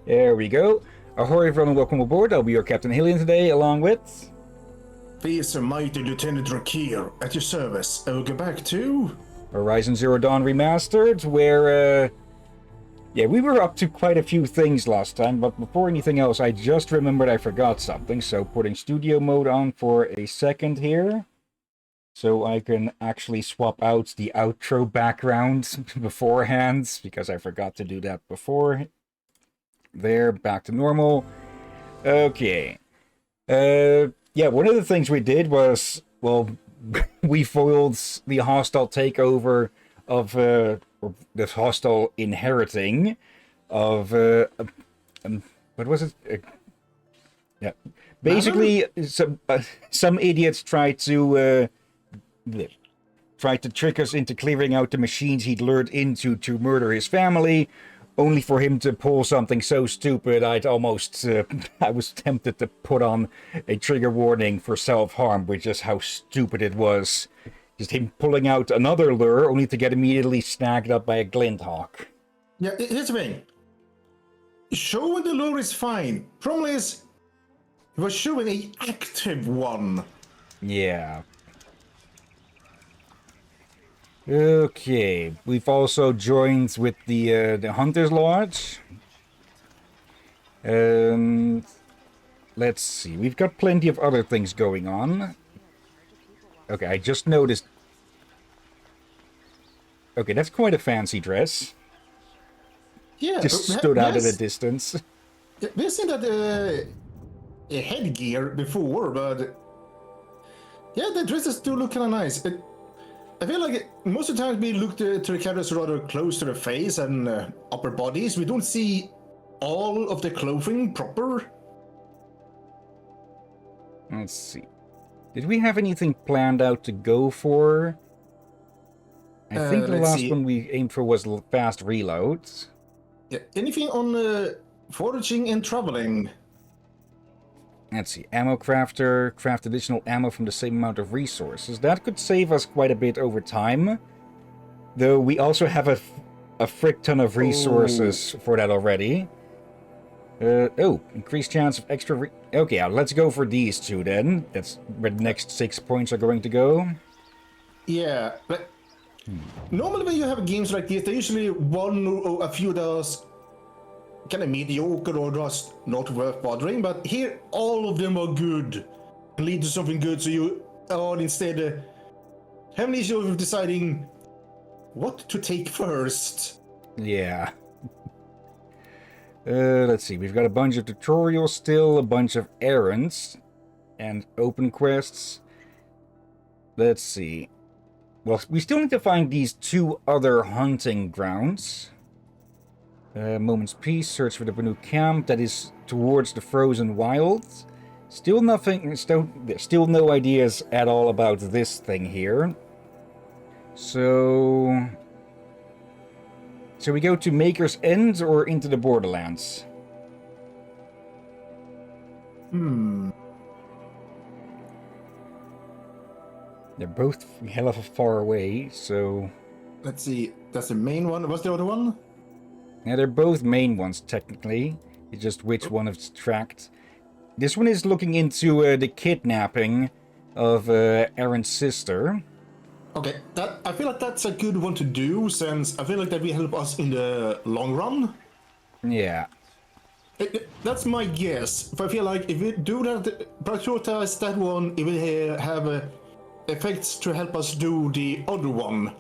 There we go. Ahoy everyone and welcome aboard. I'll be your Captain Hillyan today, along with... Please, mighty Lieutenant Rakir, at your service. I will go back to... Horizon Zero Dawn Remastered, where, yeah, we were up to quite a few things last time, but before anything else, I just remembered I forgot something, so putting studio mode on for a second here, so I can actually swap out the outro background beforehand, because I forgot to do that before. There, back to normal. Okay. Yeah, one of the things we did was, well, we foiled the hostile takeover of, the hostile inheriting of, what was it? Yeah. Basically, some idiots tried to trick us into clearing out the machines he'd lured into to murder his family, only for him to pull something so stupid I'd almost, I was tempted to put on a trigger warning for self-harm, which is how stupid it was. Just him pulling out another lure, only to get immediately snagged up by a glint hawk. Yeah, here's the thing. Showing the lure is fine. Problem is, he was showing an active one. Yeah. Okay, we've also joined with the Hunter's Lodge. Let's see, we've got plenty of other things going on. Okay, I just noticed... Okay, that's quite a fancy dress. Yeah, just stood out at a distance. We've seen that a headgear before, but... Yeah, the dresses do look kind of nice. I feel like most of the time we look to the characters rather close to the face and upper bodies. We don't see all of the clothing proper. Let's see. Did we have anything planned out to go for? I think the last one we aimed for was fast reloads. Yeah, anything on foraging and traveling? Let's see, ammo crafter, craft additional ammo from the same amount of resources. That could save us quite a bit over time. Though we also have a frick ton of resources for that already. Increased chance of extra okay, let's go for these two then. That's where the next 6 points are going to go. Yeah, but normally when you have games like this, there's usually one or a few that's kind of mediocre or just not worth bothering, but here all of them are good, lead to something good, so you are instead having issue with deciding what to take first. Yeah. Let's see, we've got a bunch of tutorials still, a bunch of errands, and open quests. Let's see. Well, we still need to find these two other hunting grounds. Moment's Peace, search for the Banu camp that is towards the frozen wilds. Still nothing, still no ideas at all about this thing here. So we go to Maker's End or into the Borderlands? They're both hell of a far away, so... Let's see, that's the main one. What's the other one? Yeah, they're both main ones, technically. It's just which one is tracked. This one is looking into the kidnapping of Aaron's sister. Okay, I feel like that's a good one to do, since I feel like that will help us in the long run. Yeah. That's my guess. If I feel like if we do that, prioritize that one, it will have effects to help us do the other one.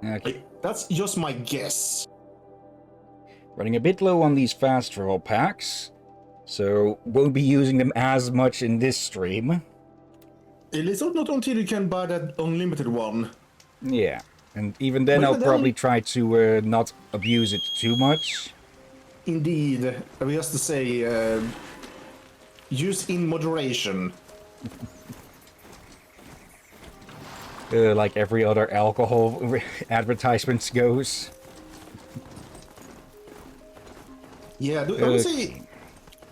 Okay. That's just my guess. Running a bit low on these fast travel packs, so won't be using them as much in this stream. It's not until you can buy that unlimited one. Yeah, and even then I'll probably try to not abuse it too much. Indeed, I will just to say, use in moderation. Like every other alcohol advertisement goes. Yeah, I would say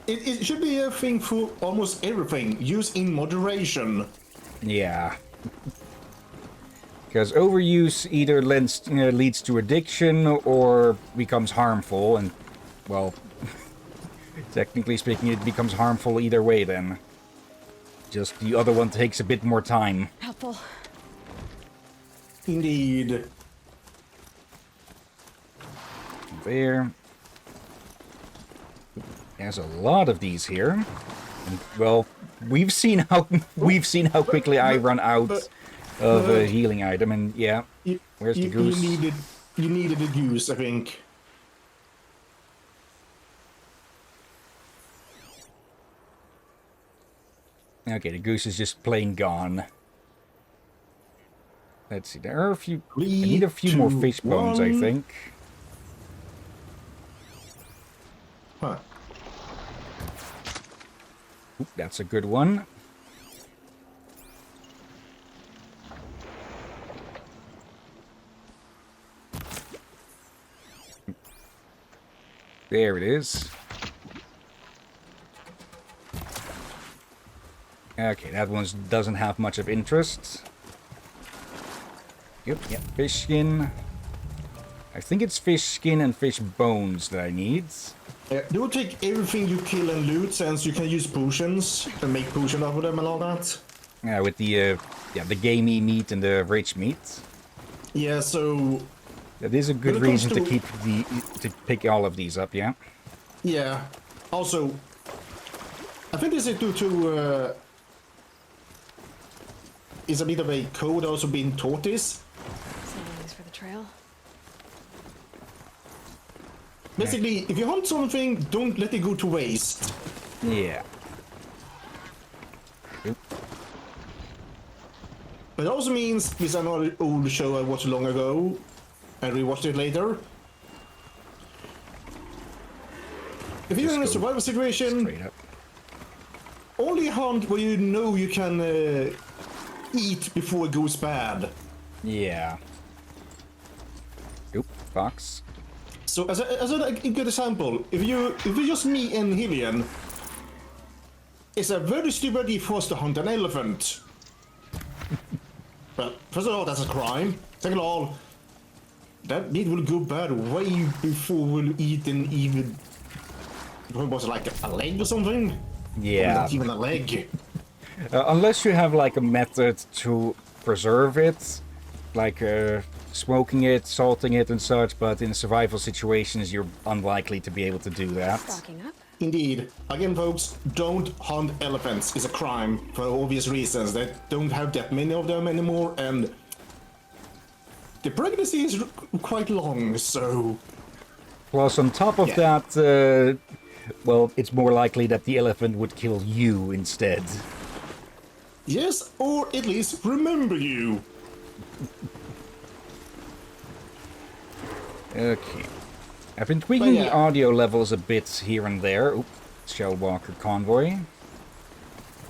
it should be a thing for almost everything. Use in moderation. Yeah. Because overuse either leads to addiction or becomes harmful, and well, technically speaking, it becomes harmful either way then. Just the other one takes a bit more time. Helpful. Indeed. There. There's a lot of these here. And, well, we've seen how quickly I run out of a healing item, and yeah. Where's the goose? You needed a goose, I think. Okay, the goose is just plain gone. Let's see, there are a few... I need a few more fish bones, I think. Huh. Oop, that's a good one. There it is. Okay, that one doesn't have much of interest. Yep, fish skin. I think it's fish skin and fish bones that I need. Do take everything you kill and loot, since you can use potions and make potion out of them and all that. Yeah, with the gamey meat and the rich meat. Yeah, so That is a good reason to pick all of these up, yeah. yeah. Also, I think this is due to is a bit of a code also being taught this. Saving these for the trail. Basically, if you hunt something, don't let it go to waste. Yeah. Oop. But it also means, this is another old show I watched long ago, and rewatched it later. If you're in a survival situation, Straight up. only hunt where you know you can eat before it goes bad. Yeah. Oop, fox. So as a good example, if you just me and Hillyan, it's a very stupid idea for us to hunt an elephant. Well, first of all, that's a crime. Second of all, that meat will go bad way before we'll eat an even. What was it, like a leg or something? Yeah. Not even a leg. Unless you have like a method to preserve it, like smoking it, salting it and such, but in survival situations you're unlikely to be able to do that. Stocking up. Indeed. Again, folks, don't hunt elephants. It's a crime for obvious reasons. They don't have that many of them anymore, and the pregnancy is quite long, so... Plus, on top of that, well, it's more likely that the elephant would kill you instead. Yes, or at least remember you. Okay. I've been tweaking yeah. the audio levels a bit here and there. Oop, Shellwalker Convoy.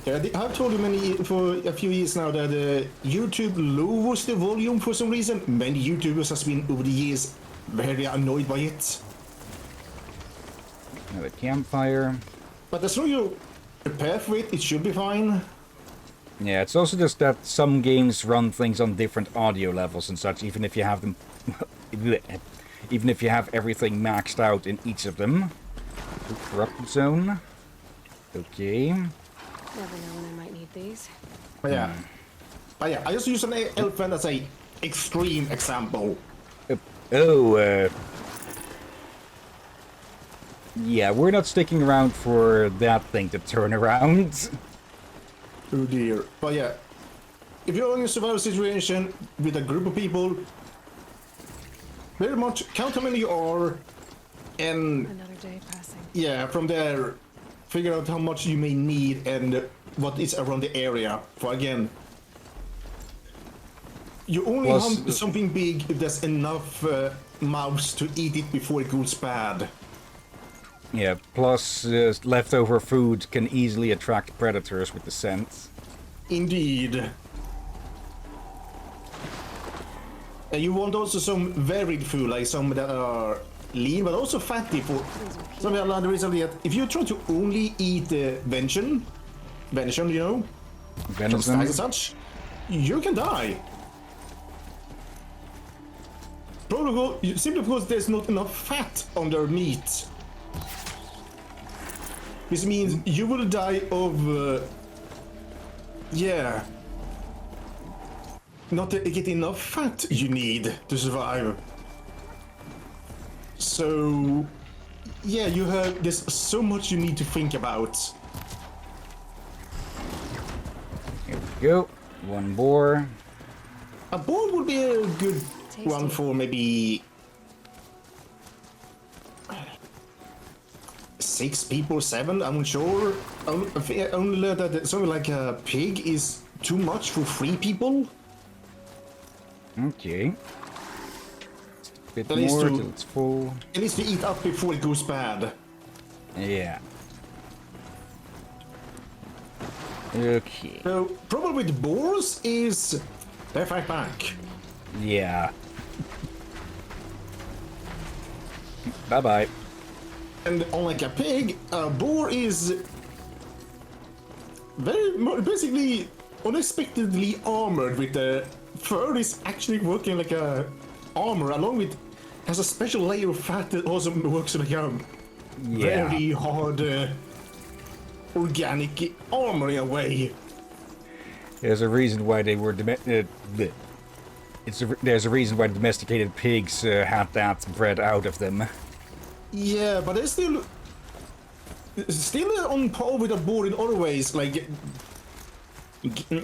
Yeah, I've told you for a few years now that YouTube lowers the volume for some reason. Many YouTubers has been over the years very annoyed by it. Another campfire. But as long as you prepare for it, it should be fine. Yeah, it's also just that some games run things on different audio levels and such, even if you have them... even if you have everything maxed out in each of them. Corrupted zone. Okay. Never know when I might need these. But yeah, I just use an elephant as a extreme example. Yeah, we're not sticking around for that thing to turn around. Oh dear. But yeah, if you're in a survival situation with a group of people, very much count how many you are, and Another day passing. yeah, from there, figure out how much you may need and what is around the area. For again, you only hunt something big if there's enough mouths to eat it before it goes bad. Yeah, plus leftover food can easily attract predators with the scent. Indeed. And you want also some varied food, like some that are lean but also fatty for some other reason. If you try to only eat venison, you know, Venison? and such, you can die. Probably simply because there's not enough fat on their meat. This means you will die of, yeah, not get enough fat you need to survive. So, yeah, there's so much you need to think about. Here we go. One boar. A board would be a good one Tasty. for maybe 6 people, 7, I'm not sure. I only learned that something like a pig is too much for 3 people. Okay. Bit That is more true. till it's full. It needs to eat up before it goes bad. Yeah. Okay. So, problem with boars is they fight back. Yeah. Bye-bye. And unlike a pig, a boar is basically unexpectedly armored with the fur is actually working like a armor, along with has a special layer of fat that also works like a Yeah. very hard organic armor in a way. There's a reason why they were there's a reason why domesticated pigs had that bred out of them. Yeah, but they're still on par with a boar in other ways. Like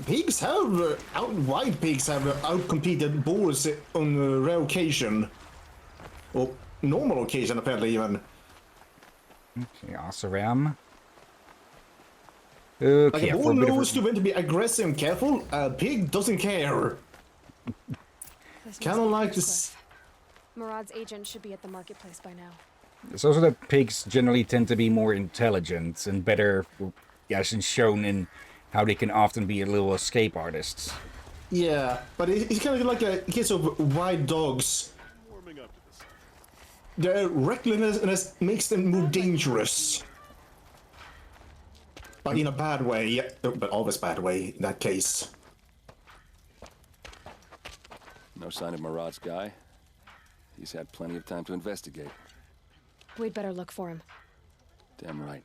pigs have wild pigs have outcompeted boars on a rare occasion, or normal occasion apparently even. Okay, Osaram. Like Okay, a for boar a bit knows of to when to be aggressive and careful. A pig doesn't care. This Kind must of be like Pitchcliff. this. Murad's agent should be at the marketplace by now. It's also that pigs generally tend to be more intelligent and better, as shown in how they can often be a little escape artists. Yeah, but it's kind of like a case of wild dogs. Their recklessness makes them more dangerous. But in a bad way, but always bad way in that case. No sign of Murad's guy. He's had plenty of time to investigate. We'd better look for him. Damn right.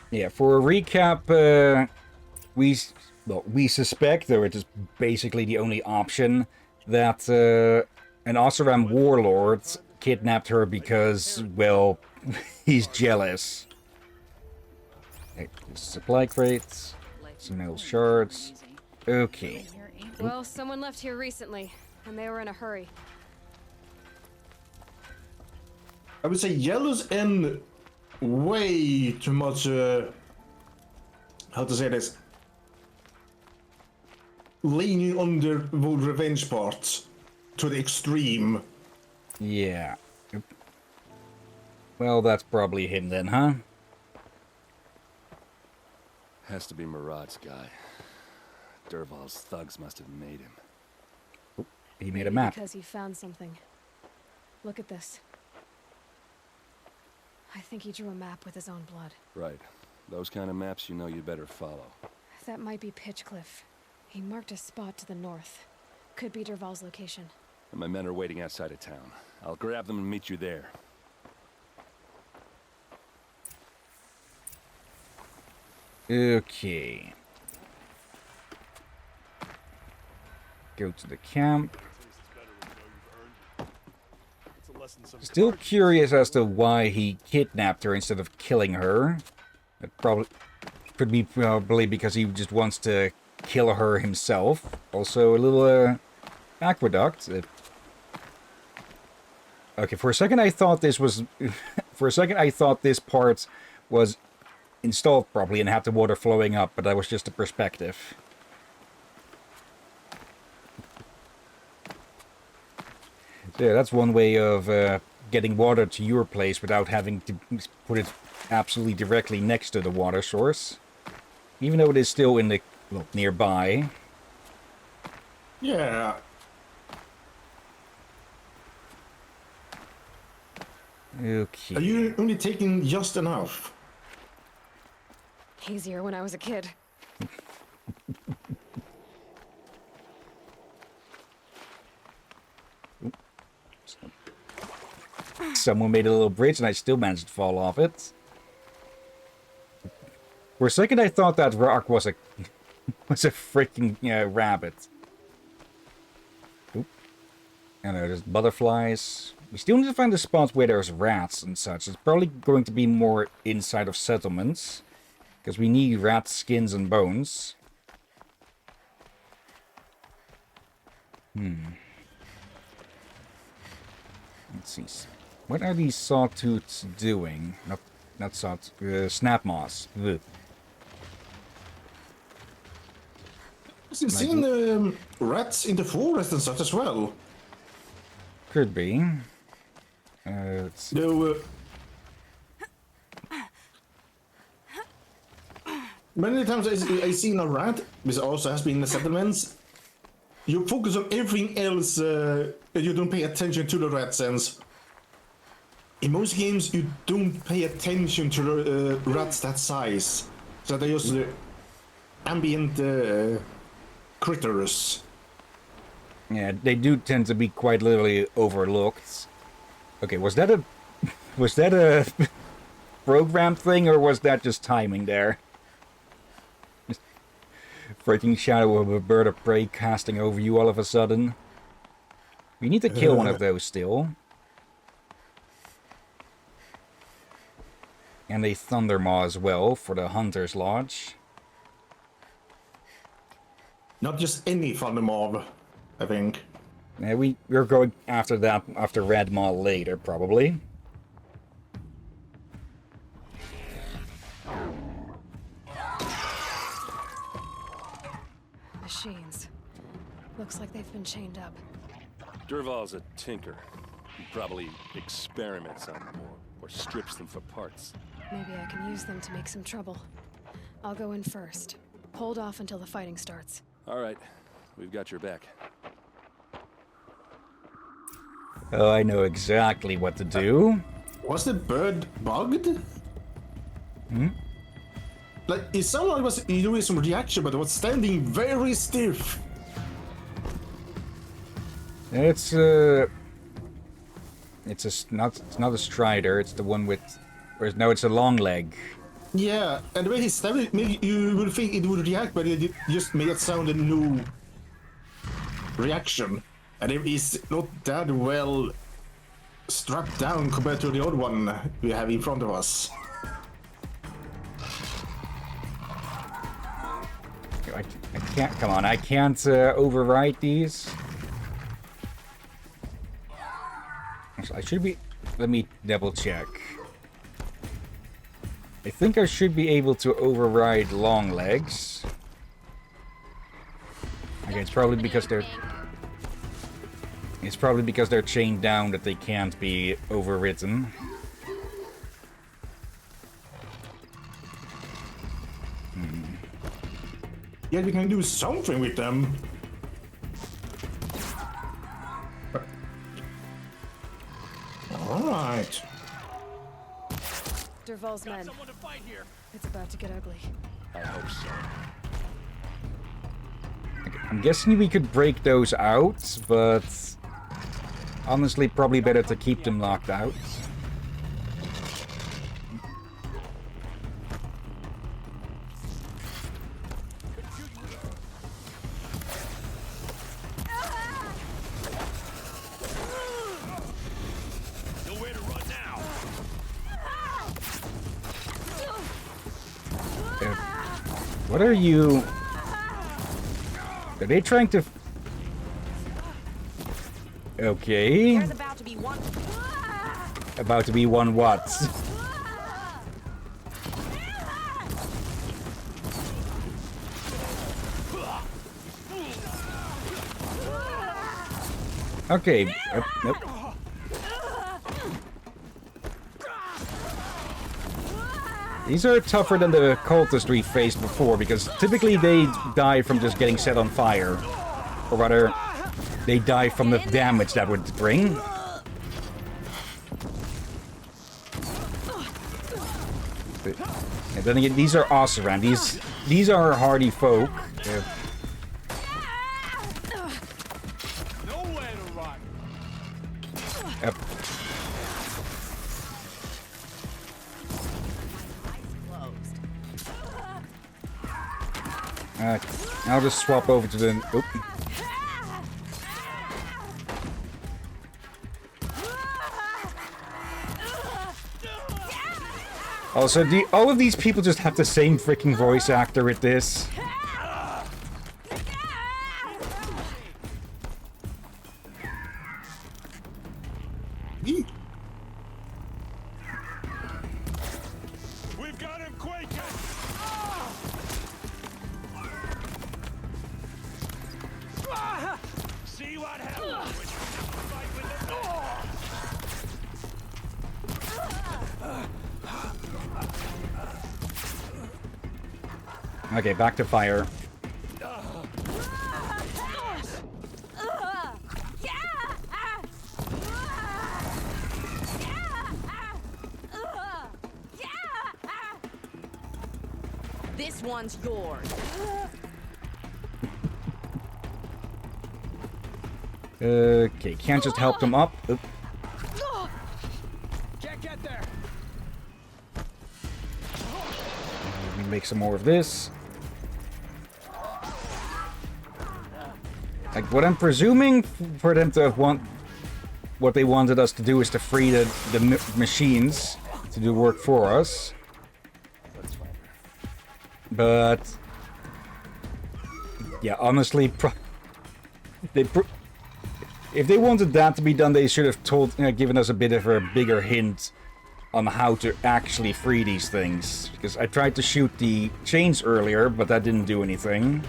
Yeah, for a recap, we suspect, though it is basically the only option, that an Oseram warlord kidnapped her because, well, he's jealous. Okay, supply crates, some metal shards. Okay. Well, someone left here recently, and they were in a hurry. I would say yellow's and way too much, how to say this? Leaning on the revenge part to the extreme. Yeah. Well, that's probably him then, huh? Has to be Murad's guy. Dervahl's thugs must have made him. He made a Maybe map. because he found something. Look at this. I think he drew a map with his own blood. Right. Those kind of maps you know you better follow. That might be Pitchcliff. He marked a spot to the north. Could be Dervahl's location. And my men are waiting outside of town. I'll grab them and meet you there. Okay. Go to the camp. Still curious as to why he kidnapped her instead of killing her. It probably could be probably because he just wants to kill her himself. Also, a little aqueduct. Okay, for a second I thought this was. For a second I thought this part was installed properly and had the water flowing up, but that was just a perspective. So yeah, that's one way of getting water to your place without having to put it absolutely directly next to the water source. Even though it is still in the, well, nearby. Yeah. Okay. Are you only taking just enough? Easier when I was a kid. Someone made a little bridge and I still managed to fall off it. For a second, I thought that rock was a freaking rabbit. Oop. And there's butterflies. We still need to find the spots where there's rats and such. It's probably going to be more inside of settlements, because we need rat skins and bones. Let's see. What are these sawtooths doing? Not sawtooth. Snap moss. Ugh. I've seen rats in the forest and such as well. Could be. Let's No, many times I seen a rat, which also has been in the settlements. You focus on everything else, and you don't pay attention to the rat sense. In most games, you don't pay attention to the rats that size, so they're just ambient critters. Yeah, they do tend to be quite literally overlooked. Okay, was that a program thing, or was that just timing there? Freaking shadow of a bird of prey casting over you all of a sudden. We need to kill one of those still. And a thunder maw as well for the hunter's lodge. Not just any thunder mob, I think. Yeah, we're going after that, after red maw later, probably. Machines. Looks like they've been chained up. Dervahl's a tinker. He probably experiments on them or strips them for parts. Maybe I can use them to make some trouble. I'll go in first. Hold off until the fighting starts. All right, we've got your back. Oh, I know exactly what to do. Was the bird bugged? Like, it sounded like it was doing some reaction, but it was standing very stiff. It's not a strider. It's the one with, no, it's a long leg. Yeah, and the way he stabbed it, maybe you would think it would react, but it just made it sound a new reaction. And it is not that well strapped down compared to the other one we have in front of us. I can't, come on, I can't overwrite these. I should be, let me double check. I think I should be able to override long legs. Okay, it's probably because they're chained down that they can't be overwritten. Yeah, we can do something with them. Alright. Dervahl's men. It's about to get ugly. I hope so. I'm guessing we could break those out, but honestly, probably better to keep them locked out. Nowhere to run now. What are you? Are they trying to? Okay. There's about to be one. About to be one what? Okay. Nope. These are tougher than the cultists we faced before, because typically they die from just getting set on fire. Or rather, they die from the damage that would bring. And then again, these are Oseran. These are hardy folk. Nowhere to run. Yep. I'll just swap over to the... Oop. Also, all of these people just have the same freaking voice actor with this. We've got him quaking! See what happens when you fight with the Okay, back to fire. This one's yours. Okay, can't just help them up. Oop. Can't get there! Let me make some more of this. Like, what I'm presuming for them to want... What they wanted us to do is to free the machines to do work for us. But... Yeah, honestly... If they wanted that to be done, they should have given us a bit of a bigger hint on how to actually free these things. Because I tried to shoot the chains earlier, but that didn't do anything.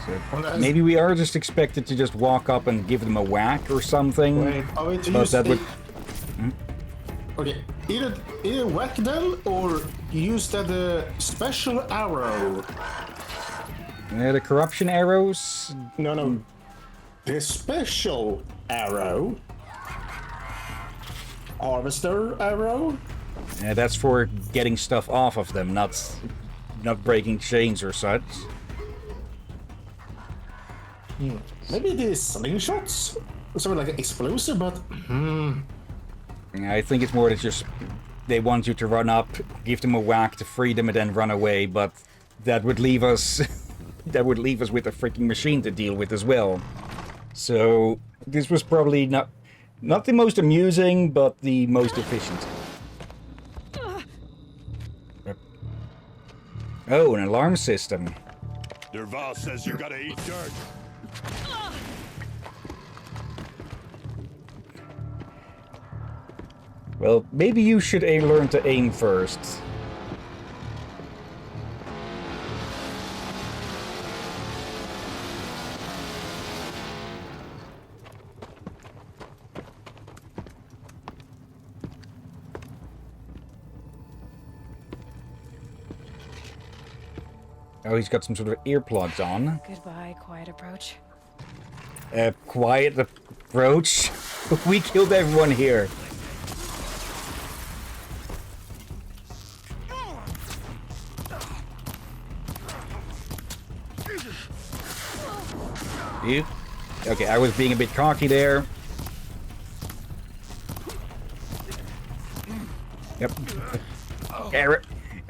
So maybe we are just expected to just walk up and give them a whack or something. Wait, are we to but use that would... Okay, either whack them or use the special arrow. The corruption arrows? No. The special arrow. Harvester arrow. That's for getting stuff off of them, not breaking chains or such. Maybe the slingshots? Something like an explosive, but... I think it's more that just... They want you to run up, give them a whack to free them and then run away, but that would leave us... that would leave us with a freaking machine to deal with as well. So, this was probably not the most amusing, but the most efficient. Oh, an alarm system. Derval says you gotta eat dirt. Well, maybe you should learn to aim first. Oh, he's got some sort of earplugs on. Goodbye, quiet approach. Quiet approach? We killed everyone here. You? Okay, I was being a bit cocky there. Yep.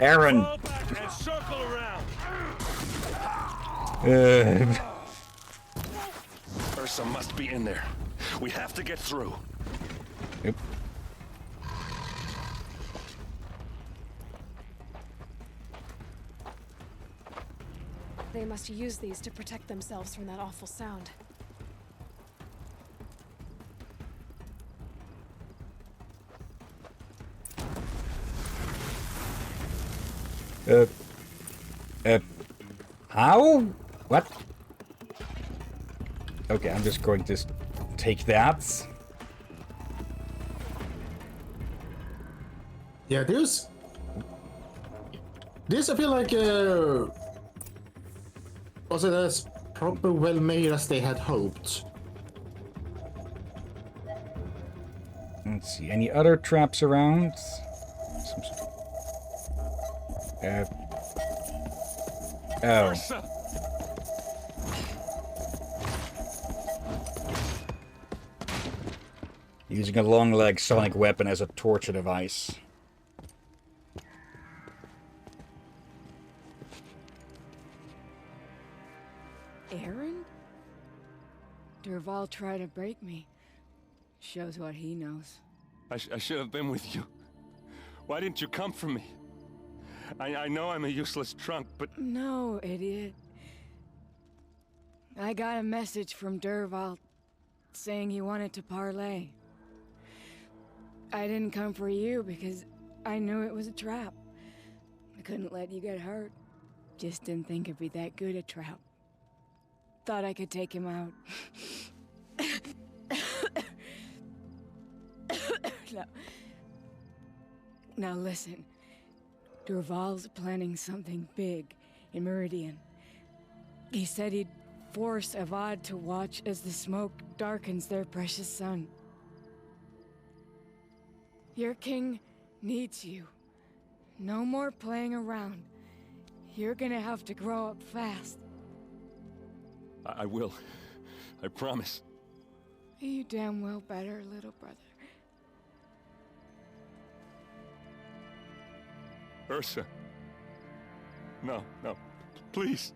Aaron. Fall back and circle around. Ursa must be in there. We have to get through. Yep. They must use these to protect themselves from that awful sound. How? What? Okay, I'm just going to take that. Yeah, this I feel like was it as proper well made as they had hoped. Let's see, any other traps around? Oh. Ursa! Using a long leg sonic weapon as a torture device. Derval tried to break me. Shows what he knows. I should have been with you. Why didn't you come for me? I know I'm a useless trunk, but... No, idiot. I got a message from Derval saying he wanted to parlay. I didn't come for you because I knew it was a trap. I couldn't let you get hurt. Just didn't think it'd be that good a trap. Thought I could take him out. Now listen. Derval's planning something big in Meridian. He said he'd force Avad to watch as the smoke darkens their precious sun. Your king needs you. No more playing around. You're gonna have to grow up fast. I will. I promise. You damn well better, little brother. Ursa. No, please.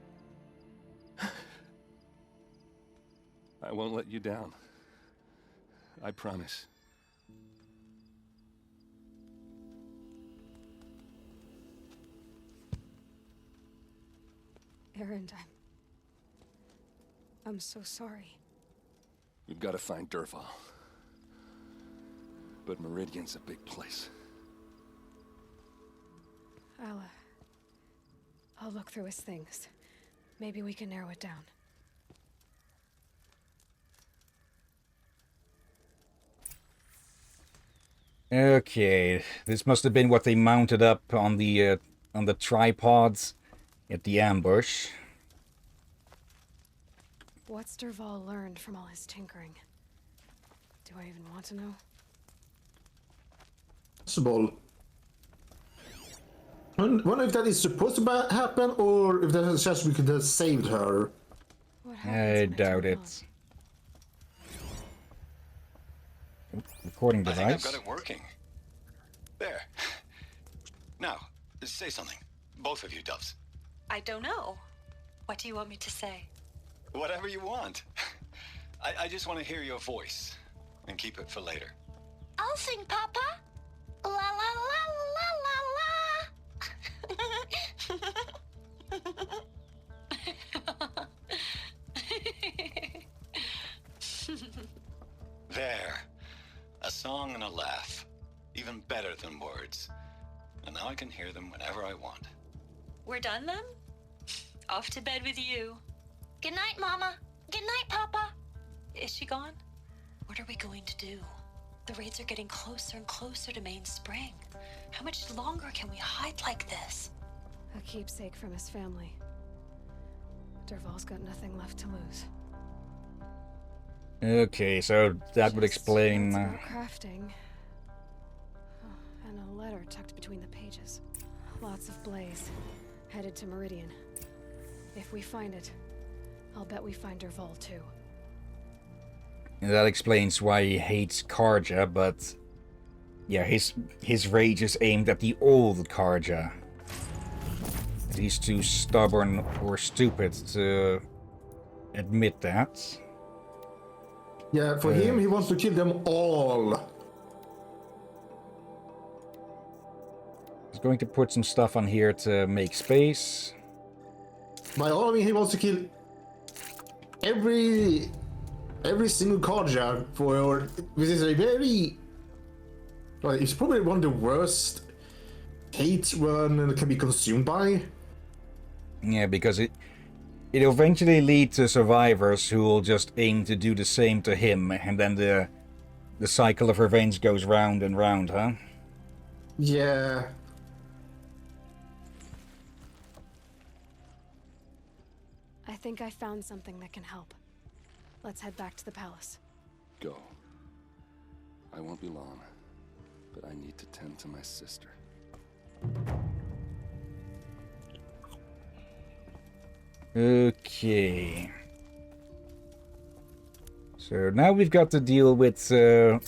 I won't let you down. I promise. Erend, I'm so sorry. We've got to find Derval. But Meridian's a big place. I'll look through his things. Maybe we can narrow it down. Okay, this must have been what they mounted up on the tripods at the ambush. What's Derval learned from all his tinkering? Do I even want to know? Possible. I wonder if that is supposed to happen, or if that is just we could have saved her. What I happens when doubt turn it. Recording I think I've device. got it working. There. Now, say something. Both of you, Doves. I don't know. What do you want me to say? Whatever you want. I just want to hear your voice. And keep it for later. I'll sing, Papa. La la la la la la. There. A song and a laugh. Even better than words. And now I can hear them whenever I want. We're done then? Off to bed with you. Good night, Mama. Good night, Papa. Is she gone? What are we going to do? The raids are getting closer and closer to Main Spring. How much longer can we hide like this? A keepsake from his family. Derval's got nothing left to lose. Okay, so that would Just explain. notes about crafting. Oh, and a letter tucked between the pages. Lots of blaze. Headed to Meridian. If we find it, I'll bet we find Derval too. That explains why he hates Karja, but yeah, his rage is aimed at the old Karja. He's too stubborn or stupid to admit that. Yeah, for him, he wants to kill them all. He's going to put some stuff on here to make space. By all I mean, he wants to kill every single Karja for this is a very well, it's probably one of the worst hate one can be consumed by. Yeah, because it'll eventually lead to survivors who will just aim to do the same to him, and then the cycle of revenge goes round and round, huh? Yeah. I think I found something that can help. Let's head back to the palace. Go. I won't be long, but I need to tend to my sister. Okay. So now we've got to deal with a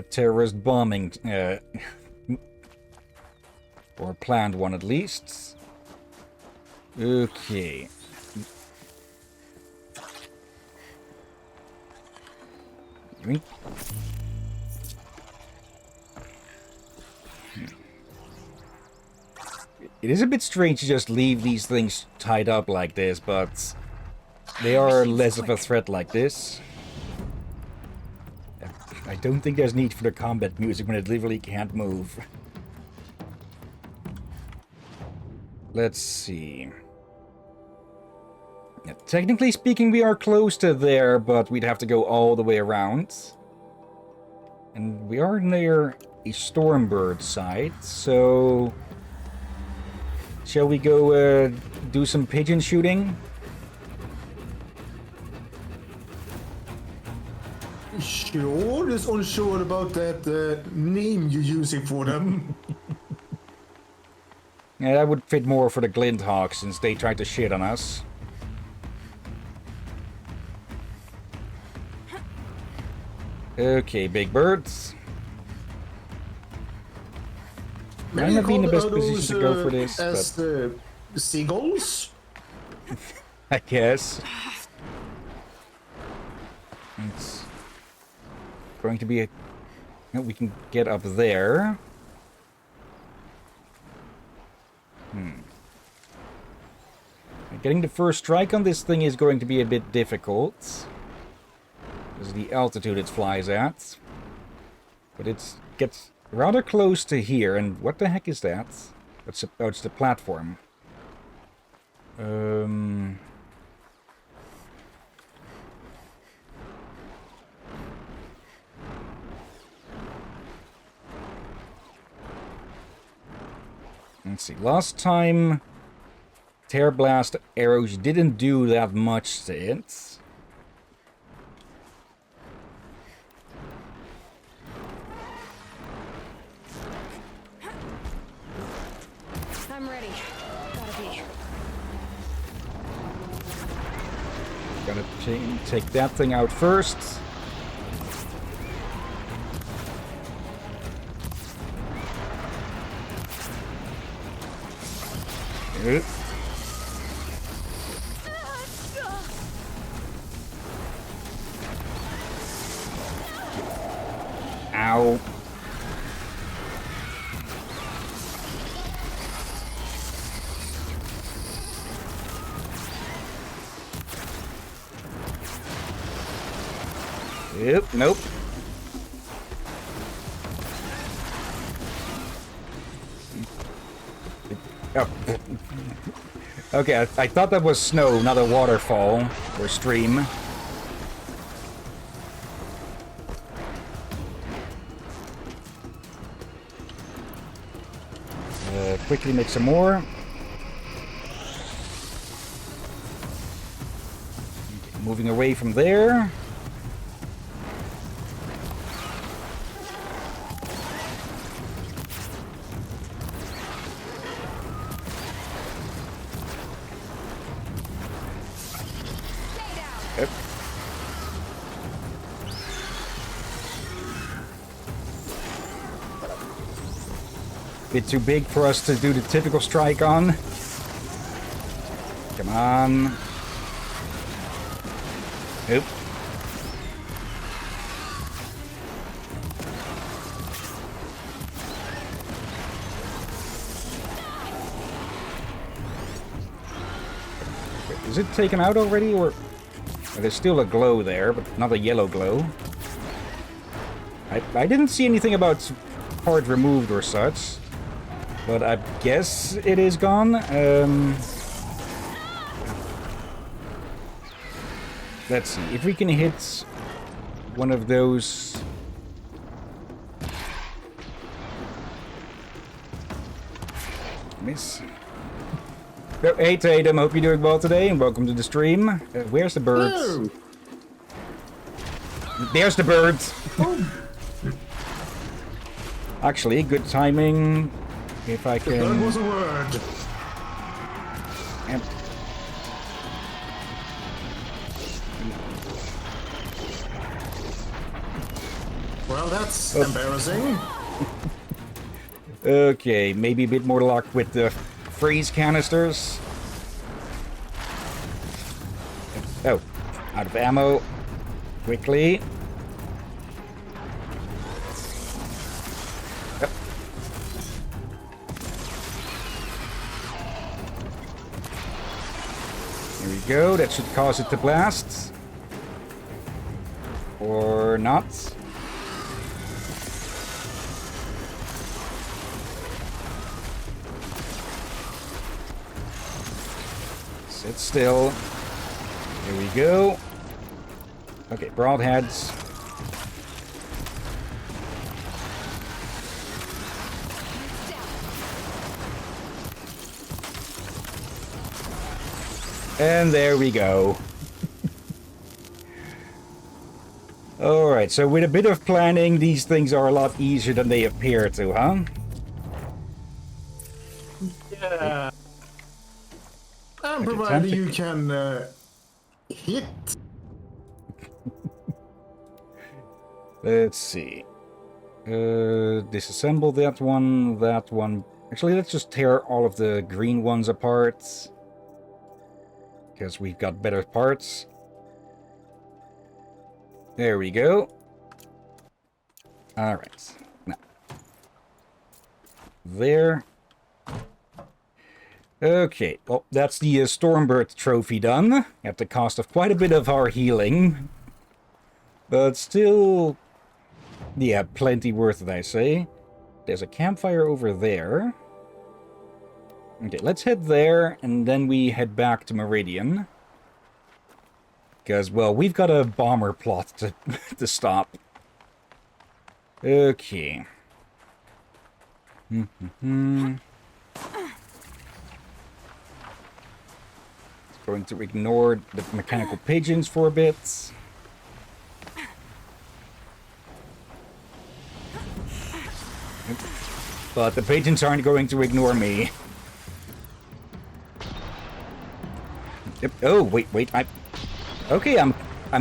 terrorist bombing, or planned one at least. Okay. Yoink. It is a bit strange to just leave these things tied up like this, but they are less of a threat like this. I don't think there's need for the combat music when it literally can't move. Let's see. Yeah, technically speaking, we are close to there, but we'd have to go all the way around. And we are near a Stormbird site, so... Shall we go do some pigeon shooting? Sure, just unsure about that name you're using for them. Yeah, that would fit more for the Glinthawks since they tried to shit on us. Okay, big birds. Might not be in the best position to go for this, as but... seagulls? I guess. It's going to be a... We can get up there. Getting the first strike on this thing is going to be a bit difficult. Because of the altitude it flies at. But it gets rather close to here, and what the heck is that? It's the platform. Let's see. Last time, Tear Blast arrows didn't do that much to it. I'm ready. Gotta be. Gotta take that thing out first. Good. Ow. Yep, nope. Oh. Okay, I thought that was snow, not a waterfall or stream. Quickly make some more. Okay, moving away from there. Yep. Bit too big for us to do the typical strike on. Come on. Oop. Is it taken out already, or... There's still a glow there, but not a yellow glow. I didn't see anything about part removed or such. But I guess it is gone. Let's see. If we can hit one of those... Miss. Oh, hey Tatum, hope you're doing well today and welcome to the stream. Where's the birds? Hello. There's the birds! Actually, good timing. If I can... That was a word. And... Well, that's embarrassing. Okay, maybe a bit more luck with the freeze canisters. Oh, out of ammo. Quickly. go. That should cause it to blast. Or not. Sit still. Here we go. Okay, broadheads. And there we go. Alright, so with a bit of planning, these things are a lot easier than they appear to, huh? Yeah. And provided you can hit. Let's see. Disassemble that one, that one. Actually, let's just tear all of the green ones apart. Because we've got better parts. There we go. Alright. Now. There. Okay, well, that's the Stormbird trophy done. At the cost of quite a bit of our healing. But still... yeah, plenty worth it, I say. There's a campfire over there. Okay, let's head there, and then we head back to Meridian. Because, well, we've got a bomber plot to stop. Okay. Going to ignore the mechanical pigeons for a bit. But the pigeons aren't going to ignore me. Yep. Oh, wait, okay, I'm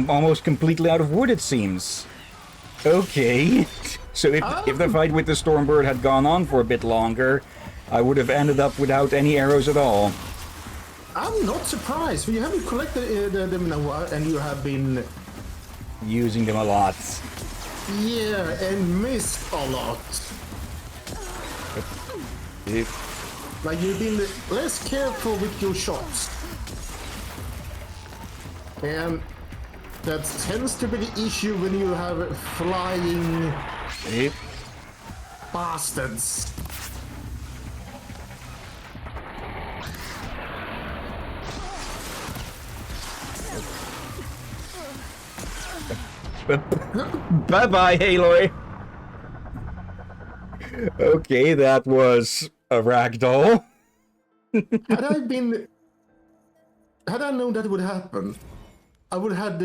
almost completely out of wood, it seems. Okay. So if the fight with the Stormbird had gone on for a bit longer, I would have ended up without any arrows at all. I'm not surprised. You haven't collected them in a while, and you have been... using them a lot. yeah, and missed a lot. Like, you've been less careful with your shots. And that tends to be the issue when you have flying bastards. Bye-bye, Aloy. Okay, that was a ragdoll. Had I known that would happen, I would have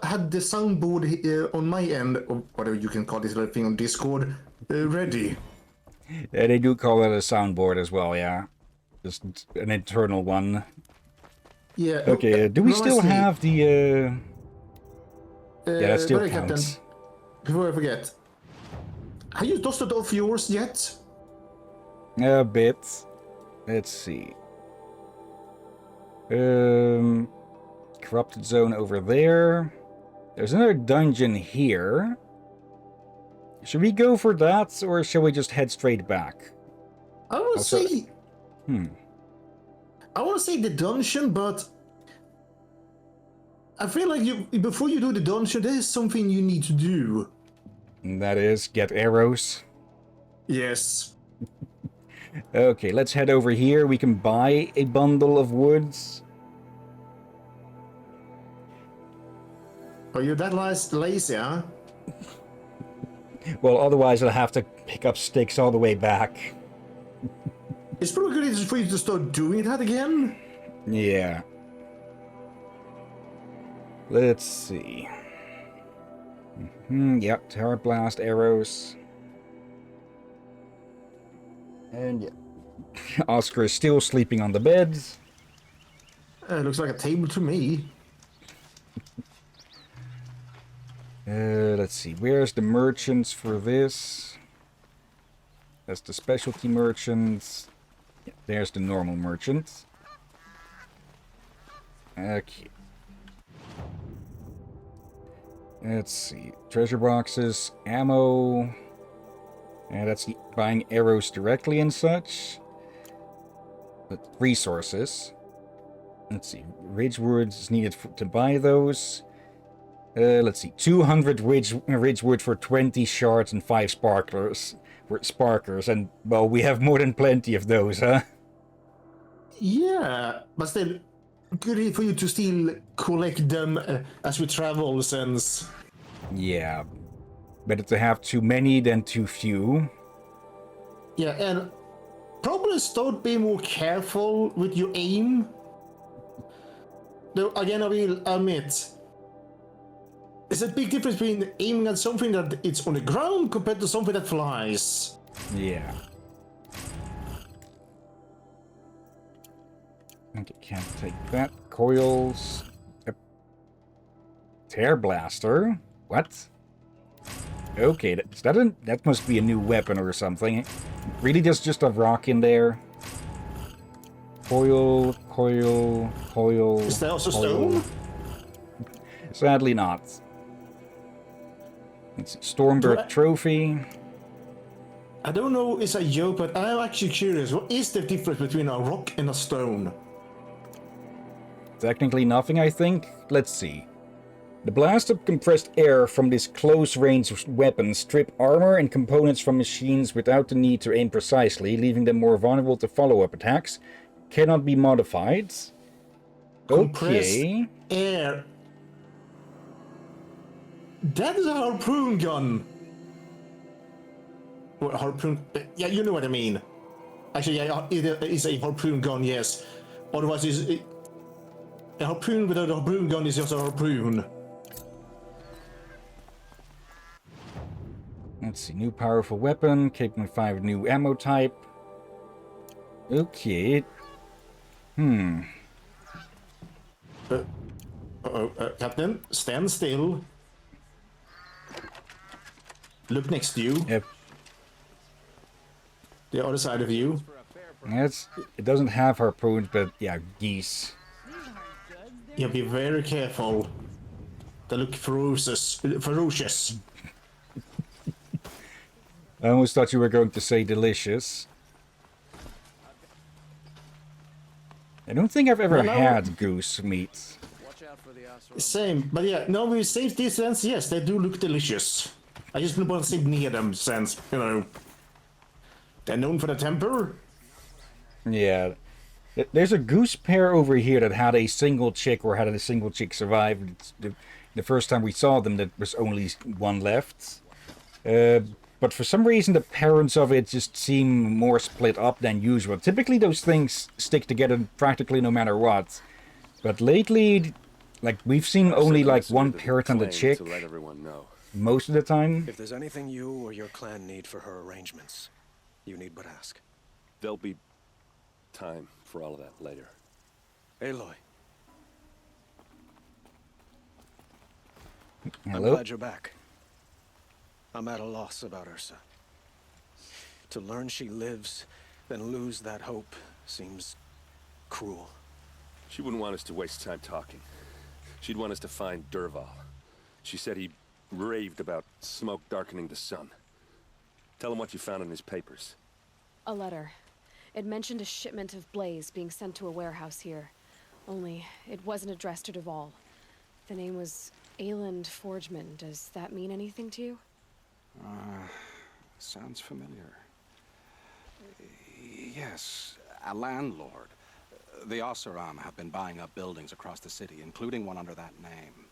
had the soundboard on my end, or whatever you can call this little thing on Discord, ready. Yeah, they do call it a soundboard as well, yeah. Just an internal one. Yeah. Okay, do we still have the... yeah, that still Captain, counts. before I forget, have you dusted off yours yet? A bit. Let's see. Corrupted zone over there. There's another dungeon here. Should we go for that, or shall we just head straight back? I would say... I want to say the dungeon, but... I feel like before you do the dungeon, there is something you need to do. And that is, get arrows. Yes. Okay, let's head over here. We can buy a bundle of woods. Are you that lazy, huh? Well, otherwise I'll have to pick up sticks all the way back. It's probably good for you to start doing that again. Yeah. Let's see. Yep, Terror Blast, arrows. And yeah. Oscar is still sleeping on the bed. Looks like a table to me. Let's see. Where's the merchants for this? That's the specialty merchants. Yeah, there's the normal merchant. Okay. Let's see. Treasure boxes, ammo. And that's buying arrows directly and such. But resources. Let's see. Ridge woods is needed to buy those. Let's see. 200 ridge wood for 20 shards and 5 sparklers. Sparkers. And, well, we have more than plenty of those, huh? Yeah, but still, good for you to still collect them as we travel, since... Yeah. Better to have too many than too few. Yeah, and probably start being more careful with your aim. Though, again, I will admit, there's a big difference between aiming at something that it's on the ground compared to something that flies. Yeah. Okay, can't take that. Coils. Tear blaster. What? Okay, that must be a new weapon or something. Really just a rock in there? Coil. Is that also coil. stone? Sadly not. It's Stormberg trophy. I don't know, it's a joke, but I'm actually curious. What is the difference between a rock and a stone? Technically nothing, I think. Let's see. The blast of compressed air from this close-range weapon strip armor and components from machines without the need to aim precisely, leaving them more vulnerable to follow-up attacks. Cannot be modified. Compressed Okay. air. That is a harpoon gun. What, harpoon? Yeah, you know what I mean. Actually, yeah, it is a harpoon gun, yes. Otherwise, a harpoon without a harpoon gun is just a harpoon. Let's see. New powerful weapon. Capable of 5 new ammo type. Okay. Captain, stand still. Look next to you. Yep. The other side of you. It doesn't have harpoons, but yeah, geese. Yeah, be very careful. They look ferocious. I almost thought you were going to say delicious. I don't think I've ever had goose meat. Same, but yeah, no, with safe distance, yes, they do look delicious. I just don't want to sit near them, since, you know, they're known for the temper. Yeah. There's a goose pair over here that had a single chick, or had a single chick survive. The first time we saw them, there was only one left. But for some reason, the parents of it just seem more split up than usual. Typically, those things stick together practically no matter what. But lately, like, we've seen only like one parent and the chick. To let everyone know. Most of the time. If there's anything you or your clan need for her arrangements, you need but ask. There'll be time for all of that later. Aloy. Hello? I'm glad you're back. I'm at a loss about Ursa. To learn she lives, then lose that hope, seems cruel. She wouldn't want us to waste time talking. She'd want us to find Dervahl. She said he raved about smoke darkening the sun. Tell him what you found in his papers. A letter. It mentioned a shipment of blaze being sent to a warehouse here. Only, it wasn't addressed to Dervahl. The name was Ayland Forgeman. Does that mean anything to you? Sounds familiar. Yes, a landlord. The Oseram have been buying up buildings across the city, including one under that name.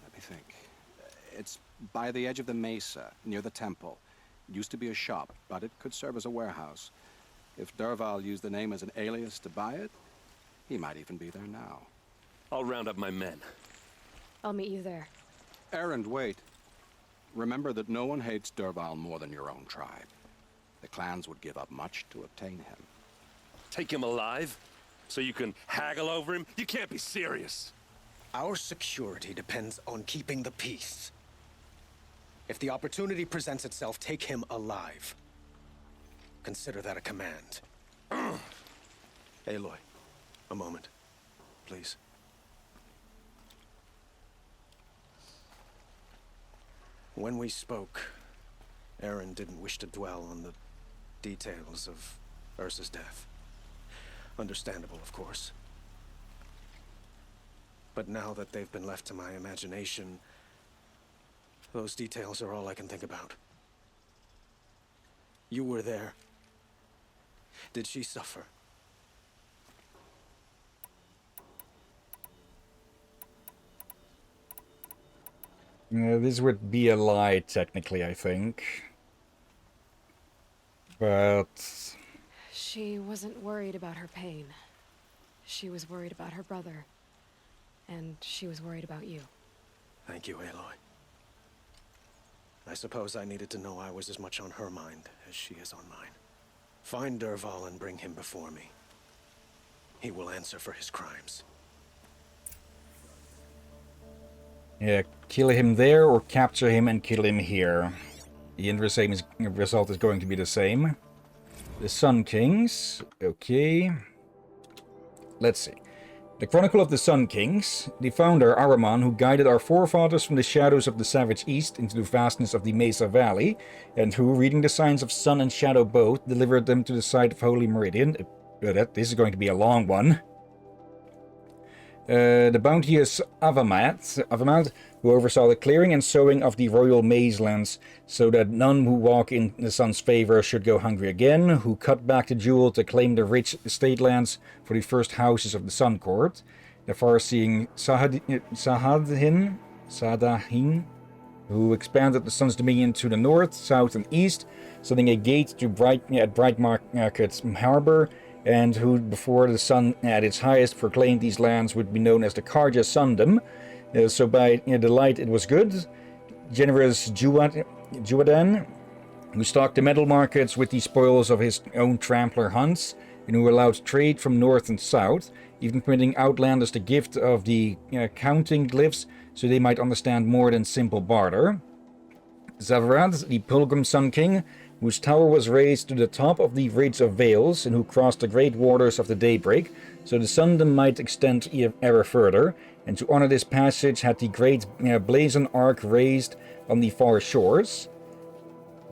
Let me think. It's by the edge of the mesa, near the temple. It used to be a shop, but it could serve as a warehouse. If Dervahl used the name as an alias to buy it, he might even be there now. I'll round up my men. I'll meet you there. Erend, wait. Remember that no one hates Dervahl more than your own tribe. The clans would give up much to obtain him. Take him alive? So you can haggle over him? You can't be serious. Our security depends on keeping the peace. If the opportunity presents itself, take him alive. Consider that a command. Aloy, a moment, please. When we spoke, Aaron didn't wish to dwell on the details of Ursa's death. Understandable, of course. But now that they've been left to my imagination, those details are all I can think about. You were there. Did she suffer? This would be a lie, technically, I think. But... She wasn't worried about her pain. She was worried about her brother. And she was worried about you. Thank you, Aloy. I suppose I needed to know I was as much on her mind as she is on mine. Find Dervahl and bring him before me. He will answer for his crimes. Yeah, kill him there or capture him and kill him here. The end result is going to be the same. The Sun Kings. Okay. Let's see. The Chronicle of the Sun Kings. The founder, Ahriman, who guided our forefathers from the shadows of the Savage East into the vastness of the Mesa Valley, and who, reading the signs of sun and shadow both, delivered them to the site of Holy Meridian. This is going to be a long one. The bounteous Avamad, who oversaw the clearing and sowing of the royal maize lands, so that none who walk in the sun's favor should go hungry again, who cut back the jewel to claim the rich estate lands for the first houses of the Sun Court, the far-seeing Sadahin, who expanded the sun's dominion to the north, south, and east, setting a gate to Bright Market Harbor, and who, before the sun at its highest, proclaimed these lands would be known as the Karja Sundom. So by the light it was good. Generous Juadan, who stocked the metal markets with the spoils of his own trampler hunts, and who allowed trade from north and south, even permitting outlanders the gift of the counting glyphs, so they might understand more than simple barter. Zavarad, the Pilgrim Sun King, whose tower was raised to the top of the Ridge of Veils, and who crossed the great waters of the daybreak, so the Sundom might extend ever further, and to honor this passage had the great blazon ark raised on the far shores.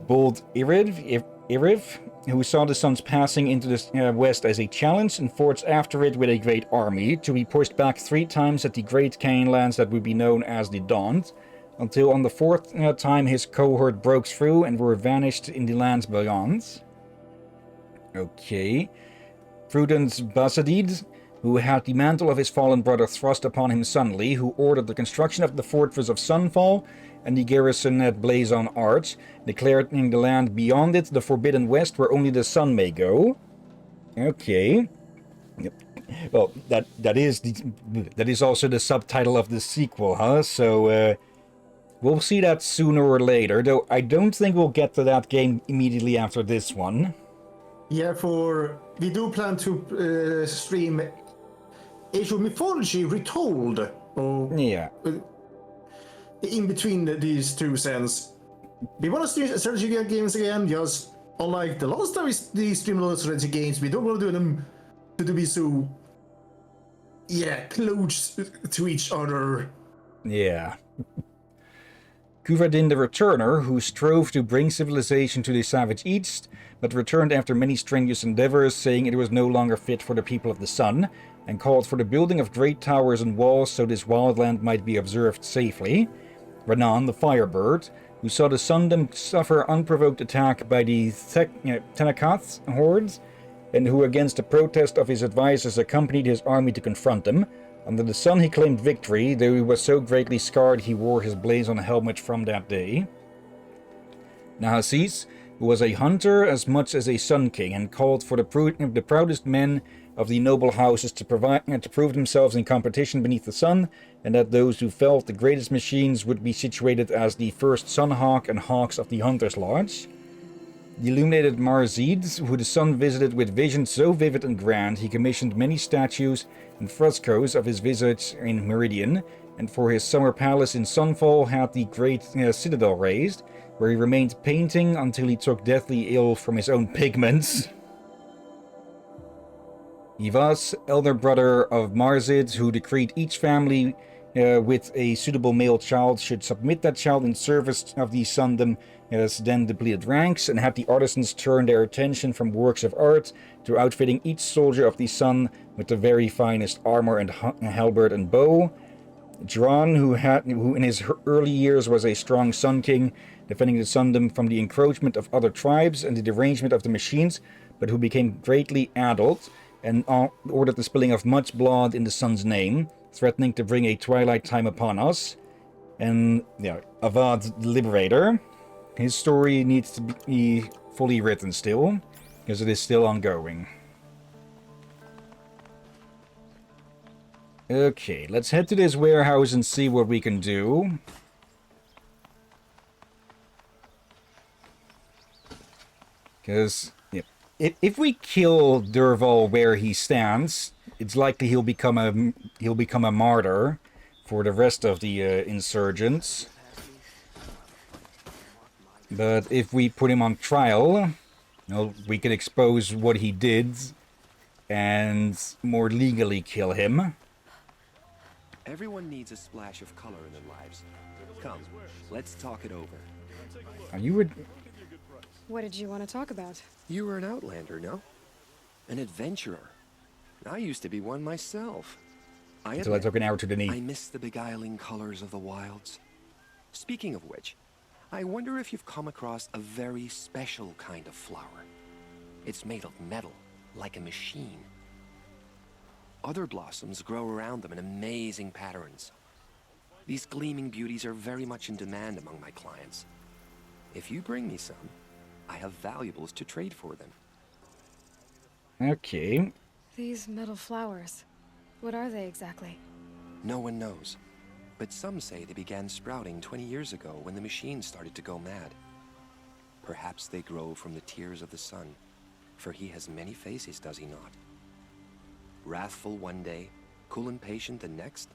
Bold Iriv, who saw the sun's passing into the west as a challenge, and forged after it with a great army, to be pushed back 3 times at the great Cain lands that would be known as the Daunt, until on the 4th time his cohort broke through and were vanished in the lands beyond. Okay. Prudence Basadid, who had the mantle of his fallen brother thrust upon him suddenly, who ordered the construction of the fortress of Sunfall and the garrison at Blazon Arch, declaring the land beyond it the Forbidden West, where only the sun may go. Okay. Well, that is also the subtitle of the sequel, huh? So, we'll see that sooner or later, though I don't think we'll get to that game immediately after this one. Yeah, we do plan to stream Age of Mythology Retold. Yeah. In between these two scenes. We want to stream strategy games again, just unlike the last time we streamed those strategy games, we don't want to do them to be so, close to each other. Yeah. Kuvadin the Returner, who strove to bring civilization to the Savage East, but returned after many strenuous endeavors, saying it was no longer fit for the people of the sun, and called for the building of great towers and walls so this wildland might be observed safely. Renan the Firebird, who saw the Sundom suffer unprovoked attack by the Tenakath hordes, and who against the protest of his advisors accompanied his army to confront them. Under the sun he claimed victory, though he was so greatly scarred he wore his blazon helmet from that day. Nahasis, who was a hunter as much as a Sun King, and called for the proudest men of the noble houses to prove themselves in competition beneath the sun, and that those who felt the greatest machines would be situated as the first Sunhawk and Hawks of the Hunter's Lodge. The illuminated Marzid, who the sun visited with visions so vivid and grand, he commissioned many statues and frescoes of his visage in Meridian, and for his summer palace in Sunfall had the great citadel raised, where he remained painting until he took deathly ill from his own pigments. Ivas, elder brother of Marzid, who decreed each family with a suitable male child should submit that child in service of the Sundom as then depleted ranks, and had the artisans turn their attention from works of art to outfitting each soldier of the sun with the very finest armor and halberd and bow. Dron, who in his early years was a strong Sun King, defending the Sundom from the encroachment of other tribes and the derangement of the machines, but who became greatly addled and ordered the spilling of much blood in the Sun's name, threatening to bring a twilight time upon us. And, Avad the Liberator. His story needs to be fully written still, because it is still ongoing. Okay, let's head to this warehouse and see what we can do. Because if we kill Derval where he stands, it's likely he'll become a martyr for the rest of the insurgents. But if we put him on trial, we could expose what he did and more legally kill him. Everyone needs a splash of color in their lives. Come, let's talk it over. What did you want to talk about? You were an outlander, no? An adventurer. I used to be one myself. Until I took an arrow to the knee. I miss the beguiling colors of the wilds. Speaking of which, I wonder if you've come across a very special kind of flower. It's made of metal, like a machine. Other blossoms grow around them in amazing patterns. These gleaming beauties are very much in demand among my clients. If you bring me some, I have valuables to trade for them. Okay. These metal flowers. What are they exactly? No one knows. But some say they began sprouting 20 years ago when the machine started to go mad. Perhaps they grow from the tears of the sun, for he has many faces, does he not? Wrathful one day, cool and patient the next.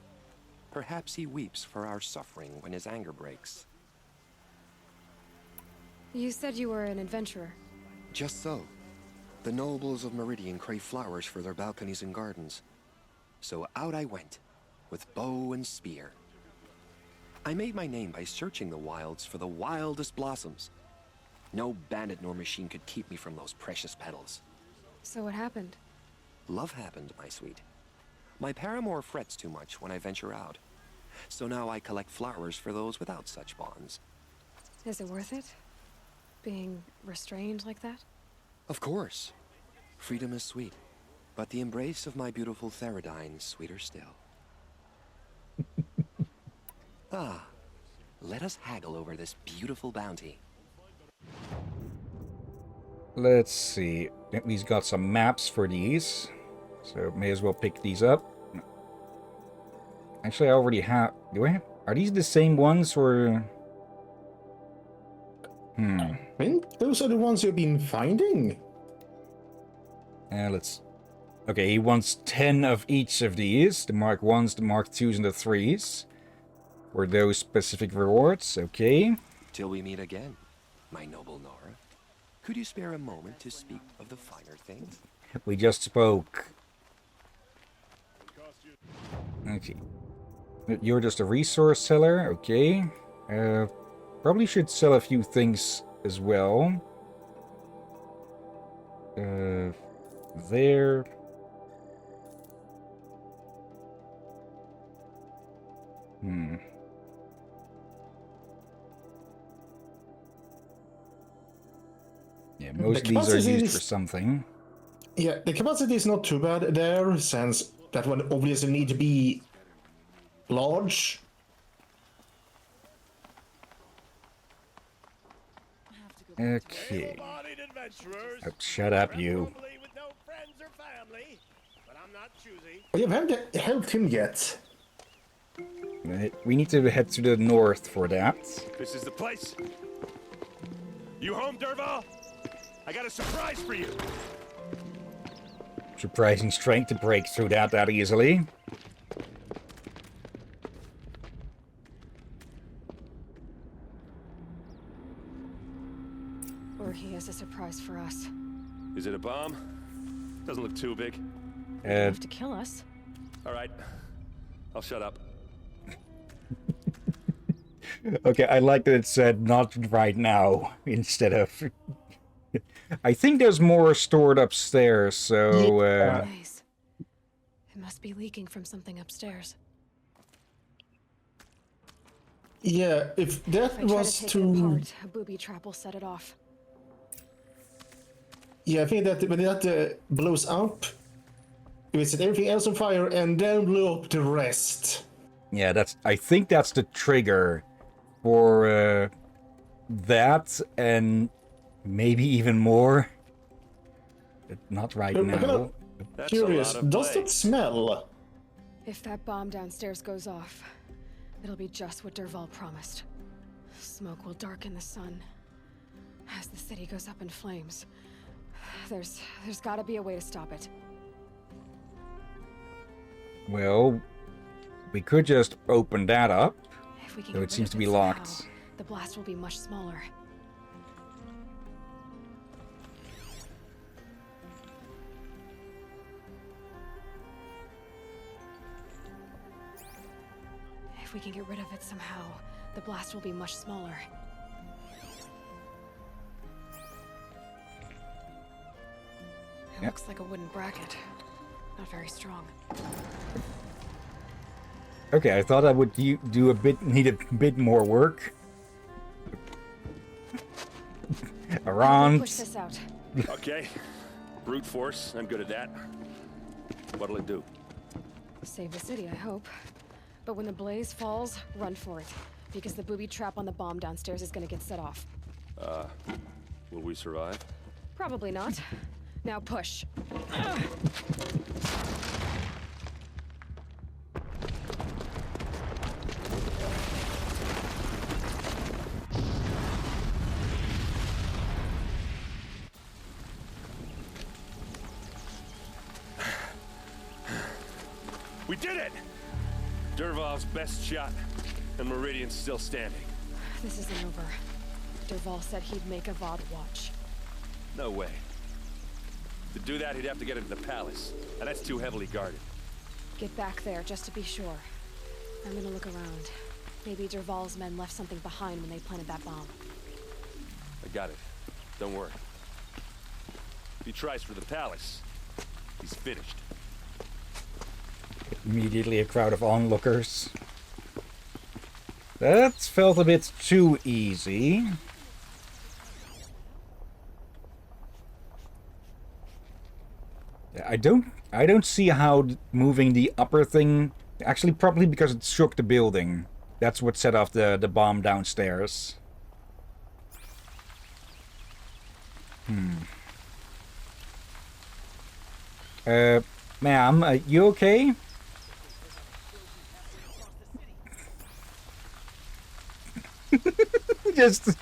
Perhaps he weeps for our suffering when his anger breaks. You said you were an adventurer. Just so. The nobles of Meridian crave flowers for their balconies and gardens. So out I went, with bow and spear. I made my name by searching the wilds for the wildest blossoms. No bandit nor machine could keep me from those precious petals. So what happened? Love happened, my sweet. My paramour frets too much when I venture out. So now I collect flowers for those without such bonds. Is it worth it? Being restrained like that? Of course. Freedom is sweet. But the embrace of my beautiful Theradine sweeter still. Let us haggle over this beautiful bounty. Let's see. We've got some maps for these, so may as well pick these up. Actually, I already have... Do I have... Are these the same ones, or... I think those are the ones you've been finding. Let's... Okay, he wants 10 of each of these. The Mark 1s, the Mark 2s, and the 3s. For those specific rewards, okay. Till we meet again, my noble Nora. Could you spare a moment to speak of the finer things? We just spoke. Okay. You're just a resource seller, okay. Probably should sell a few things as well. There. Yeah, most of these are used for something. Yeah, the capacity is not too bad there, since that one obviously need to be large. Okay. Oh, shut up, you. Oh, you haven't helped him yet. We need to head to the north for that. This is the place. You home, Derval? I got a surprise for you. Surprising strength to break through that easily. Or he has a surprise for us. Is it a bomb? Doesn't look too big. Enough to kill us. All right. I'll shut up. Okay, I like that it said not right now instead of... I think there's more stored upstairs, so... Nice. It must be leaking from something upstairs. Yeah, if that If I try was to take to... it apart, a booby trap will set it off. Yeah, I think that when that blows up, it will set everything else on fire and then blow up the rest. Yeah, I think that's the trigger for that and maybe even more. But not right I'm kind now. of curious, does that smell? If that bomb downstairs goes off, it'll be just what Dervahl promised. Smoke will darken the sun. As the city goes up in flames, there's gotta be a way to stop it. Well, we could just open that up. If we can Though get it rid seems of to be somehow, locked. the blast will be much smaller. If we can get rid of it somehow, the blast will be much smaller. It looks like a wooden bracket. Not very strong. Okay, I thought I would need a bit more work. Around. Push this out. Okay. Brute force, I'm good at that. What'll it do? Save the city, I hope. But when the blaze falls, run for it. Because the booby trap on the bomb downstairs is gonna get set off. Will we survive? Probably not. Now push. We did it! Dervahl's best shot, and Meridian's still standing. This isn't over. Dervahl said he'd make a VOD watch. No way. To do that, he'd have to get into the palace, and that's too heavily guarded. Get back there, just to be sure. I'm gonna look around. Maybe Dervahl's men left something behind when they planted that bomb. I got it. Don't worry. If he tries for the palace, he's finished. Immediately a crowd of onlookers. That felt a bit too easy. I don't see how moving the upper thing... Actually, probably because it shook the building. That's what set off the bomb downstairs. Ma'am, you okay? just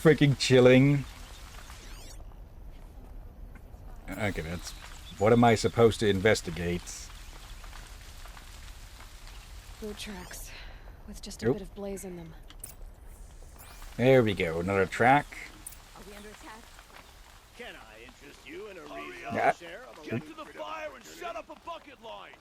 freaking chilling. Okay, that's... What am I supposed to investigate? Boot tracks, with just a bit of blaze in them. There we go, another track. Are we under attack? Can I interest you in a reason? Yeah. Get to the fire and shut up a bucket line!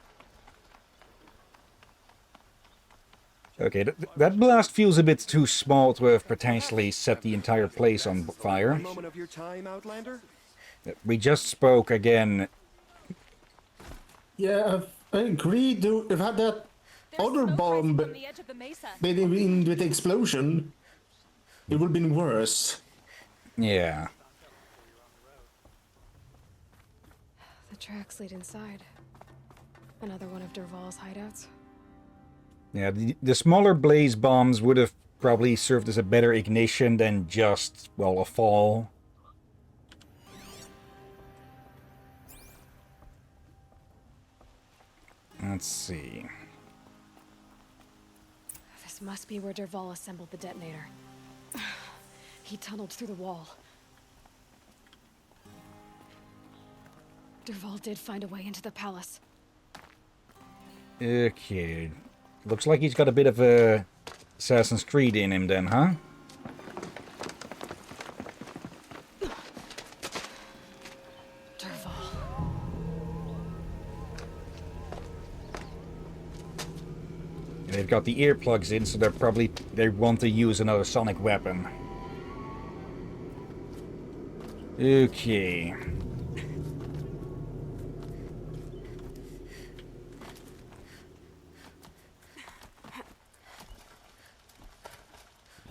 Okay, that blast feels a bit too small to have potentially set the entire place on fire. Moment of your time, Outlander? We just spoke again. Yeah, I agree. If had that other bomb been in with the explosion, it would have been worse. Yeah. The tracks lead inside. Another one of Dervahl's hideouts. Yeah, the smaller blaze bombs would have probably served as a better ignition than just, well, a fall. Let's see. This must be where Dervahl assembled the detonator. He tunneled through the wall. Dervahl did find a way into the palace. Okay. Looks like he's got a bit of a Assassin's Creed in him then, huh? Dervahl. They've got the earplugs in, so they want to use another sonic weapon. Okay.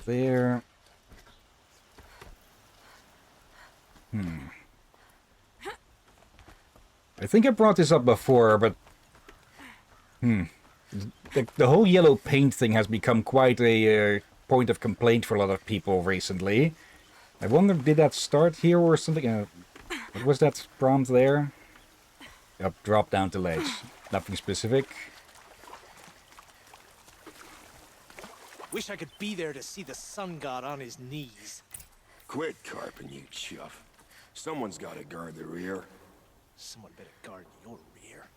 there. I think I brought this up before, but... The whole yellow paint thing has become quite a point of complaint for a lot of people recently. I wonder, did that start here or something? What was that prompt there? Yep, drop down to ledge. Nothing specific. Wish I could be there to see the sun god on his knees. Quit carping, you chuff. Someone's gotta guard the rear. Someone better guard your rear.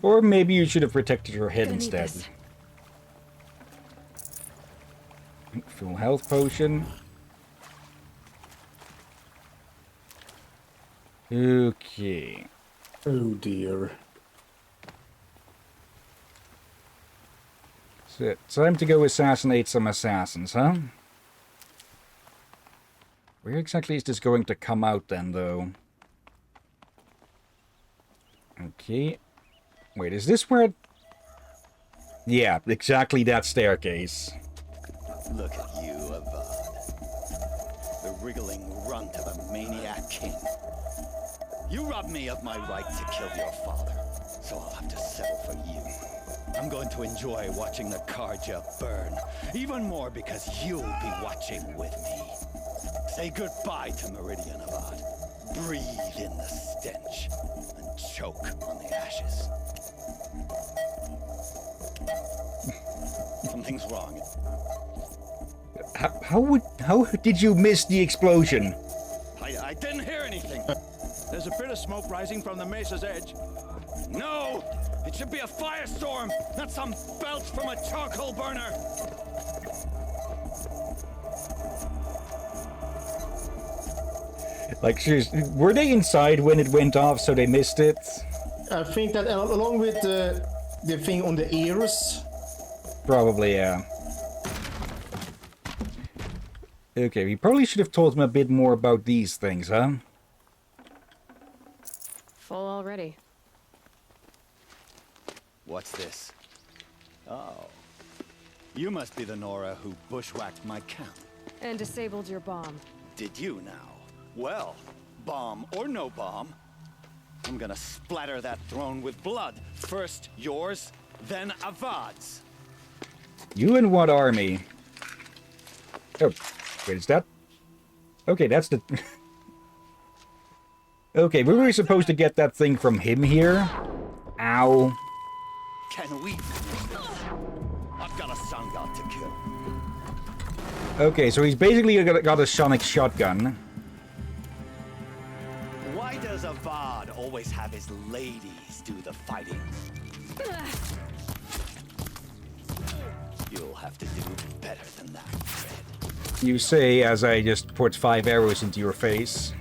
Or maybe you should have protected your head instead. Full health potion. Okay. Oh dear. So, time to go assassinate some assassins, huh? Where exactly is this going to come out then, though? Okay. Wait, is this where... Yeah, exactly that staircase. Look at you, Avad. The wriggling runt of a maniac king. You robbed me of my right to kill your father, so I'll have to settle for you. I'm going to enjoy watching the Karja burn, even more because you'll be watching with me. Say goodbye to Meridian, Avad. Breathe in the stench, and choke on the ashes. Something's wrong. How did you miss the explosion? I didn't hear anything. There's a bit of smoke rising from the mesa's edge. No! It should be a firestorm, not some belch from a charcoal burner! Like, seriously, were they inside when it went off so they missed it? I think that along with the thing on the ears. Probably, yeah. Okay, we probably should have told him a bit more about these things, huh? Full already. What's this? Oh. You must be the Nora who bushwhacked my camp. And disabled your bomb. Did you now? Well, bomb or no bomb, I'm gonna splatter that throne with blood. First yours, then Avad's. You and what army? Oh, wait, is that... Okay, that's the... Okay, we were supposed to get that thing from him here. Ow. Can we finish this? I've got a sun god to kill. Okay, so he's basically got a sonic shotgun. Why does Avad always have his ladies do the fighting? You'll have to do better than that, Fred. You say as I just put 5 arrows into your face.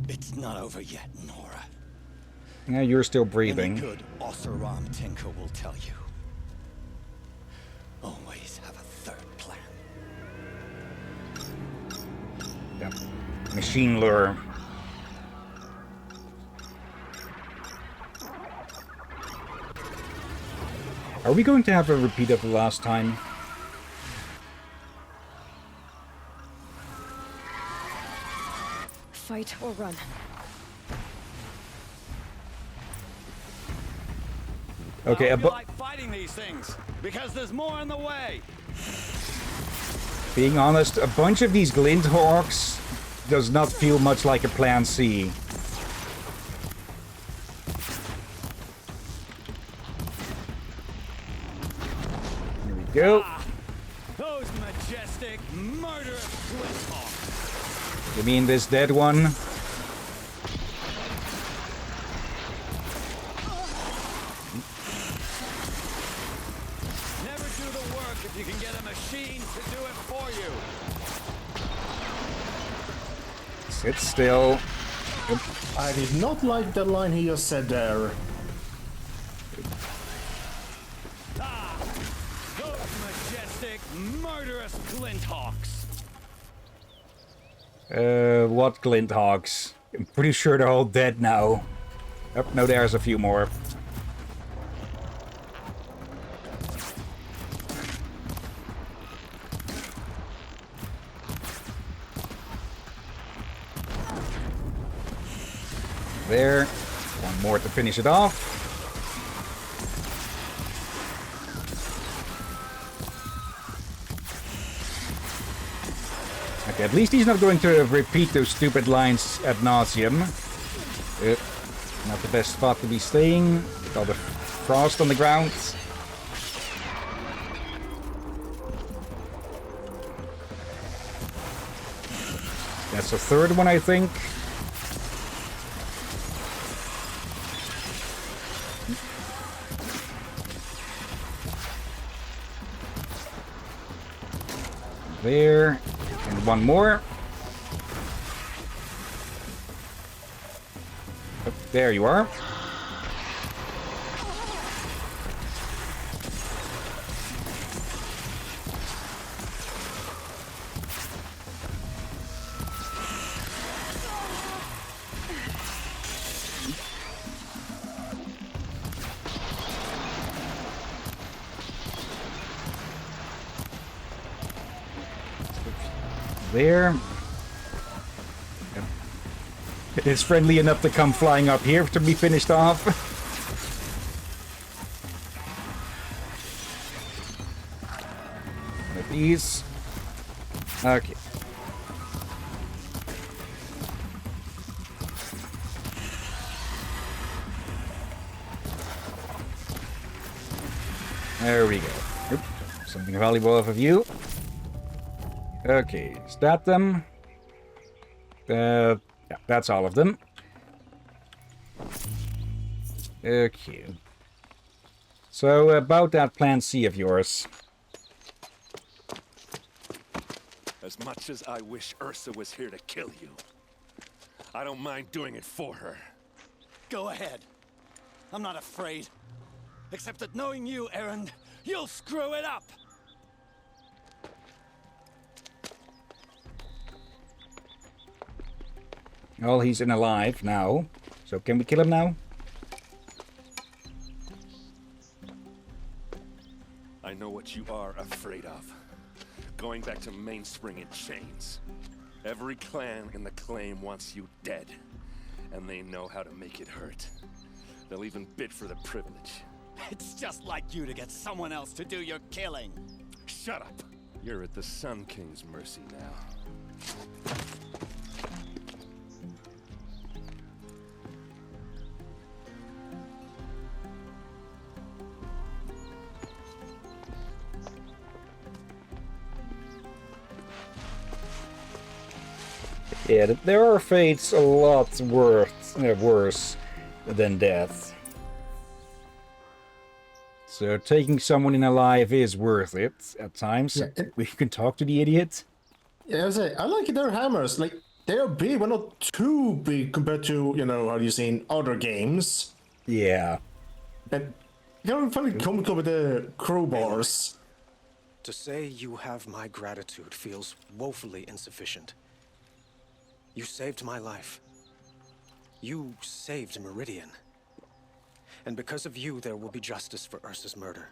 It's not over yet, Nora. Yeah, you're still breathing. Any good Oseram tinker will tell you. Always have a third plan. Yep. Machine lure. Are we going to have a repeat of the last time? Fight or run. Okay, I hope you like fighting these things, because there's more in the way. Being honest, a bunch of these glint hawks does not feel much like a plan C. Here we go. Those majestic, murderous Glinthawks. You mean this dead one? Never do the work if you can get a machine to do it for you. Sit still. I did not like the line he just said there. Those majestic, murderous Glinthawks. What glint hawks? I'm pretty sure they're all dead now. Oh, no, there's a few more. There. One more to finish it off. Okay, at least he's not going to repeat those stupid lines ad nauseum. Not the best spot to be staying. With all the frost on the ground. That's the third one, I think. There. And one more. Oh, there you are. There. It is friendly enough to come flying up here to be finished off. With these. Okay. There we go. Oop. Something valuable off of you. Okay, is that them? Yeah, that's all of them. Okay. So, about that plan C of yours. As much as I wish Ursa was here to kill you, I don't mind doing it for her. Go ahead. I'm not afraid. Except that knowing you, Aaron, you'll screw it up! Well, he's alive now. So can we kill him now? I know what you are afraid of. Going back to Mainspring in chains. Every clan in the claim wants you dead. And they know how to make it hurt. They'll even bid for the privilege. It's just like you to get someone else to do your killing. Shut up! You're at the Sun King's mercy now. Yeah, there are fates a lot worse than death. So taking someone in alive is worth it at times. Yeah, we can talk to the idiot. Yeah, I like their hammers. Like, they are big, but not too big compared to, you know, how you see in other games. Yeah. And you know, funny comical with the crowbars. To say you have my gratitude feels woefully insufficient. You saved my life. You saved Meridian. And because of you, there will be justice for Ursa's murder.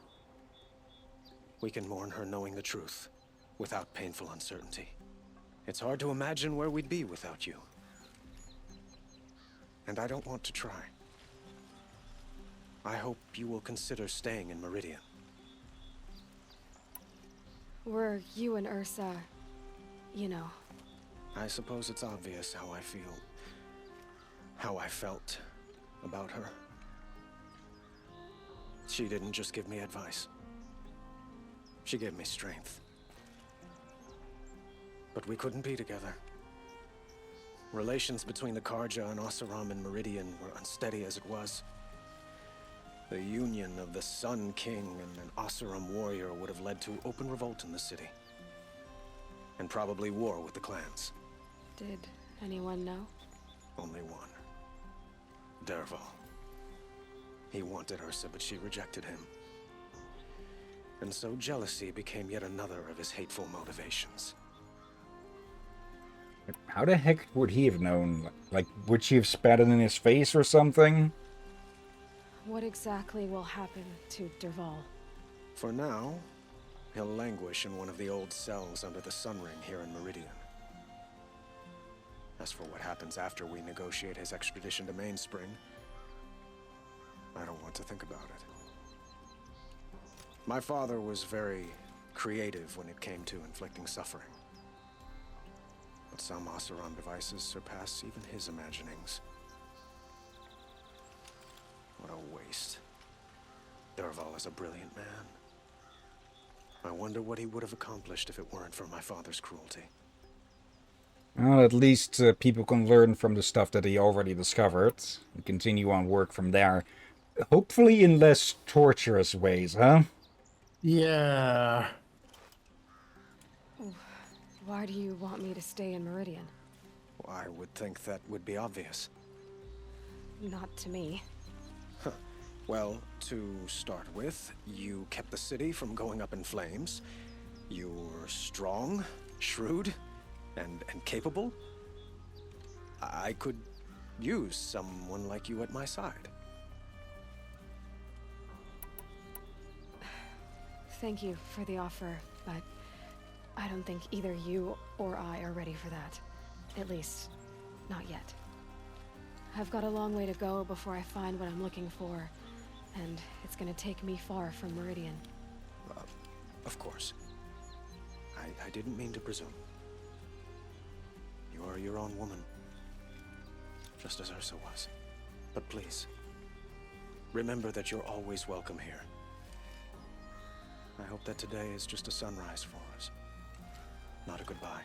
We can mourn her knowing the truth, without painful uncertainty. It's hard to imagine where we'd be without you. And I don't want to try. I hope you will consider staying in Meridian. Were you and Ursa, you know... I suppose it's obvious how I feel. How I felt about her. She didn't just give me advice. She gave me strength. But we couldn't be together. Relations between the Karja and Oseram and Meridian were unsteady as it was. The union of the Sun King and an Oseram warrior would have led to open revolt in the city. And probably war with the clans. Did anyone know? Only one. Dervahl. He wanted Ursa, but she rejected him. And so jealousy became yet another of his hateful motivations. How the heck would he have known? Like, would she have spat it in his face or something? What exactly will happen to Derval? For now, he'll languish in one of the old cells under the Sun Ring here in Meridian. As for what happens after we negotiate his extradition to Mainspring, I don't want to think about it. My father was very creative when it came to inflicting suffering. But some Oseram devices surpass even his imaginings. What a waste. Derval is a brilliant man. I wonder what he would have accomplished if it weren't for my father's cruelty. Well, at least people can learn from the stuff that he already discovered and continue on work from there. Hopefully in less torturous ways, huh? Yeah. Why do you want me to stay in Meridian? Well, I would think that would be obvious. Not to me. Huh. Well, to start with, you kept the city from going up in flames. You're strong, shrewd, and capable. I could use someone like you at my side. Thank you for the offer, but I don't think either you or I are ready for that. At least, not yet. I've got a long way to go before I find what I'm looking for, and it's gonna take me far from Meridian. Of course. I didn't mean to presume. You are your own woman, just as Ursa was. But please, remember that you're always welcome here. I hope that today is just a sunrise for us, not a goodbye.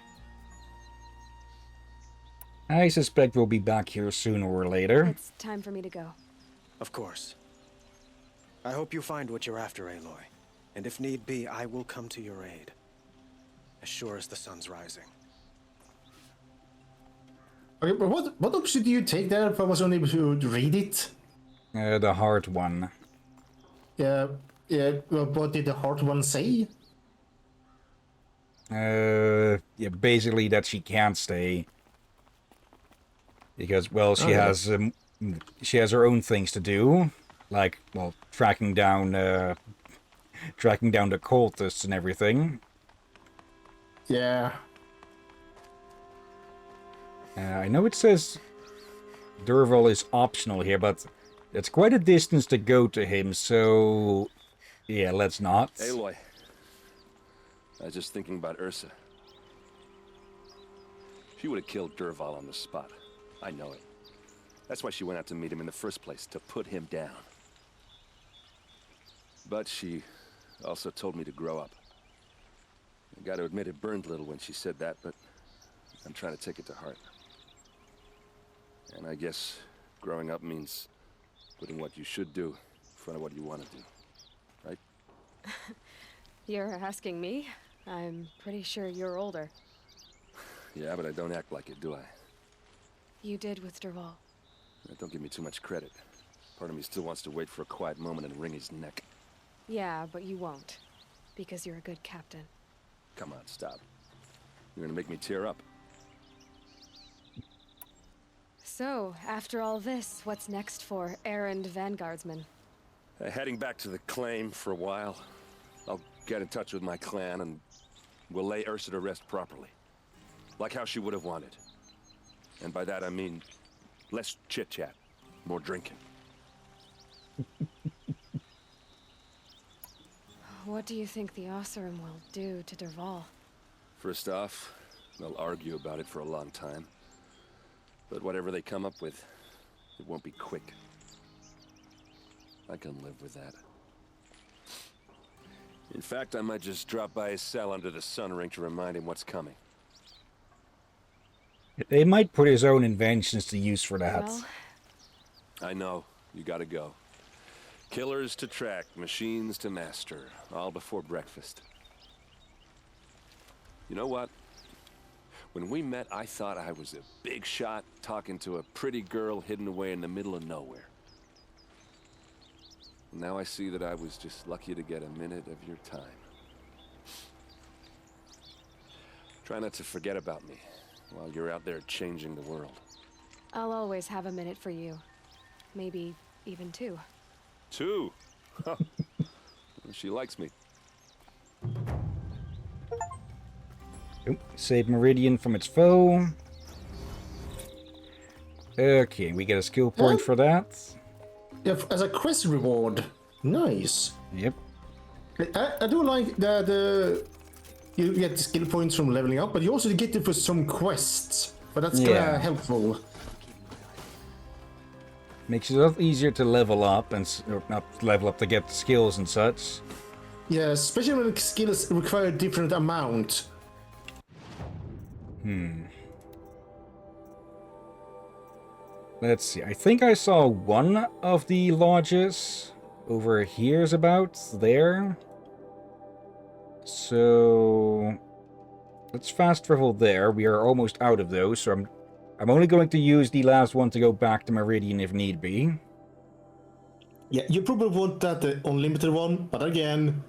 I suspect we'll be back here sooner or later. It's time for me to go. Of course. I hope you find what you're after, Aloy. And if need be, I will come to your aid. As sure as the sun's rising. Okay, but what option do you take there if I was only able to read it? The hard one. Yeah, what did the hard one say? Yeah, basically that she can't stay. Because, well, she has her own things to do. Like, well, tracking down the cultists and everything. Yeah. I know it says Derval is optional here, but it's quite a distance to go to him, so yeah, let's not. Aloy, I was just thinking about Ursa. She would have killed Derval on the spot. I know it. That's why she went out to meet him in the first place, to put him down. But she also told me to grow up. I gotta admit it burned a little when she said that, but I'm trying to take it to heart. And I guess growing up means putting what you should do in front of what you want to do, right? You're asking me? I'm pretty sure you're older. Yeah, but I don't act like it, do I? You did with Derval. Don't give me too much credit. Part of me still wants to wait for a quiet moment and wring his neck. Yeah, but you won't. Because you're a good captain. Come on, stop. You're gonna make me tear up. So, after all this, what's next for errand vanguardsman? Heading back to the claim for a while. I'll get in touch with my clan and we'll lay Ursa to rest properly. Like how she would have wanted. And by that I mean less chit-chat, more drinking. What do you think the Oseram will do to Derval? First off, they'll argue about it for a long time. But whatever they come up with, it won't be quick. I can live with that. In fact, I might just drop by his cell under the sun ring to remind him what's coming. They might put his own inventions to use for that. Well, I know. You gotta go. Killers to track, machines to master, all before breakfast. You know what? When we met, I thought I was a big shot talking to a pretty girl hidden away in the middle of nowhere. Now I see that I was just lucky to get a minute of your time. Try not to forget about me while you're out there changing the world. I'll always have a minute for you. Maybe even two. too. She likes me. Oop, save Meridian from its foe. Okay, we get a skill point for that. Yeah, as a quest reward. Nice. Yep. I do like that you get skill points from leveling up, but you also get it for some quests. But that's kinda helpful. Makes it a lot easier to level up and or not level up to get skills and such. Yeah, especially when skills require a different amount. Let's see. I think I saw one of the lodges over here's about there. So let's fast travel there. We are almost out of those, so I'm only going to use the last one to go back to Meridian if need be. Yeah, you probably want that unlimited one, but again,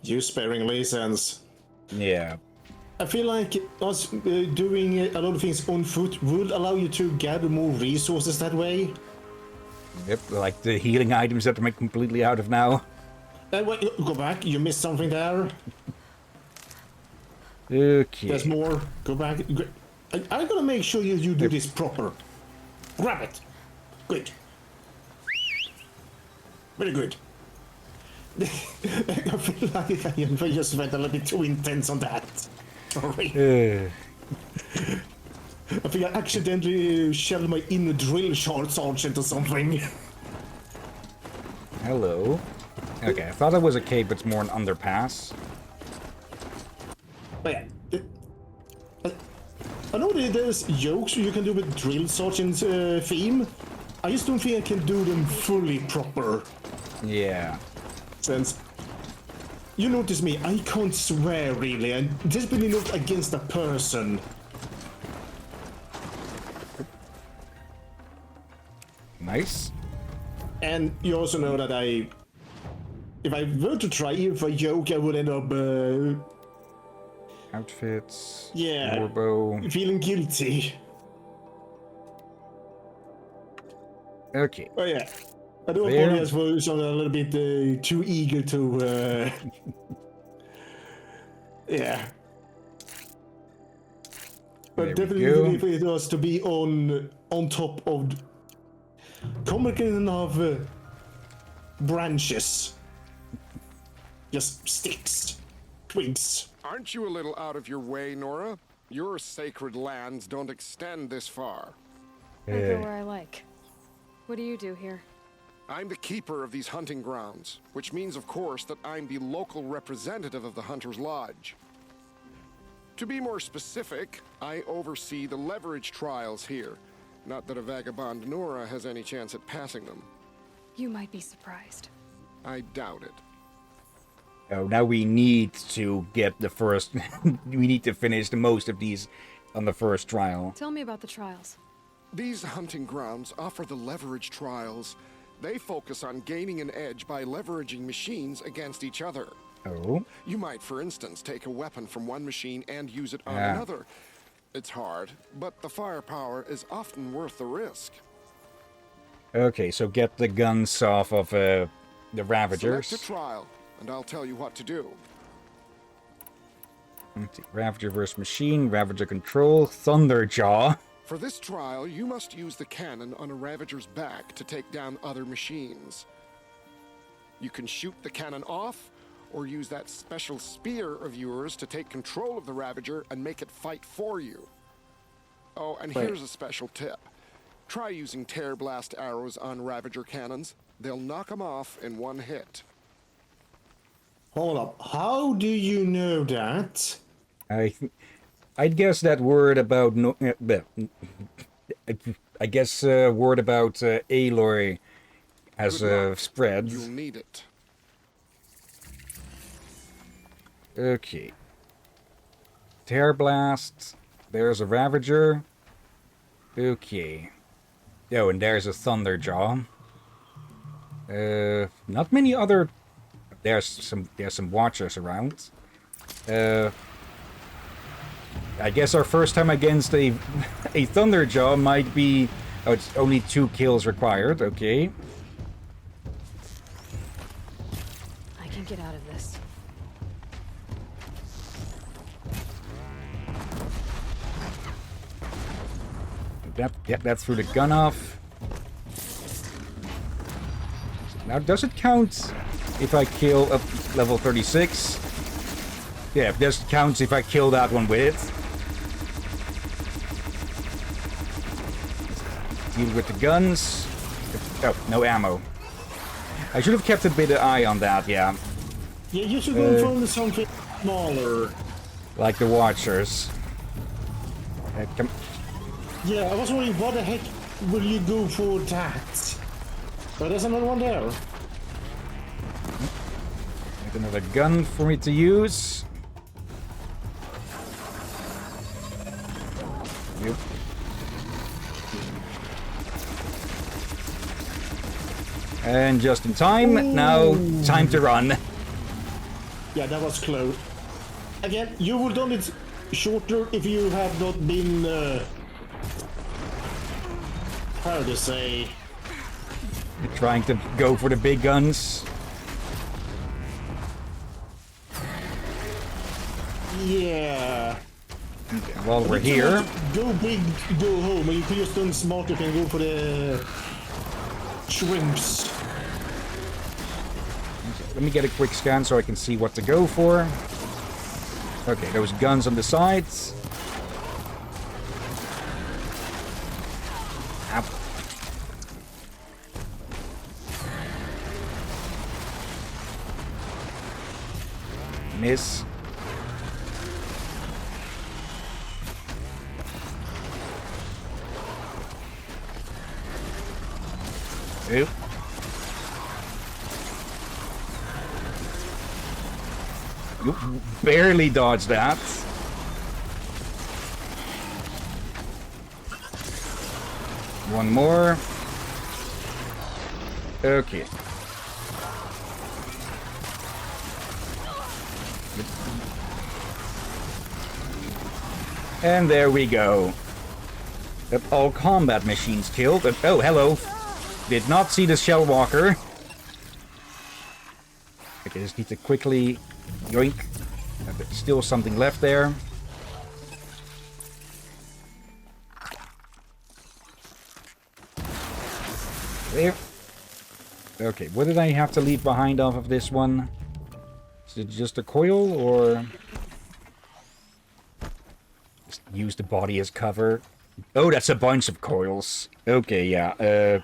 use sparingly since... Yeah. I feel like us doing a lot of things on foot would allow you to gather more resources that way. Yep, like the healing items that I'm completely out of now. Wait, go back, you missed something there. Okay. There's more, go back. I'm gonna make sure you do this proper. Grab it. Good. Very good. I feel like I just went a little bit too intense on that. Sorry. I think I accidentally shelled my inner drill sergeant or something. Hello. Okay, I thought it was a cave, but it's more an underpass. But yeah, I know there's jokes you can do with drill sergeant's theme. I just don't think I can do them fully proper. Yeah. Since you notice me, I can't swear really, and definitely not against a person. Nice. And you also know that if I were to try if a joke, I would end up outfits. Yeah. Warbow. Feeling guilty. Okay. Oh yeah. I do apologize for sounding a little bit too eager to. Yeah. But definitely, if it was to be on top of comical enough branches, just sticks, twigs. Aren't you a little out of your way, Nora? Your sacred lands don't extend this far. I go where I like. What do you do here? I'm the keeper of these hunting grounds, which means, of course, that I'm the local representative of the Hunter's Lodge. To be more specific, I oversee the leverage trials here. Not that a vagabond Nora has any chance at passing them. You might be surprised. I doubt it. Oh, now we need to get the first... we need to finish the most of these on the first trial. Tell me about the trials. These hunting grounds offer the leverage trials. They focus on gaining an edge by leveraging machines against each other. Oh? You might, for instance, take a weapon from one machine and use it on another. It's hard, but the firepower is often worth the risk. Okay, so get the guns off of the Ravagers. Select a trial, and I'll tell you what to do. Ravager versus machine, Ravager control, Thunderjaw. For this trial, you must use the cannon on a Ravager's back to take down other machines. You can shoot the cannon off, or use that special spear of yours to take control of the Ravager and make it fight for you. Oh, and here's a special tip. Try using tear blast arrows on Ravager cannons. They'll knock them off in one hit. Hold up. How do you know that? I'd guess that word about I guess word about Aloy has spread. You'll need it. Okay. Tear blast. There's a Ravager. Okay. Oh, and there's a Thunderjaw. Not many other. There's some Watchers around. I guess our first time against a Thunderjaw might be... Oh, it's only 2 kills required. Okay. can get out of this. Get that through the gun off. Now, does it count if I kill up level 36? Yeah, it just counts if I kill that one with it. Deal with the guns. Oh, no ammo. I should have kept a bit of eye on that, yeah. Yeah, you should go for something smaller. Like the Watchers. Yeah, I was wondering, what the heck will you go for that? But there's another one there. Get another gun for me to use. Yep. And just in time. Ooh. Now, time to run. Yeah, that was close. Again, you would have done it shorter if you had not been... how to say... Trying to go for the big guns. Yeah. Okay, while we're here... Go big, go home, and you could just done smarter and go for the... shrimps. Okay, let me get a quick scan so I can see what to go for. Okay, those guns on the sides. Ow. Miss. Oop. You barely dodged that. One more. Okay. And there we go. All combat machines killed. Oh, hello. Did not see the shell walker. Okay, just need to quickly yoink. There's still something left there. There. Okay, what did I have to leave behind off of this one? Is it just a coil, or... Just use the body as cover? Oh, that's a bunch of coils. Okay, yeah,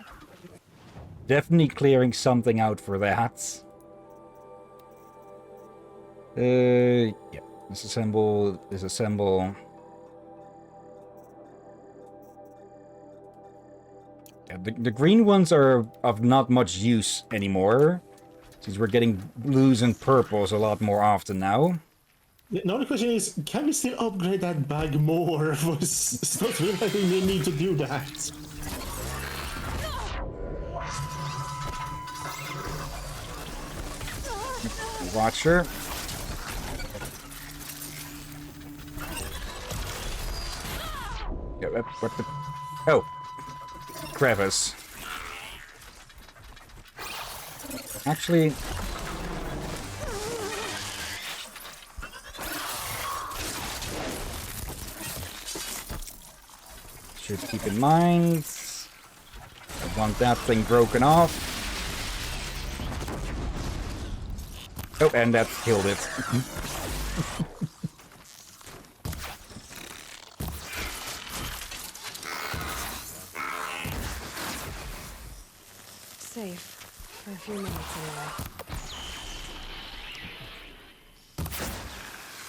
definitely clearing something out for that. Yeah. Disassemble, disassemble. Yeah, the green ones are of not much use anymore, since we're getting blues and purples a lot more often now. Yeah, now the question is, can we still upgrade that bag more? It's not really like we need to do that. Watcher. Yeah, what the... Oh. Crevice. Actually... Should keep in mind... I want that thing broken off. Oh, and that killed it. Safe. For a few minutes,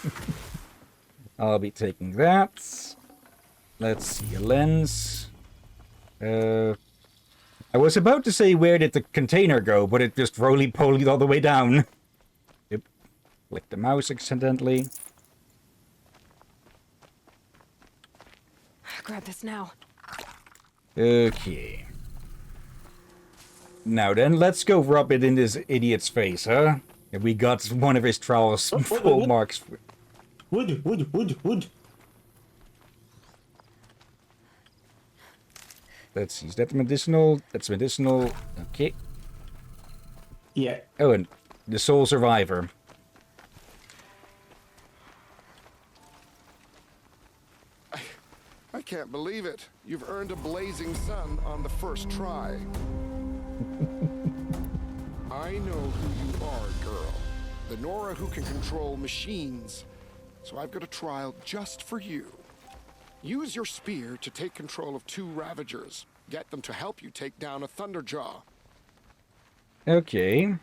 anyway. I'll be taking that. Let's see, a lens. I was about to say, where did the container go, but it just roly-polied all the way down. Yep. Click the mouse accidentally. Grab this now. Okay. Now then, let's go rub it in this idiot's face, huh? And we got one of his trowels full marks. Wood. Let's see, is that medicinal? That's medicinal. Okay. Yeah. Oh, and The sole survivor. I can't believe it. You've earned a blazing sun on the first try. I know who you are, girl. The Nora who can control machines. So I've got a trial just for you. Use your spear to take control of 2 Ravagers. Get them to help you take down a Thunderjaw. Okay.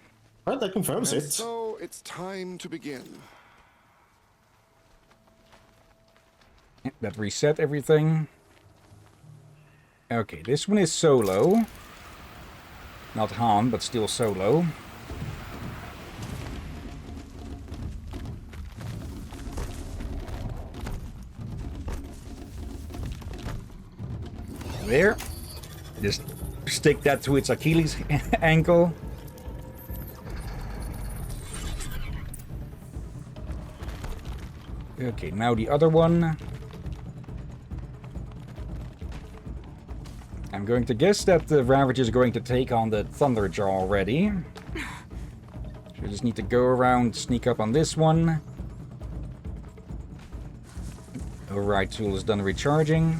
Well, that confirms And it. so it's time to begin. That reset everything. Okay, this one is solo. Not Han, but still solo. There. Just stick that to its Achilles ankle. Okay, now the other one. I'm going to guess that the Ravager is going to take on the Thunderjaw already. So I just need to go around, sneak up on this one. Override tool is done recharging.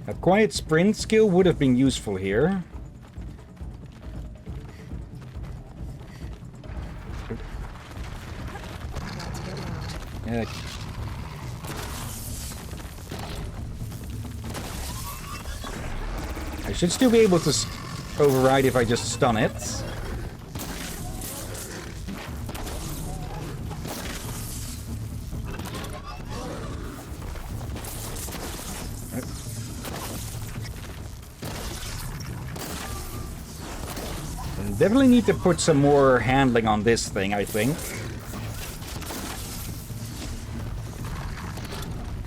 A quiet sprint skill would have been useful here. I should still be able to override if I just stun it. Definitely need to put some more handling on this thing, I think.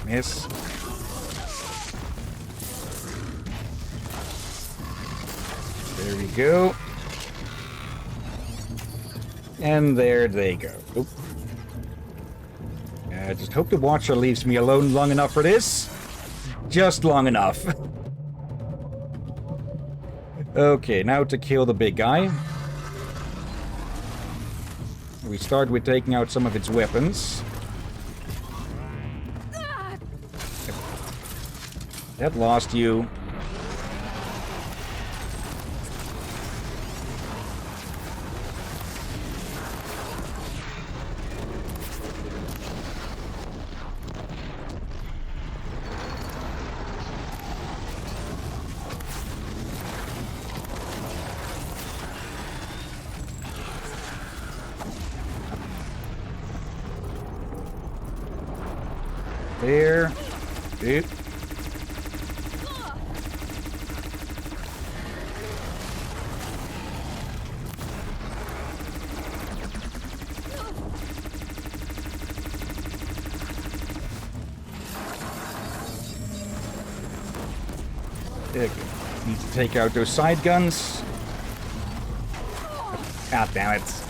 Miss. There we go. And there they go. Oop. I just hope the Watcher leaves me alone long enough for this. Just long enough. Okay, now to kill the big guy. We start with taking out some of its weapons. That lost you. There. Oop. Okay. Need to take out those side guns. God damn it.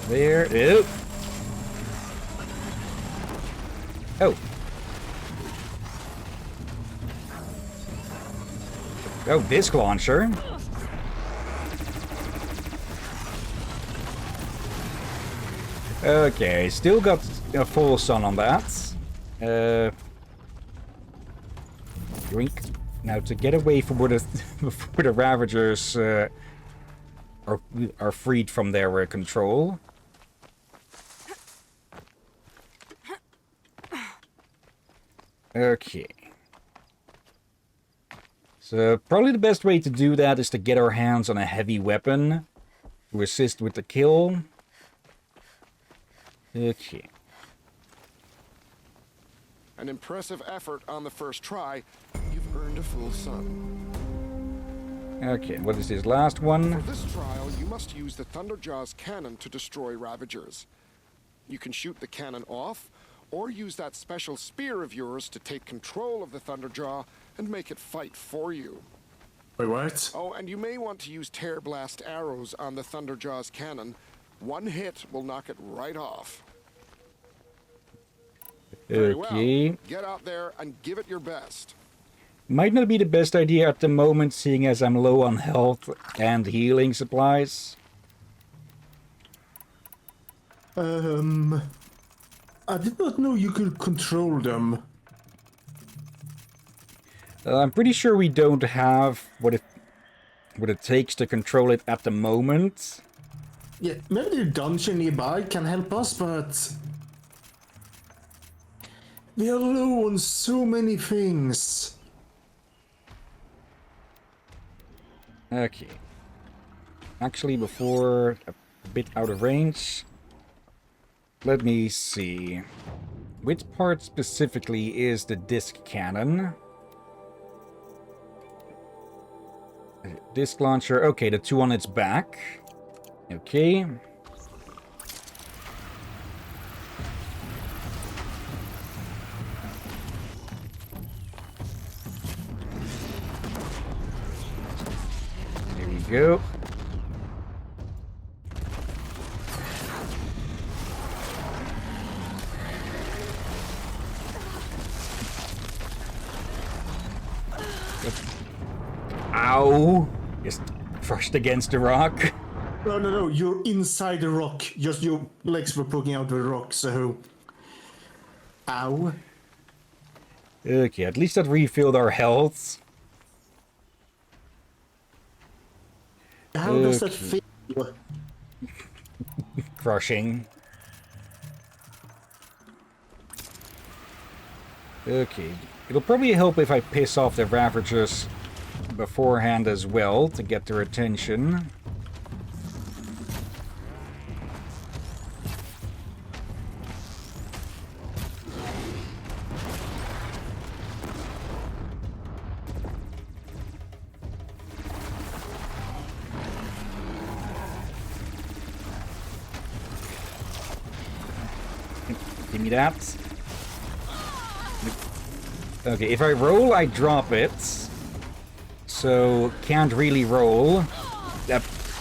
There. Oop. Oh. Oh, disc launcher. Okay, still got a full sun on that. Drink. Now to get away from where the Ravagers are freed from their control. Okay. So probably the best way to do that is to get our hands on a heavy weapon to assist with the kill. Okay. An impressive effort on the first try. You've earned a full sun. Okay, what is this last one? For this trial, you must use the Thunderjaw's cannon to destroy Ravagers. You can shoot the cannon off, or use that special spear of yours to take control of the Thunderjaw and make it fight for you. Wait, what? Oh, and you may want to use tear blast arrows on the Thunderjaw's cannon. One hit will knock it right off. Very Okay. well. Get out there and give it your best. Might not be the best idea at the moment, seeing as I'm low on health and healing supplies. I did not know you could control them. I'm pretty sure we don't have what it takes to control it at the moment. Yeah, maybe the dungeon nearby can help us, but we are low on so many things. Okay. Actually, before a bit out of range, let me see. Which part specifically is the disc cannon? Disc launcher. Okay, the two on its back. Okay. There we go. Ow! Just crushed against the rock. No, you're inside the rock. Just your legs were poking out of the rock, so... Ow. Okay, at least that refilled our health. How does that feel? Crushing. Okay. It'll probably help if I piss off the Ravagers beforehand as well to get their attention. Give me that. Okay, if I roll, I drop it. So, can't really roll.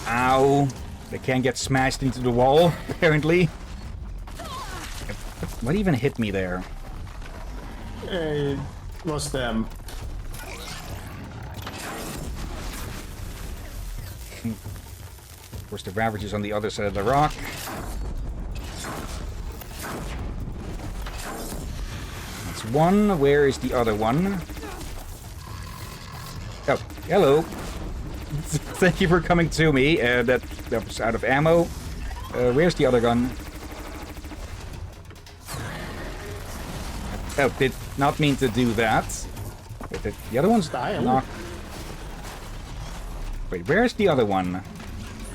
Ow. They can't get smashed into the wall, apparently. What even hit me there? It was them. Of course, the Ravagers on the other side of the rock. That's one. Where is the other one? Oh, hello. Thank you for coming to me. That was out of ammo. Where's the other gun? Oh, did not mean to do that. Wait, the other one's knocked. Wait, where's the other one?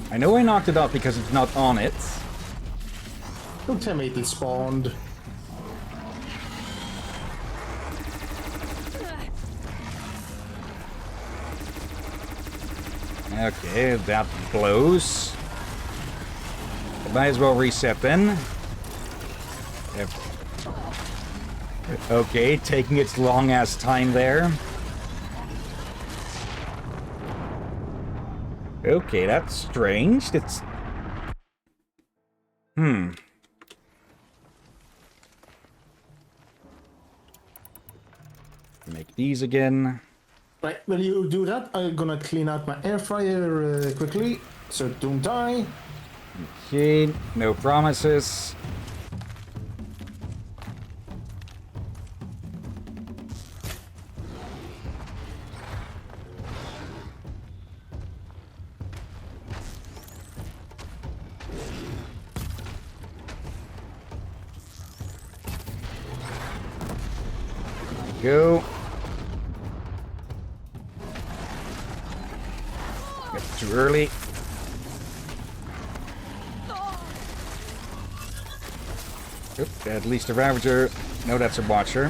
I know I knocked it off because it's not on it. Don't tell me it spawned. Okay, that blows. I might as well reset then. Yep. Okay, taking its long ass time there. Okay, that's strange. It's... Make these again. Right, will you do that? I'm gonna clean out my air fryer quickly, so don't die. Okay, no promises. Go. It's too early. Oop, at least a Ravager. No, that's a Watcher.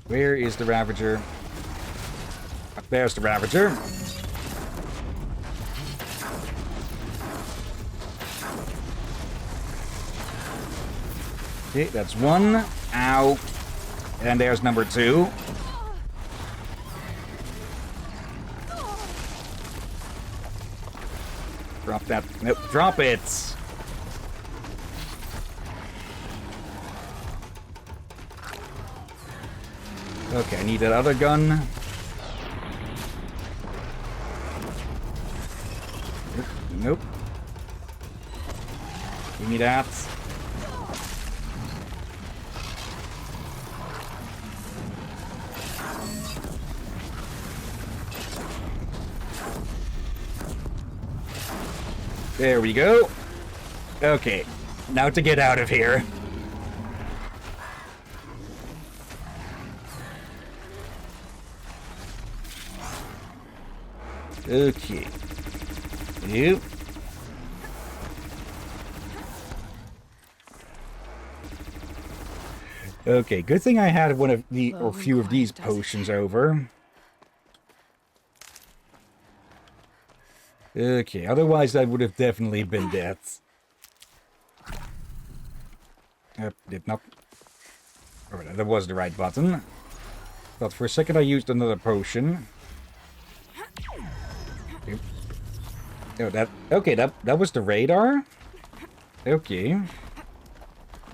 Where is the Ravager? There's the Ravager. Okay, that's one. Ow. And there's number two. Drop that. Nope, drop it! Okay, I need that other gun. Nope. Give me that. There we go. Okay, now to get out of here. Okay. Yep. Okay, good thing I had one of the, or few of these potions over. Okay, otherwise that would have definitely been death. Did not... Oh, that was the right button. But for a second I used another potion. Oh, that... Okay, that was the radar? Okay.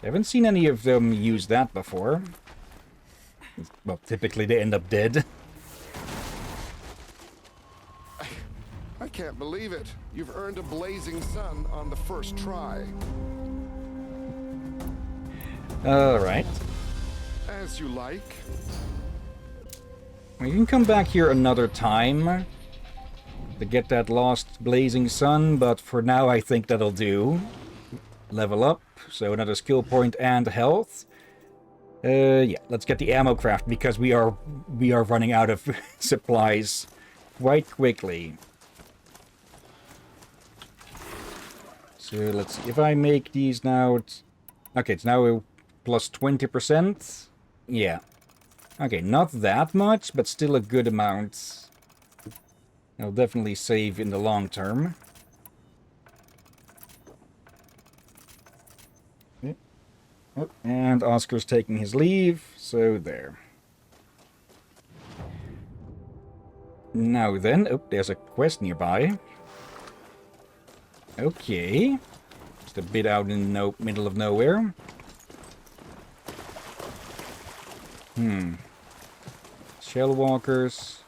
Haven't seen any of them use that before. Well, typically they end up dead. I can't believe it. You've earned a blazing sun on the first try. Alright. As you like. We can come back here another time to get that lost blazing sun, but for now I think that'll do. Level up, so another skill point and health. Yeah, let's get the ammo craft because we are running out of supplies quite quickly. So let's see, if I make these now, okay, it's now plus 20%. Yeah. Okay, not that much, but still a good amount. I'll definitely save in the long term. Oh, and Oscar's taking his leave, so there. Now then, oh, there's a quest nearby. Okay. Just a bit out in the middle of nowhere. Shell walkers.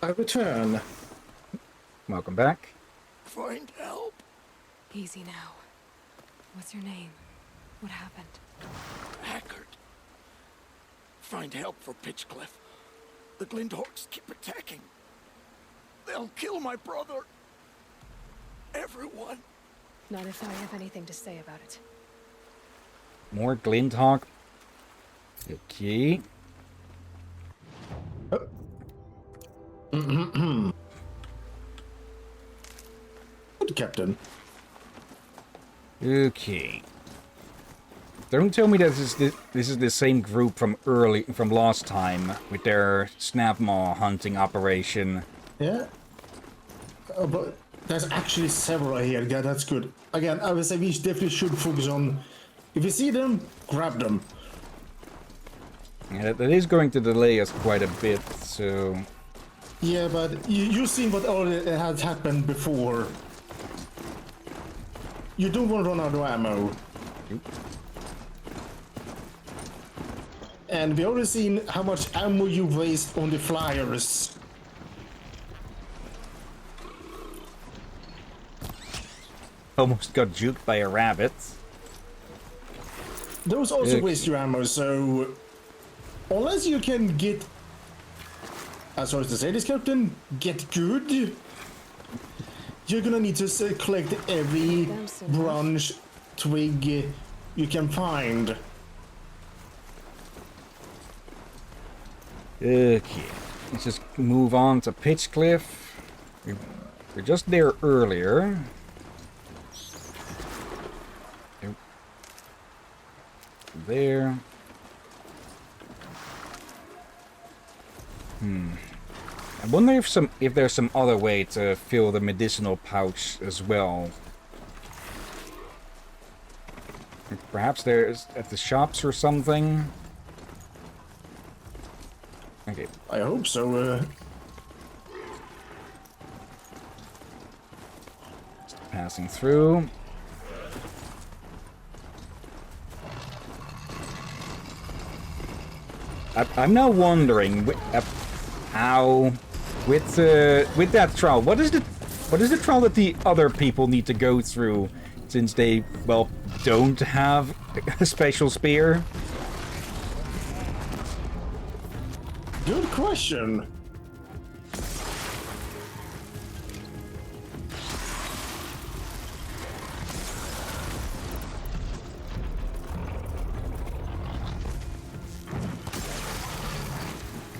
I return. Welcome back. Find help. Easy now. What's your name? What happened? Haggard. Find help for Pitchcliff. The Glinthawks keep attacking. They'll kill my brother. Everyone. Not if I have anything to say about it. More Glinthawk. Okay. Good, Captain. Okay. Don't tell me that this is the same group from last time with their snapmaw hunting operation. Yeah. But there's actually several here. Yeah, that's good. Again, I would say we definitely should focus on. If you see them, grab them. Yeah, that is going to delay us quite a bit. So. Yeah, but you've seen what already has happened before. You don't want to run out of ammo. And we already seen how much ammo you waste on the flyers. Almost got juked by a rabbit. Those also waste your ammo, so unless you can get, as sorry to say this, Captain, get good, you're gonna need to collect every branch, twig you can find. Okay, let's just move on to Pitchcliff. We're just there earlier. There. I wonder if there's some other way to fill the medicinal pouch as well. Perhaps there's at the shops or something. Okay. I hope so. passing through. I'm now wondering how with that trial, what is the trial that the other people need to go through, since they, well, don't have a special spear? Good question.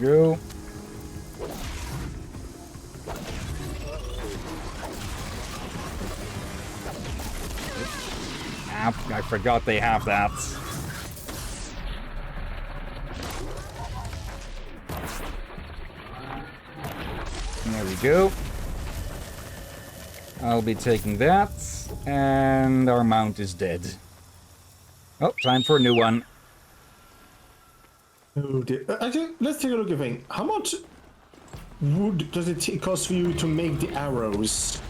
Go. I forgot they have that. There we go. I'll be taking that, and our mount is dead. Oh, time for a new one. Oh dear. Actually, let's take a look at the thing. How much wood does it cost for you to make the arrows?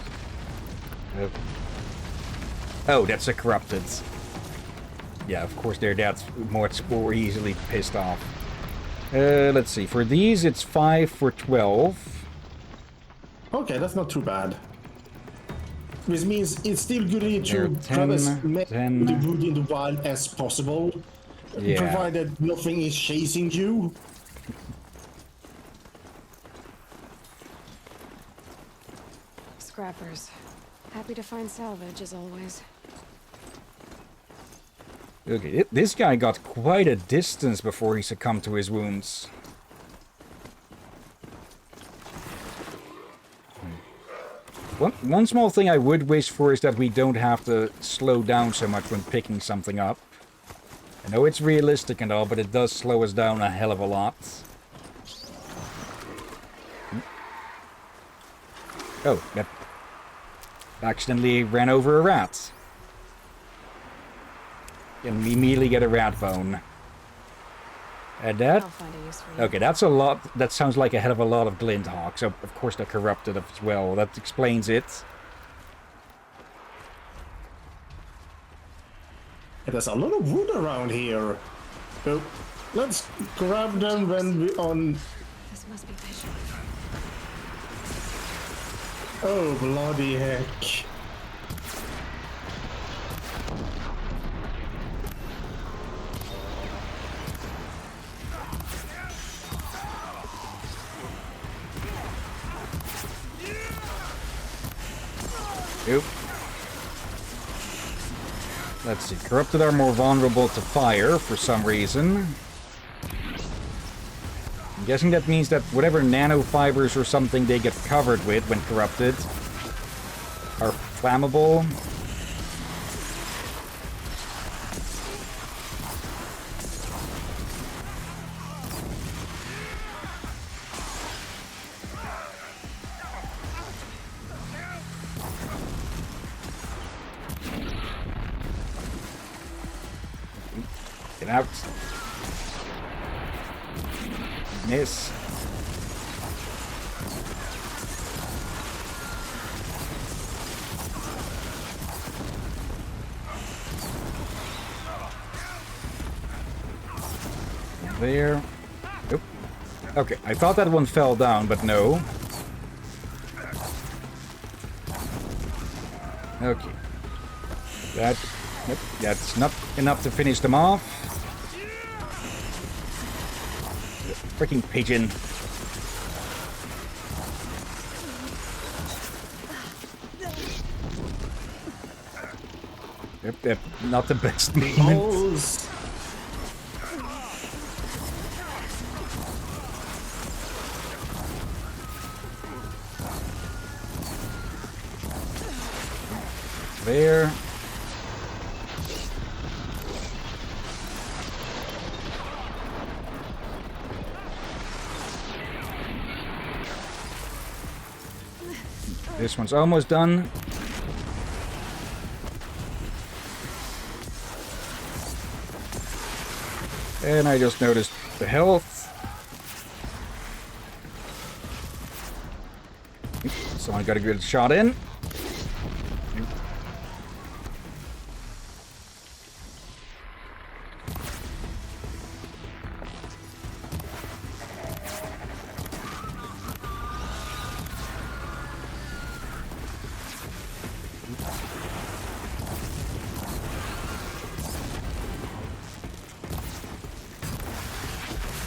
Oh, that's a corrupted. Yeah, of course that's much more easily pissed off. Let's see. For these, it's 5 for 12. Okay, that's not too bad. Which means it's still good to grab as many the wood in the wild as possible, provided nothing is chasing you. Scrappers. Happy to find salvage, as always. Okay, this guy got quite a distance before he succumbed to his wounds. One small thing I would wish for is that we don't have to slow down so much when picking something up. I know it's realistic and all, but it does slow us down a hell of a lot. Oh, that accidentally ran over a rat. And we immediately get a rat bone. And that... Okay, that's a lot. That sounds like a hell of a lot of glint hawk. So, of course, they're corrupted as well. That explains it. There's a lot of wood around here. So, let's grab them when we're on... This must be Bishop. Oh, bloody heck. Oop. Let's see. Corrupted are more vulnerable to fire for some reason. I'm guessing that means that whatever nanofibers or something they get covered with when corrupted are flammable. Get out. Miss. There. Oop. Okay, I thought that one fell down, but no. Okay. That's not enough to finish them off. Freaking pigeon. Yep, not the best movement. There. This one's almost done. And I just noticed the health. So I got a good shot in.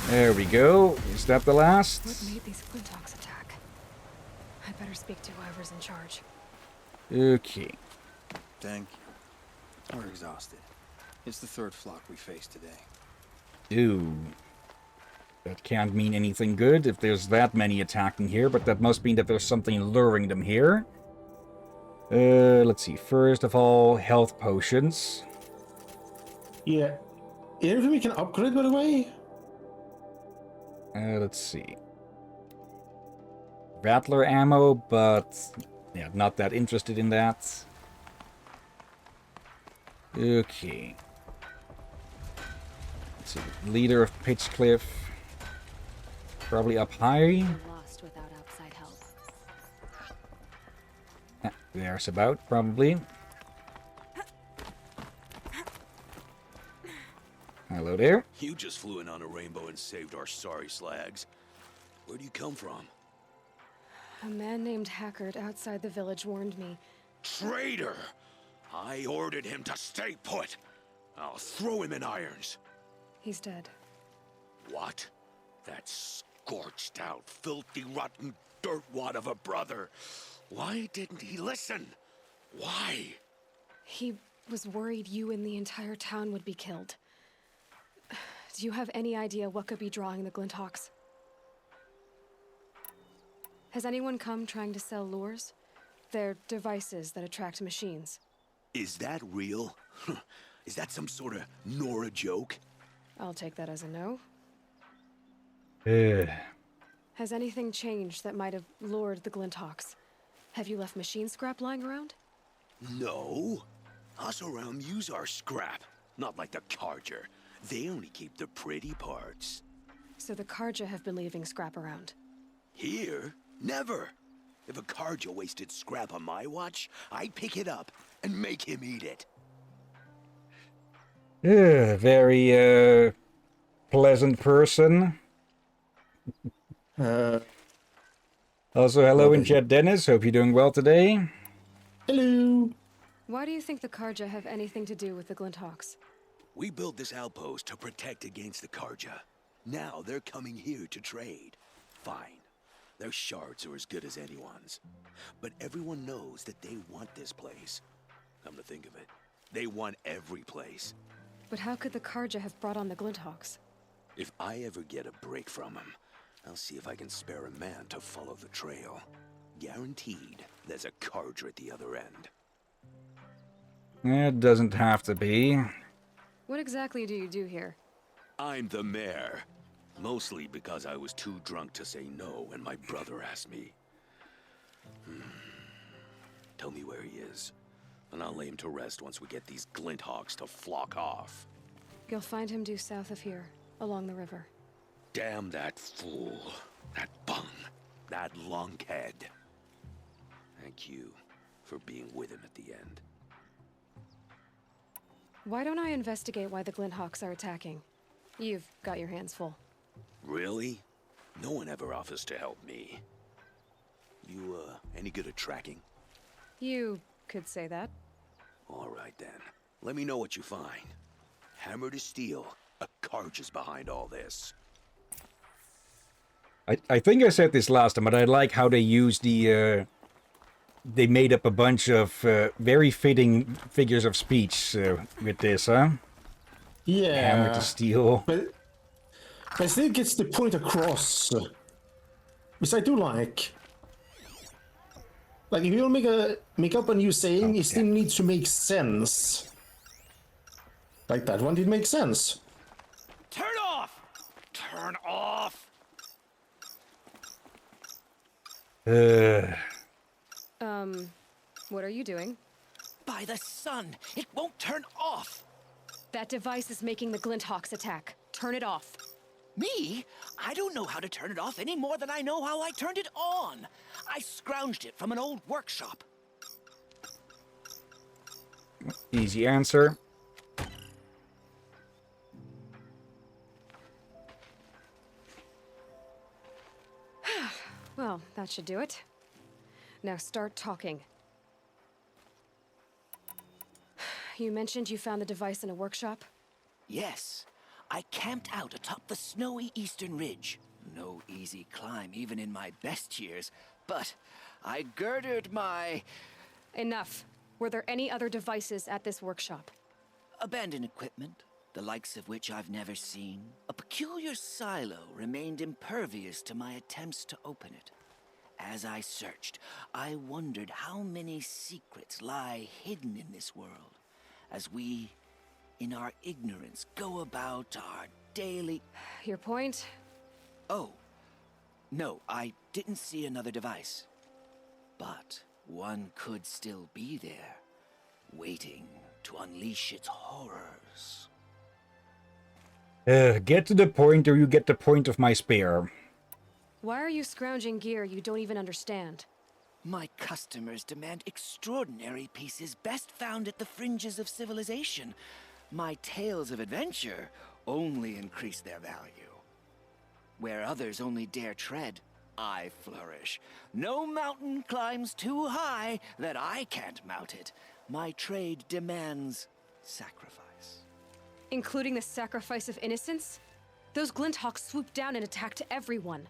There we go. Is that the last? What made these Glinthawks attack? I better speak to whoever's in charge. Okay. Thank you. We're exhausted. It's the third flock we faced today. Ooh. That can't mean anything good if there's that many attacking here, but that must mean that there's something luring them here. Let's see. First of all, health potions. Yeah. Anything we can upgrade, by the way? Let's see. Rattler ammo, but yeah, not that interested in that. Okay. Let's see. Leader of Pitchcliff. Probably up high. Lost without outside help. There's about, probably. Hello there. You just flew in on a rainbow and saved our sorry slags. Where do you come from? A man named Hackard outside the village warned me. Traitor! I ordered him to stay put. I'll throw him in irons. He's dead. What? That scorched out, filthy, rotten dirtwad of a brother. Why didn't he listen? Why? He was worried you and the entire town would be killed. Do you have any idea what could be drawing the Glinthawks? Has anyone come trying to sell lures? They're devices that attract machines. Is that real? Is that some sort of Nora joke? I'll take that as a no. Ugh. Has anything changed that might have lured the Glinthawks? Have you left machine scrap lying around? No. Us around use our scrap. Not like the Carja. They only keep the pretty parts. So the Carja have been leaving scrap around? Here? Never. If a Carja wasted scrap on my watch, I'd pick it up and make him eat it. Very, pleasant person. Also, hello in chat, Dennis. Hope you're doing well today. Hello. Why do you think the Carja have anything to do with the Glinthawks? We built this outpost to protect against the Carja. Now they're coming here to trade. Fine. Their shards are as good as anyone's. But everyone knows that they want this place. Come to think of it, they want every place. But how could the Carja have brought on the Glinthawks? If I ever get a break from them, I'll see if I can spare a man to follow the trail. Guaranteed, there's a Carja at the other end. It doesn't have to be. What exactly do you do here? I'm the mayor. Mostly because I was too drunk to say no when my brother asked me. Tell me where he is, and I'll lay him to rest once we get these Glinthawks to flock off. You'll find him due south of here, along the river. Damn that fool. That bung. That lunkhead. Thank you for being with him at the end. Why don't I investigate why the Glinthawks are attacking? You've got your hands full. Really? No one ever offers to help me. You, any good at tracking? You could say that. All right, then. Let me know what you find. Hammer to steel. A Carja's behind all this. I think I said this last time, but I like how they use the... they made up a bunch of very fitting figures of speech with this, huh? Yeah. Hammer to steel. But I still gets the point across. Which I do like. Like, if you make up a new saying, it still needs to make sense. Like that one did make sense. Turn off! Turn off! What are you doing? By the sun, it won't turn off! That device is making the Glinthawks attack. Turn it off. Me? I don't know how to turn it off any more than I know how I turned it on. I scrounged it from an old workshop. Easy answer. Well, that should do it. Now start talking. You mentioned you found the device in a workshop? Yes. I camped out atop the snowy eastern ridge. No easy climb, even in my best years. But I girded my... Enough. Were there any other devices at this workshop? abandoned equipment, the likes of which I've never seen. A peculiar silo remained impervious to my attempts to open it. As I searched, I wondered how many secrets lie hidden in this world, as we, in our ignorance, go about our daily... Your point? Oh, no, I didn't see another device. But one could still be there, waiting to unleash its horrors. Get to the point or you get the point of my spear. Why are you scrounging gear you don't even understand? My customers demand extraordinary pieces best found at the fringes of civilization. My tales of adventure only increase their value. Where others only dare tread, I flourish. No mountain climbs too high that I can't mount it. My trade demands sacrifice. Including the sacrifice of innocence? Those Glinthawks swooped down and attacked everyone.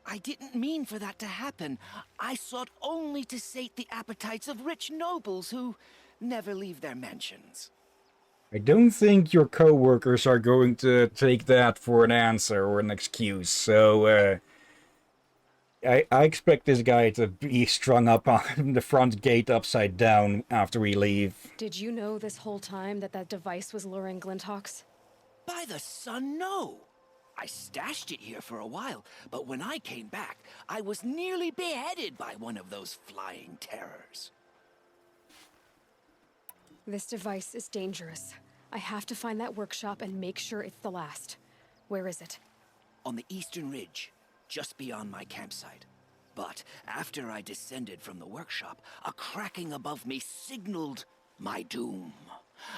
I didn't mean for that to happen. I sought only to sate the appetites of rich nobles who never leave their mansions. I don't think your co-workers are going to take that for an answer or an excuse, so I expect this guy to be strung up on the front gate upside down after we leave. Did you know this whole time that device was luring Glinthawks? By the sun, no! I stashed it here for a while, but when I came back, I was nearly beheaded by one of those flying terrors. This device is dangerous. I have to find that workshop and make sure it's the last. Where is it? On the eastern ridge, just beyond my campsite. But after I descended from the workshop, a cracking above me signaled my doom.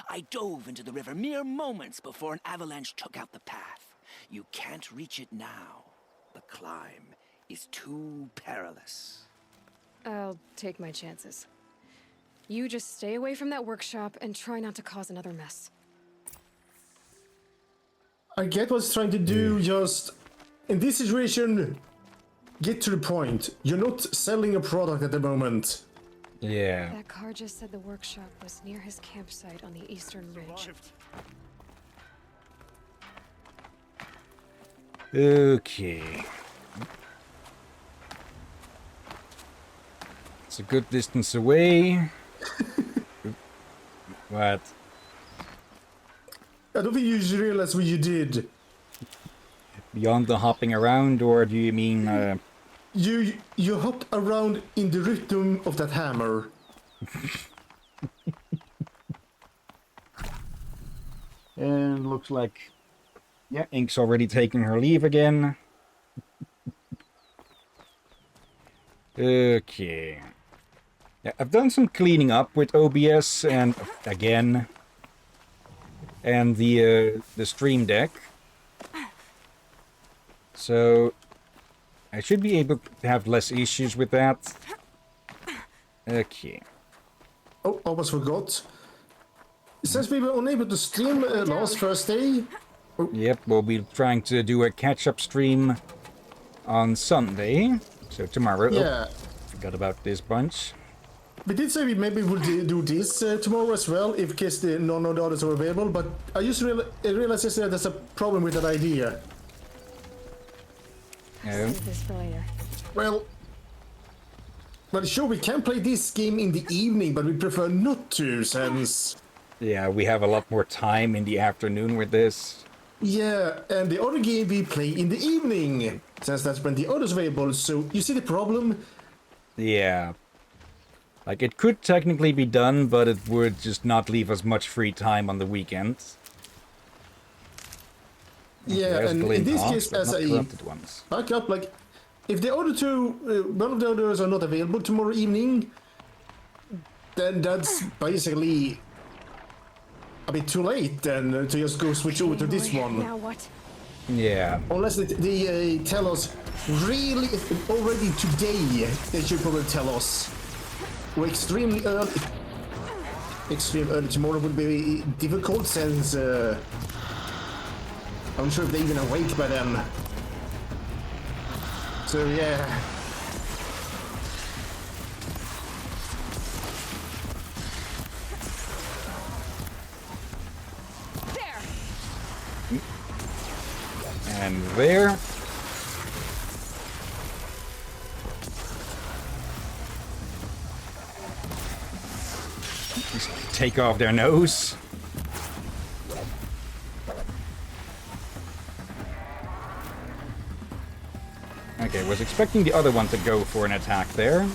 I dove into the river mere moments before an avalanche took out the path. You can't reach it now. The climb is too perilous. I'll take my chances. You just stay away from that workshop and try not to cause another mess. I get what it's trying to do, just... In this situation, get to the point. You're not selling a product at the moment. Yeah. That car just said the workshop was near his campsite on the eastern ridge. Okay. It's a good distance away. What? I don't think you realize what you did. Beyond the hopping around, or do you mean... You hopped around in the rhythm of that hammer. And looks like... Yeah, Ink's already taking her leave again. Okay. Yeah, I've done some cleaning up with OBS and... again. And the Stream Deck. So... I should be able to have less issues with that. Okay. Oh, almost forgot. Since we were unable to stream last Thursday... Oh. Yep, we'll be trying to do a catch-up stream on Sunday. So tomorrow. Yeah. Oh, forgot about this bunch. We did say we maybe would do this tomorrow as well, if in case none of the others are available, but I just realized yesterday there's a problem with that idea. Save this for later. Well, sure, we can play this game in the evening, but we prefer not to, since... Yeah, we have a lot more time in the afternoon with this. Yeah, and the other game we play in the evening, since that's when the others available, so you see the problem? Yeah. Like, it could technically be done, but it would just not leave us much free time on the weekends. Yeah, okay, and in this case, as a backup, like, if the other two, one of the others are not available tomorrow evening, then that's basically a bit too late then to just go switch over to this one. Now what? Yeah. Unless they tell us really already today, they should probably tell us. We're extremely early. Extremely early tomorrow would be difficult since I'm sure if they're even awake by then. So yeah. And there. Just take off their nose. Okay, was expecting the other one to go for an attack there.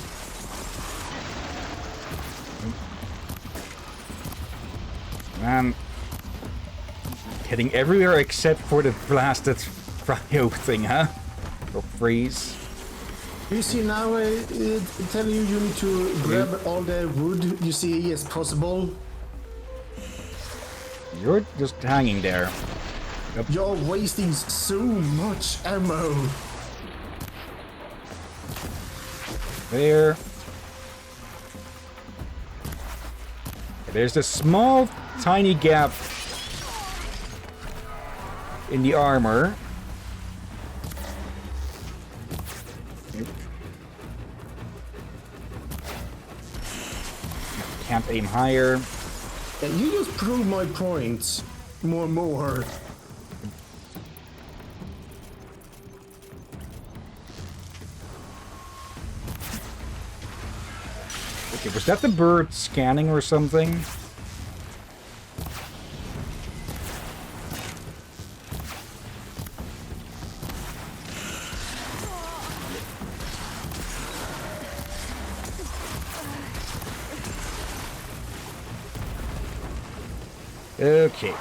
Man. Hitting everywhere except for the blasted cryo thing, huh? Or freeze. You see now, telling you need to grab all the wood you see as possible. You're just hanging there. Yep. You're wasting so much ammo. There. There's a small, tiny gap in the armor. Can't aim higher. Yeah, you just prove my point more and more. Okay, was that the bird scanning or something? Okay.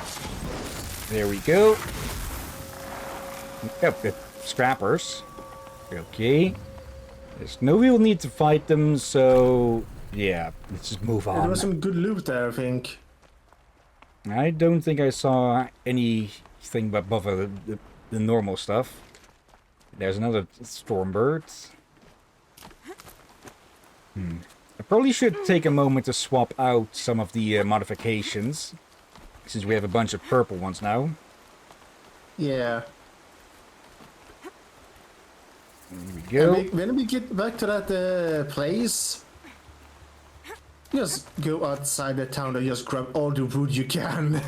There we go. Yep, the scrappers. Okay. There's no real need to fight them, so yeah, let's just move on. There was some good loot there, I think. I don't think I saw anything above the normal stuff. There's another Stormbird. I probably should take a moment to swap out some of the modifications, since we have a bunch of purple ones now. Yeah. There we go. When we get back to that place, just go outside the town and just grab all the wood you can.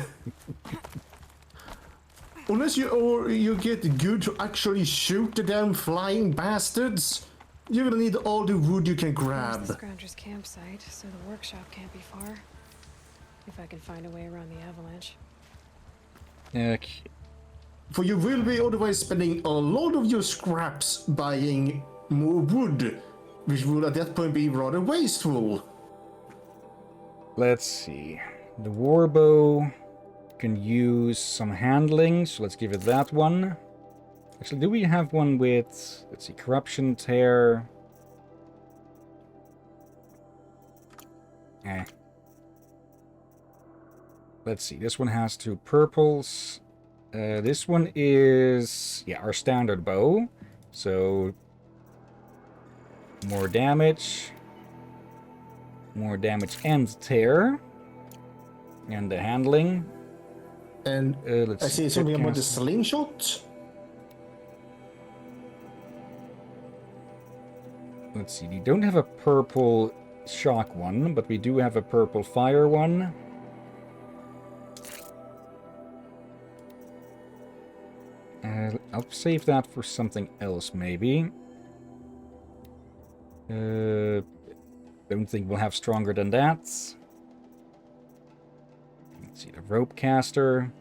Unless you get good to actually shoot the damn flying bastards, you're gonna need all the wood you can grab. There's the Scrounger's campsite, so the workshop can't be far. If I can find a way around the avalanche. Okay. For you will be otherwise spending a lot of your scraps buying more wood, which would at that point be rather wasteful. Let's see. The warbow can use some handling, so let's give it that one. Actually, do we have one with, let's see, corruption, tear? Let's see, this one has 2 purples. This one is, yeah, our standard bow. So, more damage. More damage and tear. And the handling. And let's I see something about the cast. slingshot. Let's see, we don't have a purple shock one, but we do have a purple fire one. I'll save that for something else, maybe. Don't think we'll have stronger than that. Let's see, the rope caster.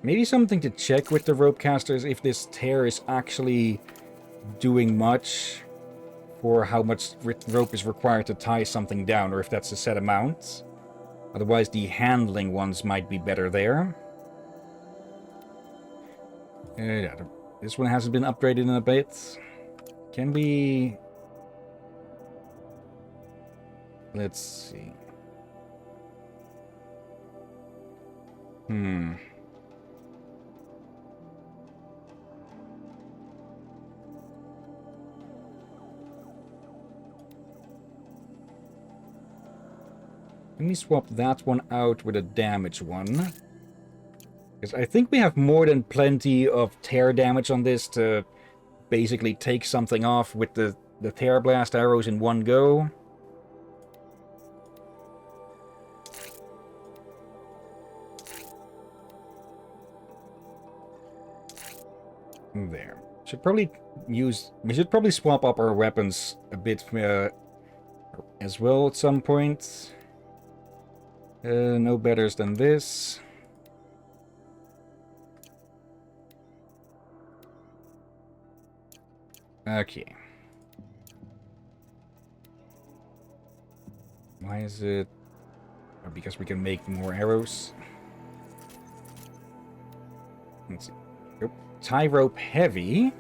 Maybe something to check with the rope casters if this tear is actually doing much for how much rope is required to tie something down, or if that's a set amount. Otherwise, the handling ones might be better there. Yeah, this one hasn't been upgraded in a bit. Can we... Let's see. Let me swap that one out with a damage one. Because I think we have more than plenty of tear damage on this to basically take something off with the tear blast arrows in one go. There. We should probably swap up our weapons a bit as well at some point. No betters than this. Okay. Why is it... Oh, because we can make more arrows. Let's see. Oh, tie rope heavy.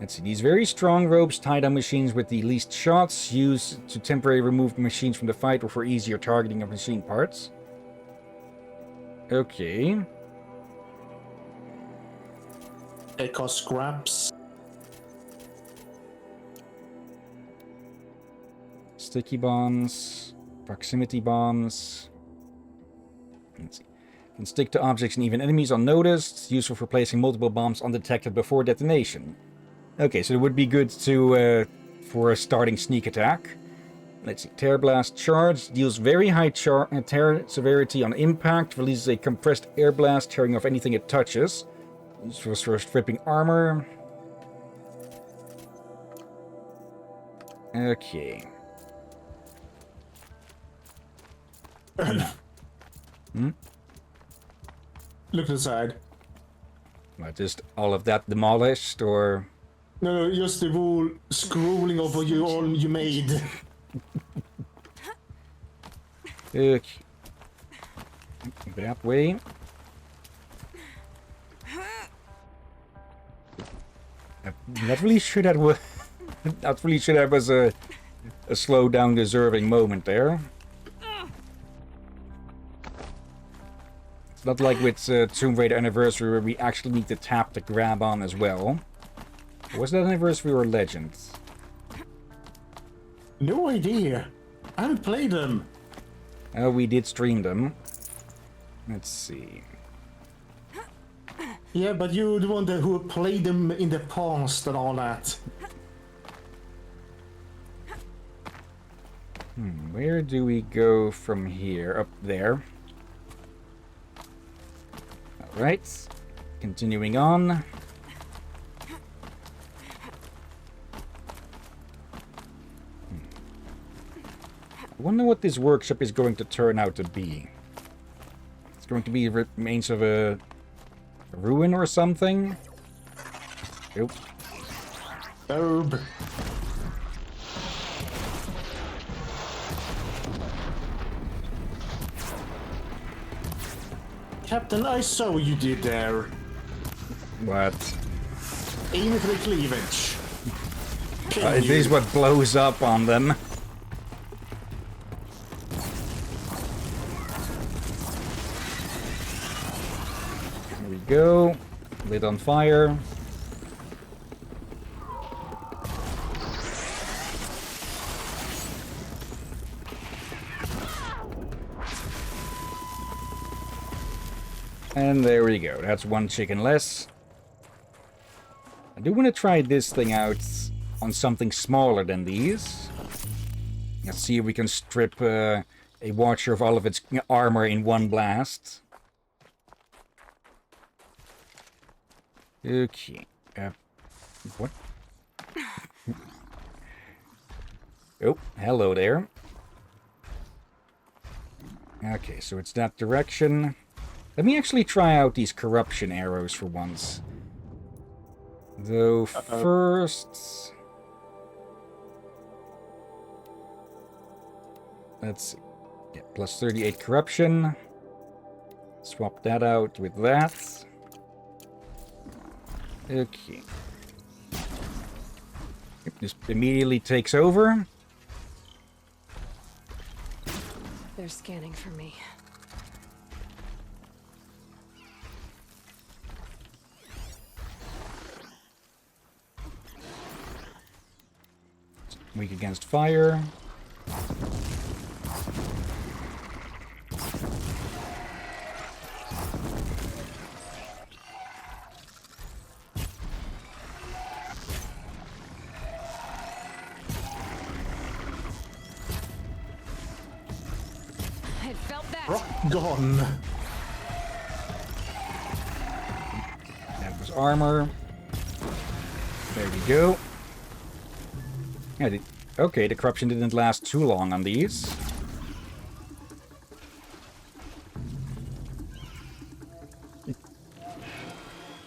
Let's see. These very strong ropes tied on machines with the least shots, used to temporarily remove machines from the fight or for easier targeting of machine parts. Okay. It costs scraps. Sticky bombs, proximity bombs. Let's see. Can stick to objects and even enemies unnoticed. Useful for placing multiple bombs undetected before detonation. Okay, so it would be good to for a starting sneak attack. Let's see. Tear blast charge deals very high tear severity on impact. Releases a compressed air blast, tearing off anything it touches. Useful for stripping armor. Okay. Look to the side. What, just all of that demolished, or? No, just the wall scrolling over you made. Okay. That way. That really should have was a slow down deserving moment there. It's not like with Tomb Raider Anniversary where we actually need to tap to grab on as well. Was that Anniversary or Legends? No idea. I haven't played them. Oh, we did stream them. Let's see. Yeah, but you're the one who played them in the past and all that. Where do we go from here? Up there. Alright. Continuing on. I wonder what this workshop is going to turn out to be. It's going to be remains of a ruin or something? Nope. Herb. Captain, I saw what you did there. What? Aim for the cleavage. It is what blows up on them. There we go. Lit on fire. And there we go. That's one chicken less. I do want to try this thing out on something smaller than these. Let's see if we can strip a Watcher of all of its armor in one blast. Okay. What? Oh, hello there. Okay, so it's that direction. Let me actually try out these corruption arrows for once. Though first... Let's see. Yeah, plus 38 corruption. Swap that out with that. Okay. This immediately takes over. They're scanning for me. Weak against fire. about that? Rock gone. That was armor. There we go. Yeah, okay, the corruption didn't last too long on these.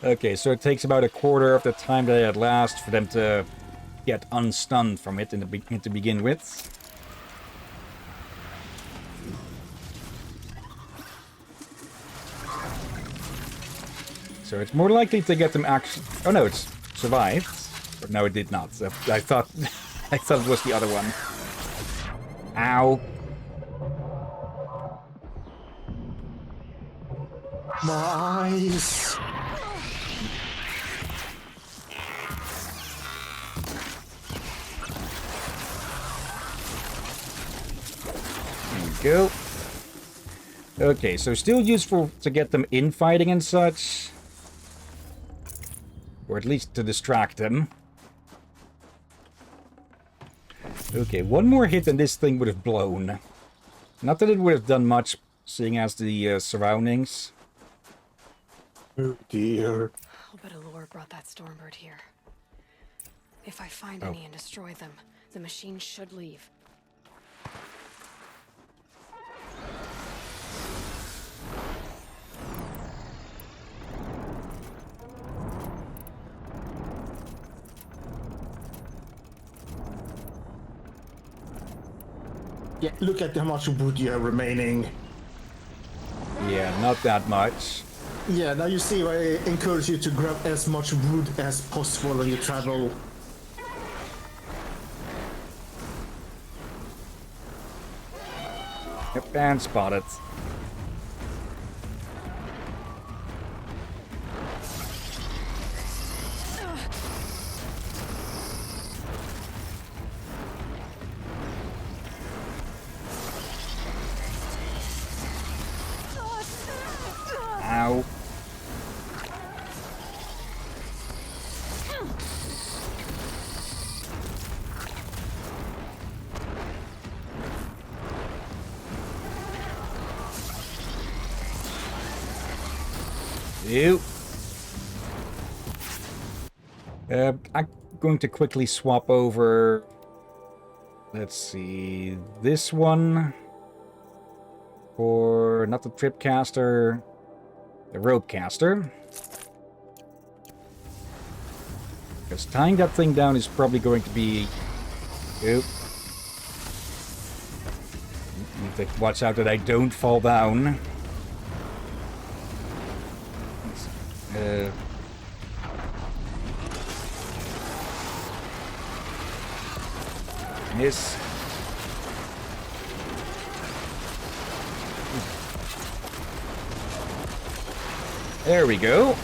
Okay, so it takes about a quarter of the time that it lasts for them to get unstunned from it to begin with. So it's more likely to get them actually... Oh no, it's survived. But no, it did not. So I thought I thought it was the other one. Ow. Nice. There we go. Okay, so still useful to get them infighting and such. Or at least to distract them. Okay, one more hit and this thing would have blown. Not that it would have done much, seeing as the surroundings. Oh dear. I'll bet Allure brought that Stormbird here. If I find Oh. any and destroy them, the machine should leave. Yeah, look at how much wood you have remaining. Yeah, not that much. Yeah, now you see why I encourage you to grab as much wood as possible when you travel. Yep, and spot it. Ow. Ew. I'm going to quickly swap over. Let's see. This one. For not the trip caster, the rope caster. Because tying that thing down is probably going to be... Oop. Need to watch out that I don't fall down. Miss. There we go.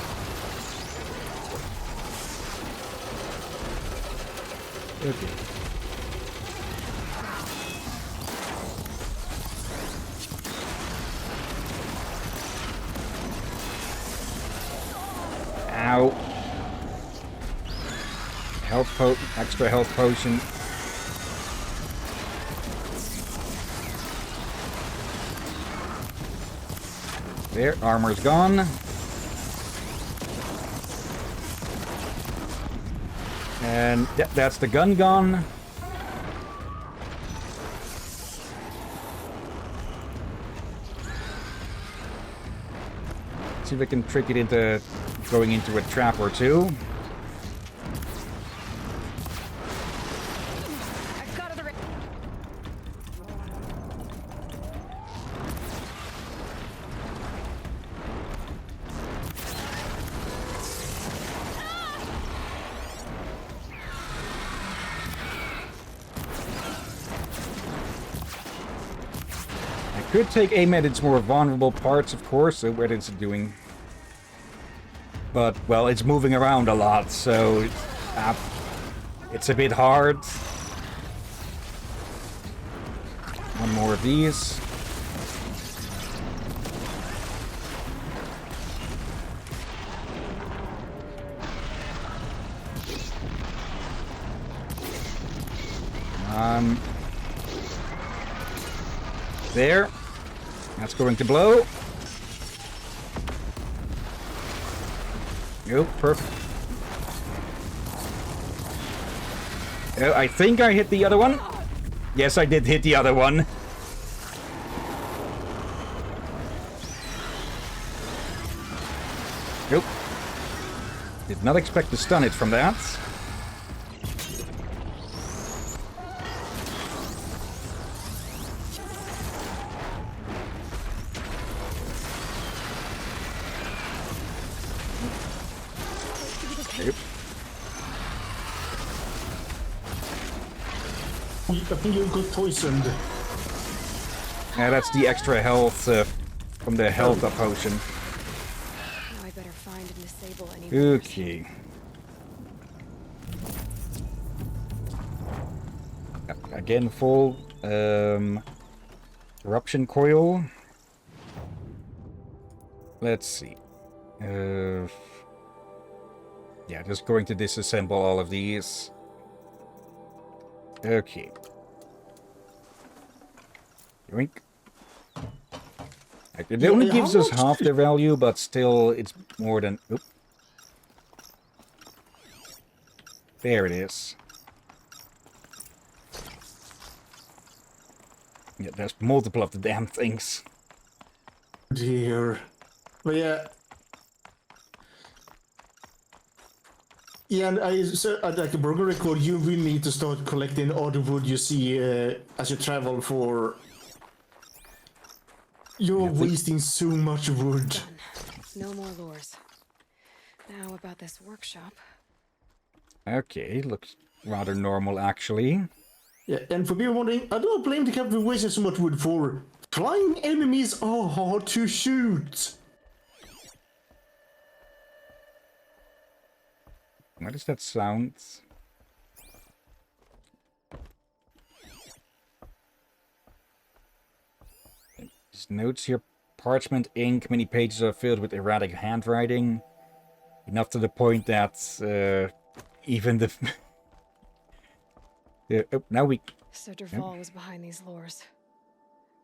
Okay. Ow. Extra health potion. There, armor's gone. And yeah, that's the gun gone. See if I can trick it into going into a trap or two. Could take aim at its more vulnerable parts, of course, so what is it doing? But, well, it's moving around a lot, so it's a bit hard. One more of these. There. That's going to blow. Nope, perfect. Oh, I think I hit the other one. Yes, I did hit the other one. Nope. Did not expect to stun it from that. Nope. I think you got poisoned. Yeah, that's the extra health from the health up potion. Now I better find and disable any. Okay. Again, full eruption coil. Let's see. Yeah, just going to disassemble all of these. Okay. Yoink. It only gives us half the value, but still it's more than... Oop. There it is. Yeah, there's multiple of the damn things. Dear. But yeah. Yeah, and like a broken record, you will need to start collecting all the wood you see as you travel for... You're wasting so much wood. Done. No more lures. Now about this workshop. Okay, looks rather normal actually. Yeah, and for people wondering, I don't blame the captain for wasting so much wood for flying enemies are hard to shoot. What does that sound? These notes here, parchment ink, many pages are filled with erratic handwriting. Enough to the point that even the... oh, now we... So Dervahl was behind these lures.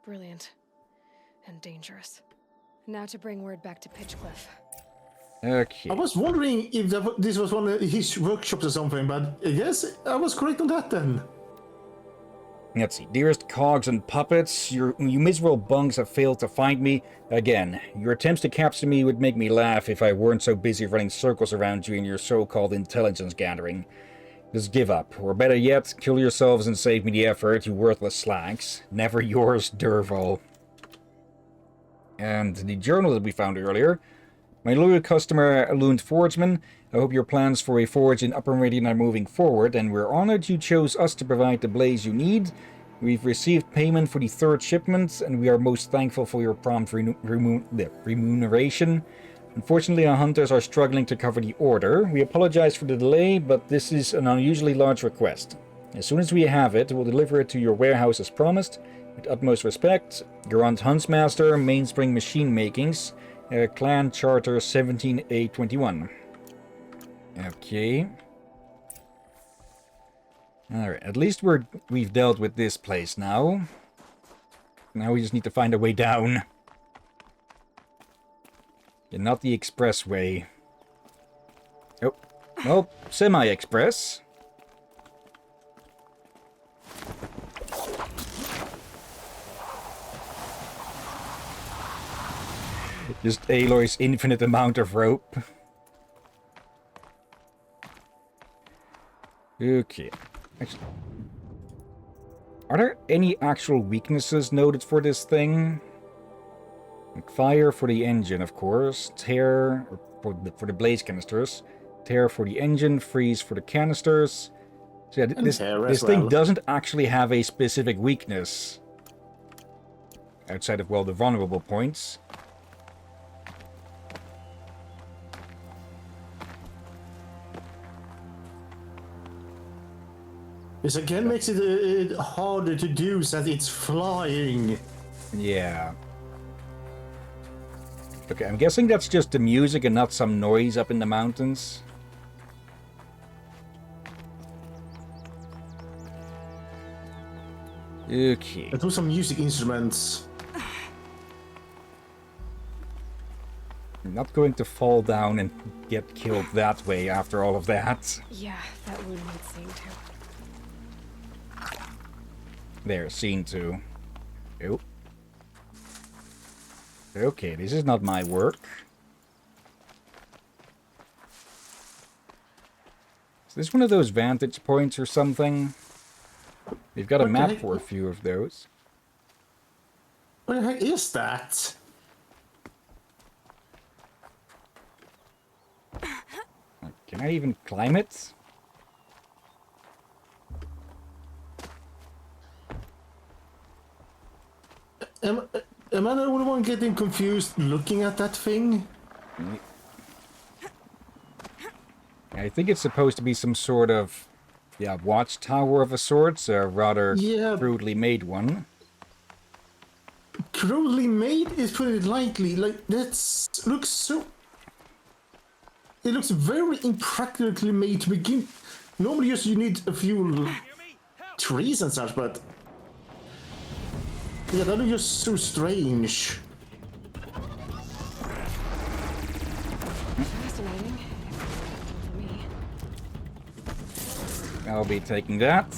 Brilliant. And dangerous. Now to bring word back to Pitchcliff. Okay. I was wondering if this was one of his workshops or something, but I guess I was correct on that then. Let's see. Dearest cogs and puppets, you miserable bungs have failed to find me. Again, your attempts to capture me would make me laugh if I weren't so busy running circles around you in your so-called intelligence gathering. Just give up, or better yet, kill yourselves and save me the effort, you worthless slags. Never yours, Dervahl. And the journal that we found earlier. My loyal customer, Lund Forgeman, I hope your plans for a forge in Upper Meridian are moving forward, and we're honored you chose us to provide the blaze you need. We've received payment for the third shipment, and we are most thankful for your prompt remuneration. Unfortunately, our hunters are struggling to cover the order. We apologize for the delay, but this is an unusually large request. As soon as we have it, we'll deliver it to your warehouse as promised. With utmost respect, Garant Huntsmaster, Mainspring Machine Makings, Clan Charter 17A21. Okay. Alright, at least we've dealt with this place now. Now we just need to find a way down. And not the expressway. Oh, well, semi-express. Just Aloy's infinite amount of rope. Okay. Actually, are there any actual weaknesses noted for this thing? Like fire for the engine, of course. Tear for the blaze canisters. Tear for the engine. Freeze for the canisters. So yeah, this thing doesn't actually have a specific weakness. Outside of, well, the vulnerable points. This again makes it harder to do since it's flying. Yeah. Okay, I'm guessing that's just the music and not some noise up in the mountains. Okay. It was some music instruments. I'm not going to fall down and get killed that way after all of that. Yeah, that wound needs seeing to. There, scene 2. Oh. Okay, this is not my work. Is this one of those vantage points or something? They've got a map for a few of those. What the heck is that? Can I even climb it? Am I the only one getting confused looking at that thing? I think it's supposed to be some sort of, yeah, watchtower of a sort, a rather crudely made one. Crudely made is put it lightly. Like, looks so... It looks very impractically made to begin. Normally just you need a few trees and such, but... Yeah, that is just so strange. Fascinating. For me. I'll be taking that.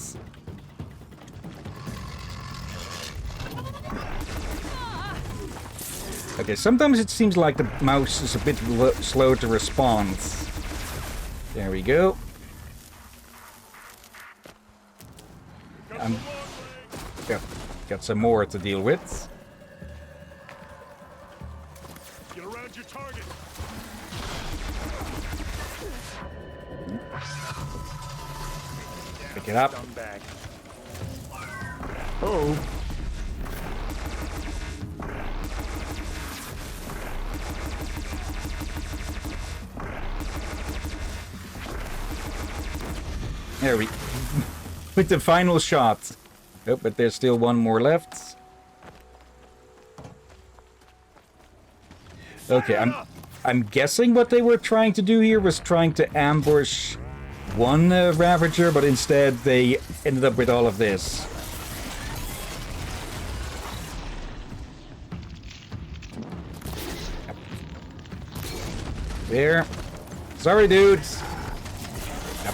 Okay, sometimes it seems like the mouse is a bit slow to respond. There we go. Got some more to deal with. Get around your target. Pick it up. Oh. There we... with the final shot. Oh, but there's still one more left. Okay, I'm guessing what they were trying to do here was trying to ambush one Ravager, but instead they ended up with all of this. There. Sorry, dudes.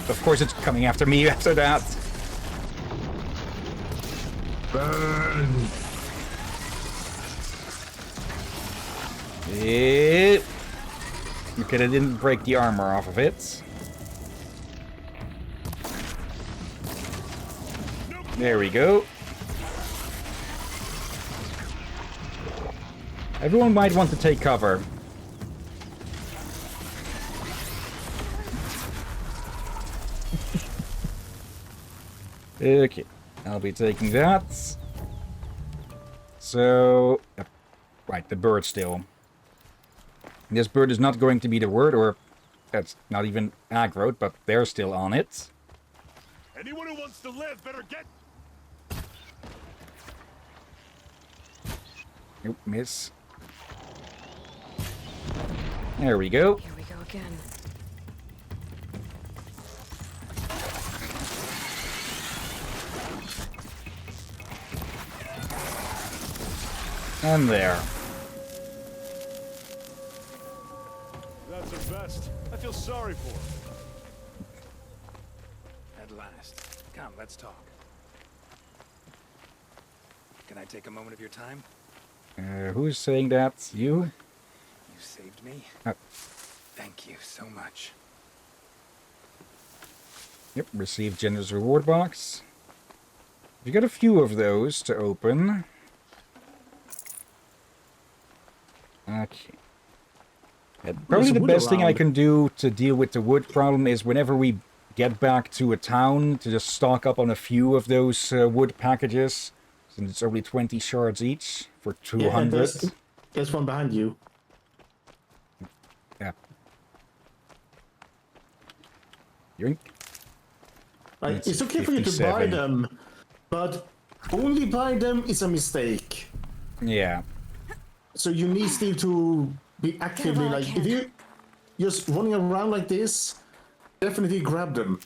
Of course it's coming after me after that. Burn. Yep. Okay, I didn't break the armor off of it. There we go. Everyone might want to take cover. Okay, I'll be taking that. So, right, the bird still. This bird is not going to be the word, or that's not even aggroed, but they're still on it. Anyone who wants to live better get. Nope, miss. There we go. Here we go again. And there. That's a vest. I feel sorry for him. At last. Come, let's talk. Can I take a moment of your time? Who's saying that? You? You saved me. Thank you so much. Yep, receive generous reward box. You got a few of those to open. Okay. Probably the best thing I can do to deal with the wood problem is whenever we get back to a town, to just stock up on a few of those wood packages. Since it's only 20 shards each for 200. Yeah, there's one behind you. Yeah. Yoink. Like, it's okay for you to buy them, but only buy them is a mistake. Yeah. So you need still to be actively, like, if you just running around like this, definitely grab them.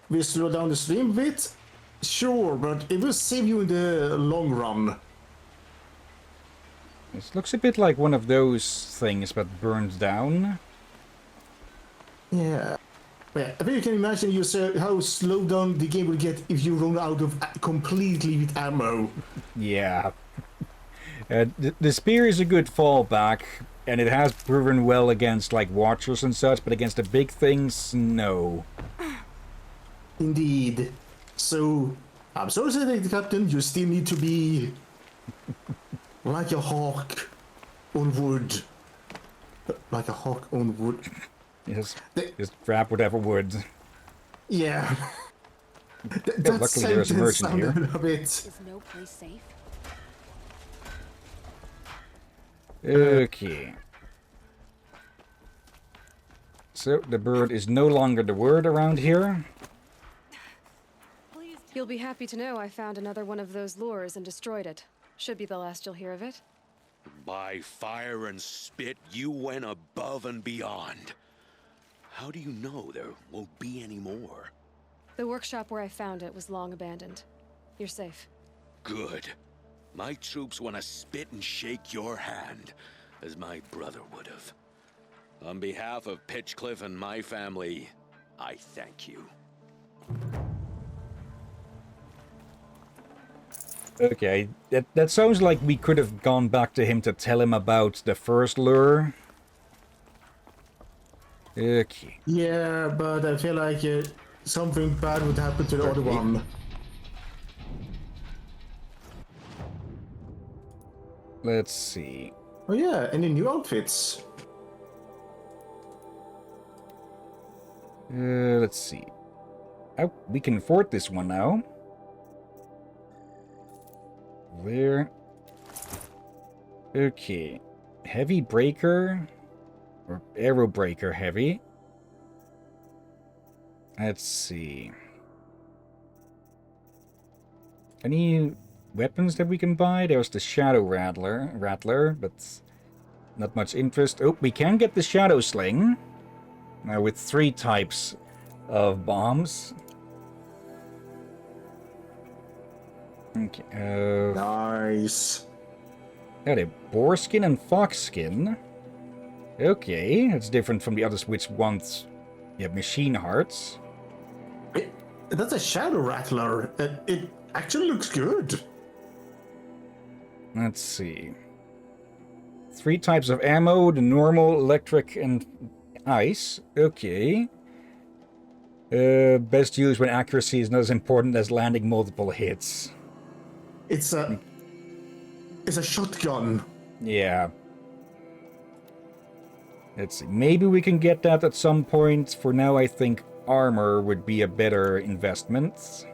We slow down the stream a bit, sure, but it will save you in the long run. This looks a bit like one of those things that burns down. Yeah. Yeah, I think you can imagine yourself how slow down the game will get if you run out of completely with ammo. Yeah. The spear is a good fallback, and it has proven well against like watchers and such, but against the big things, no. Indeed. So, I'm sorry to say, Captain, you still need to be like a hawk on wood. Like a hawk on wood. Yes, just grab whatever wood. Yeah. Yeah, luckily there's a merchant here. Is no place safe? Okay. So, the bird is no longer the word around here. You'll be happy to know I found another one of those lures and destroyed it. Should be the last you'll hear of it. By fire and spit, you went above and beyond. How do you know there won't be any more? The workshop where I found it was long abandoned. You're safe. Good. My troops want to spit and shake your hand, as my brother would have. On behalf of Pitchcliff and my family, I thank you. Okay, that sounds like we could have gone back to him to tell him about the first lure. Okay. Yeah, but I feel like something bad would happen to the other one. Let's see. Oh yeah, any new outfits? Let's see. Oh, we can fort this one now. There. Okay. Heavy breaker. Or arrow breaker heavy. Let's see. Any weapons that we can buy? There's the Shadow Rattler, but not much interest. Oh, we can get the Shadow Sling. Now with 3 types of bombs. Okay. Nice. Yeah, they boar skin and fox skin. Okay, that's different from the others which want machine hearts. That's a Shadow Rattler. It actually looks good. Let's see. 3 types of ammo, the normal, electric, and ice. Okay. Best used when accuracy is not as important as landing multiple hits. It's a shotgun. Yeah. Let's see. Maybe we can get that at some point. For now, I think armor would be a better investment.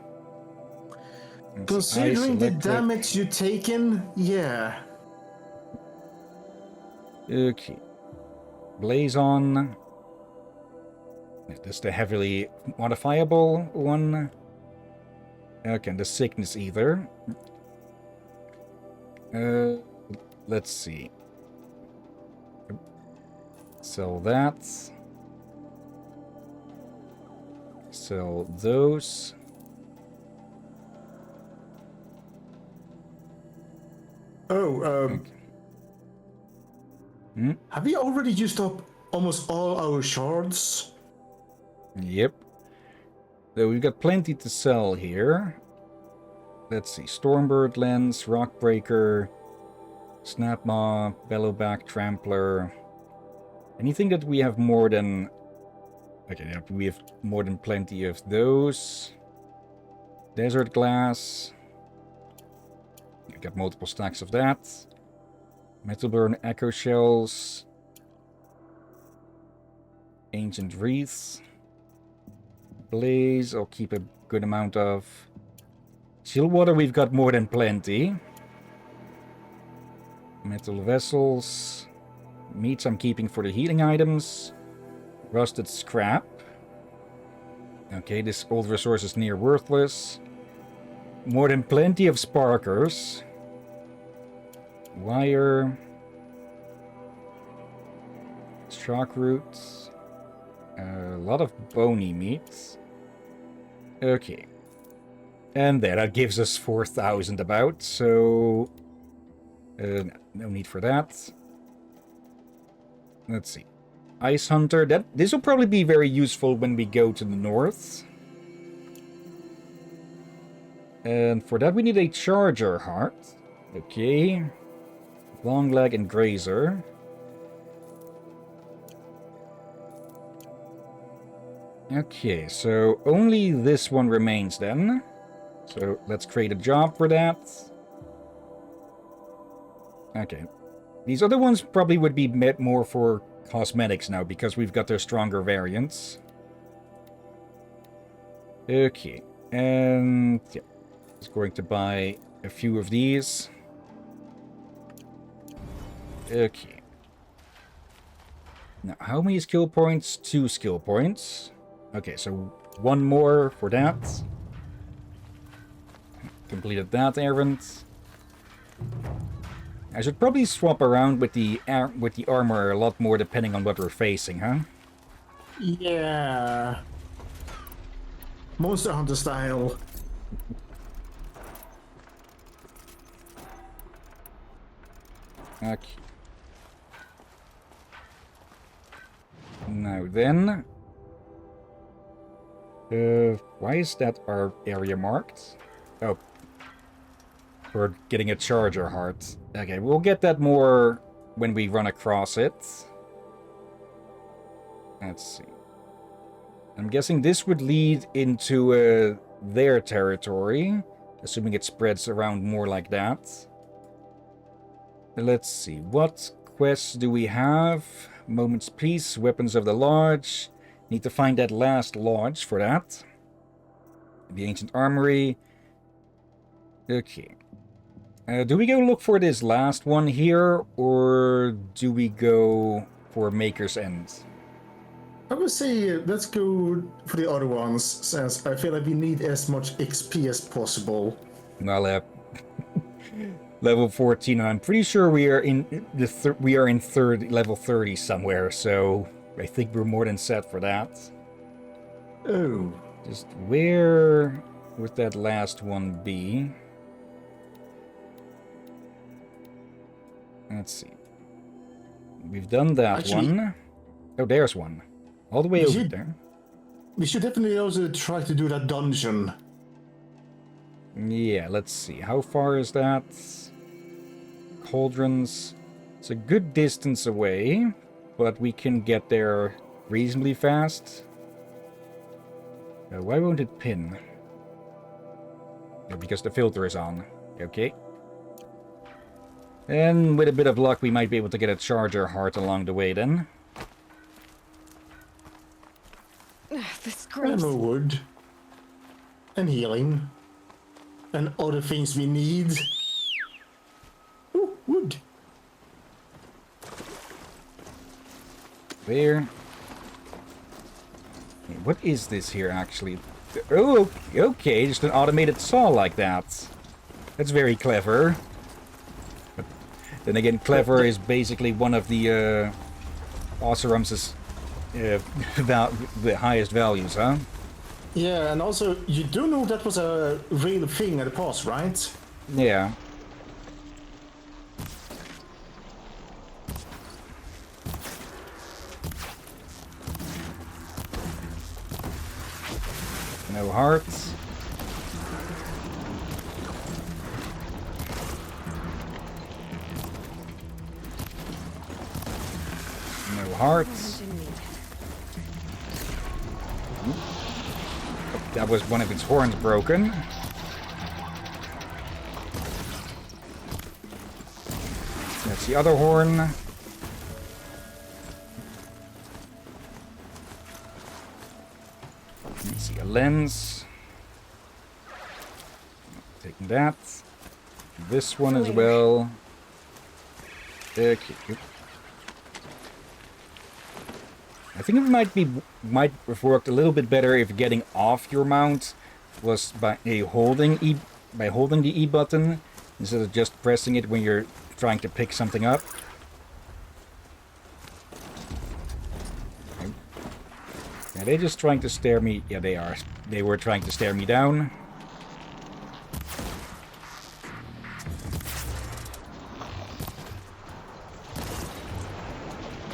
Considering the damage you've taken, yeah. Okay. Blaze on. Is this the heavily modifiable one? Okay, the sickness either. Let's see. Sell that. Sell those. Oh, have we already used up almost all our shards? Yep. So we've got plenty to sell here. Let's see. Stormbird Lens, Rockbreaker, Snapmaw, Bellowback, Trampler. Anything that we have more than... Okay, we have more than plenty of those. Desert Glass. I got multiple stacks of that. Metalburn Echo Shells. Ancient Wreaths. Blaze, I'll keep a good amount of. Chillwater, we've got more than plenty. Metal Vessels. Meats I'm keeping for the healing items. Rusted Scrap. Okay, this old resource is near worthless. More than plenty of Sparkers. Wire. Shock Roots. A lot of bony meats. Okay. And there, that gives us 4,000 about, so... No need for that. Let's see. Ice Hunter. This will probably be very useful when we go to the north. And for that we need a Charger Heart. Okay. Long Leg and Grazer. Okay, so only this one remains then. So let's create a job for that. Okay. These other ones probably would be met more for cosmetics now, because we've got their stronger variants. Okay. And yeah. Just going to buy a few of these. Okay. Now, how many skill points? 2 skill points. Okay, so 1 more for that. Completed that errand. I should probably swap around with the armor a lot more depending on what we're facing, huh? Yeah. Monster Hunter style. Okay. Now then... why is that our area marked? Oh. For getting a Charger Heart. Okay, we'll get that more when we run across it. Let's see. I'm guessing this would lead into their territory. Assuming it spreads around more like that. Let's see. What quests do we have? Moment's Peace, Weapons of the Lodge. Need to find that last lodge for that. The Ancient Armory. Okay. Do we go look for this last one here, or do we go for Maker's End? I would say let's go for the other ones, since I feel like we need as much XP as possible. Well, level 14, and I'm pretty sure we are in level 30 somewhere, so I think we're more than set for that. Oh. Just where would that last one be? Let's see. We've done that one. Oh, there's one. All the way over there. We should definitely also try to do that dungeon. Yeah, let's see. How far is that? Cauldrons. It's a good distance away, but we can get there reasonably fast. Why won't it pin? Because the filter is on. Okay. And with a bit of luck, we might be able to get a Charger Heart along the way then. And more wood. And healing. And other things we need. Ooh, wood. There. What is this here, actually? Oh, okay, just an automated saw like that. That's very clever. But then again, clever is basically one of the Oseram's the highest values, huh? Yeah, and also, you do know that was a real thing at the past, right? Yeah. No hearts. No hearts. That was one of its horns broken. That's the other horn. Let's see, a lens. Taking that. This one as well. Okay. I think it might have worked a little bit better if getting off your mount was by holding the E button instead of just pressing it when you're trying to pick something up. Are they just trying to stare me? Yeah, they are. They were trying to stare me down.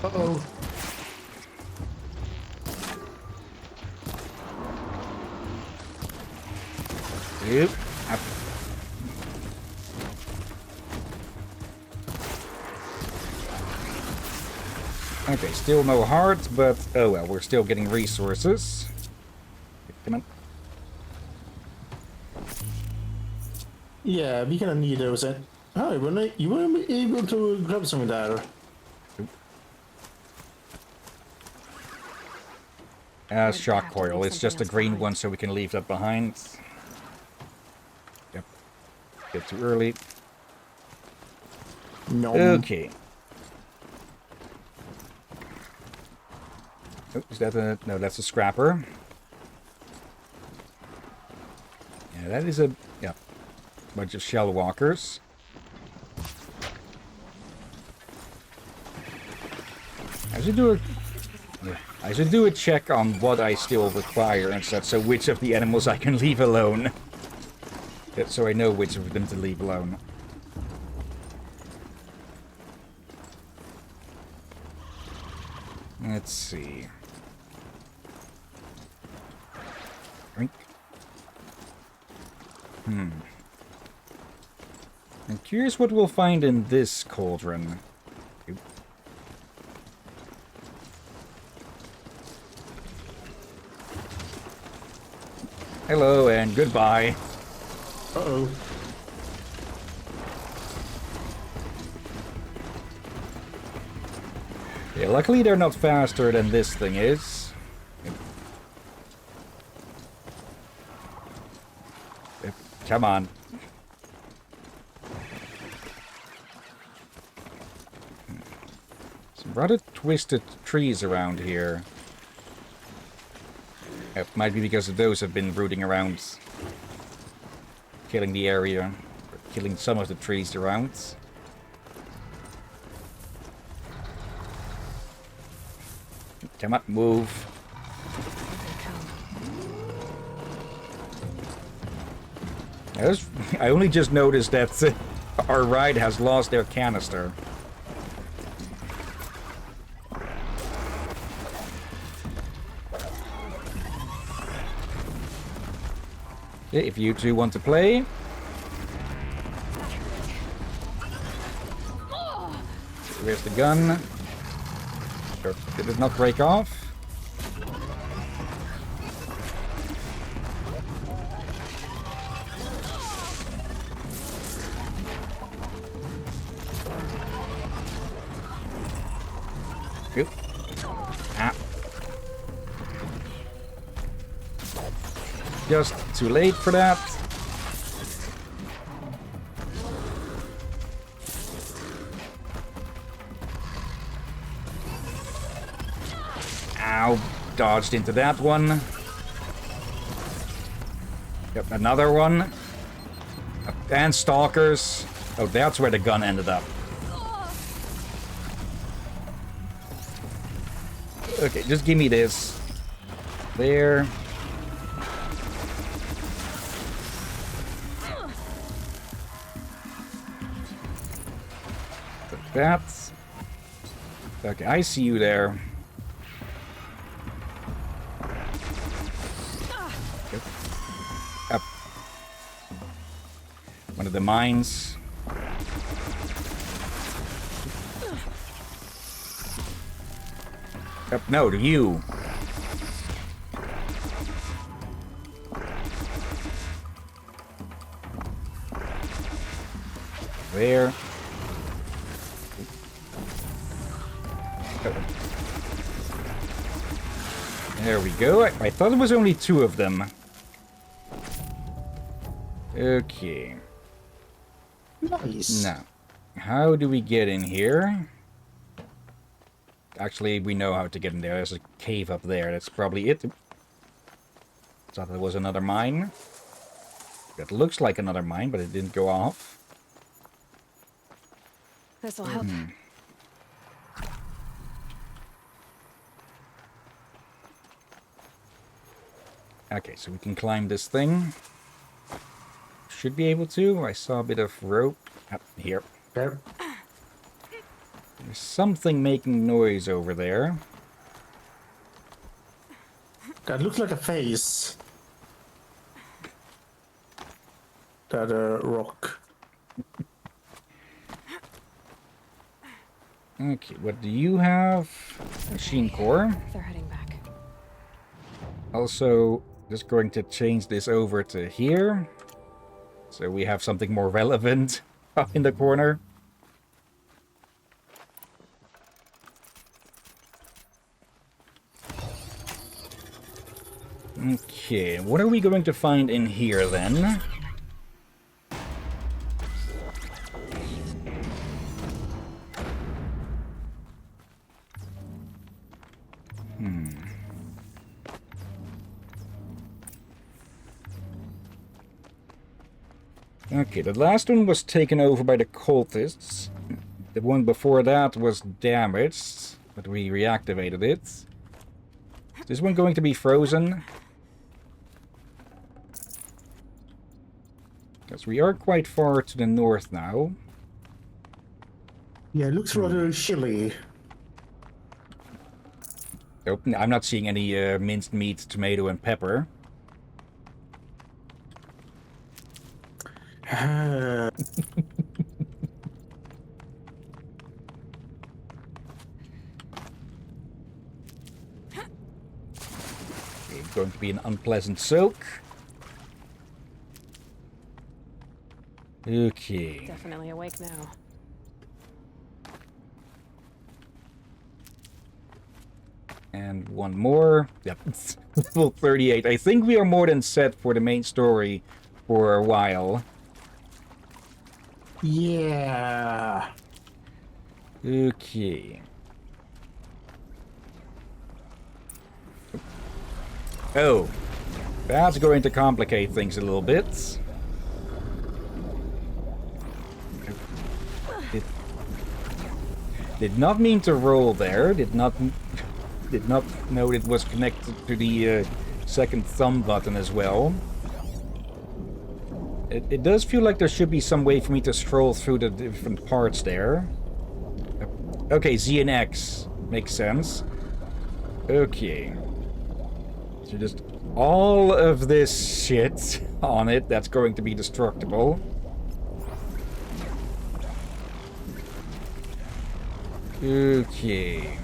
Uh-oh. Yep. Okay, still no heart, but oh well, we're still getting resources. Come on. Yeah, we gonna need those. Oh, you weren't able to grab some of that. Shock coil. It's just a green one, so we can leave that behind. Yep. Bit too early. No. Okay. Oh, is that a... No, that's a scrapper. Yeah, that is a... Yeah. Bunch of shell walkers. I should do a check on what I still require and such, so which of the animals I can leave alone. So I know which of them to leave alone. Let's see. Drink. I'm curious what we'll find in this cauldron. Oop. Hello and goodbye. Uh-oh. Yeah, luckily they're not faster than this thing is. Yep. Come on. Some rather twisted trees around here. It might be because of those have been rooting around, killing the area, or killing some of the trees around. Come on, move. I only just noticed that our ride has lost their canister. If you two want to play. Where's the gun? Sure. Did it not break off? Oop. Ah. Just too late for that. Ow, dodged into that one. Yep, another one. And stalkers. Oh, that's where the gun ended up. Okay, just give me this. There. Like that. Okay, I see you there. Yep. Up. One of the mines. Up, no, to you. There. There we go. I thought it was only two of them. Okay. Nice. Now, how do we get in here? Actually, we know how to get in there. There's a cave up there. That's probably it. Thought there was another mine. That looks like another mine, but it didn't go off. This'll help. Okay, so we can climb this thing. Should be able to. I saw a bit of rope up here. There. There's something making noise over there. That looks like a face. That rock. Okay, what do you have? Machine core. They're heading back. Also, just going to change this over to here. So we have something more relevant up in the corner. Okay, what are we going to find in here then? Okay, the last one was taken over by the cultists. The one before that was damaged, but we reactivated it. Is this one going to be frozen? Because we are quite far to the north now. Yeah, it looks rather chilly. Nope, I'm not seeing any minced meat, tomato, and pepper. Okay, going to be an unpleasant soak. Okay. Definitely awake now. And one more. Yep, level 38. I think we are more than set for the main story for a while. Yeah. Okay. Oh. That's going to complicate things a little bit. Did not mean to roll there. Did not know it was connected to the second thumb button as well. It does feel like there should be some way for me to scroll through the different parts there. Okay, Z and X. Makes sense. Okay. So just all of this shit on it that's going to be destructible. Okay.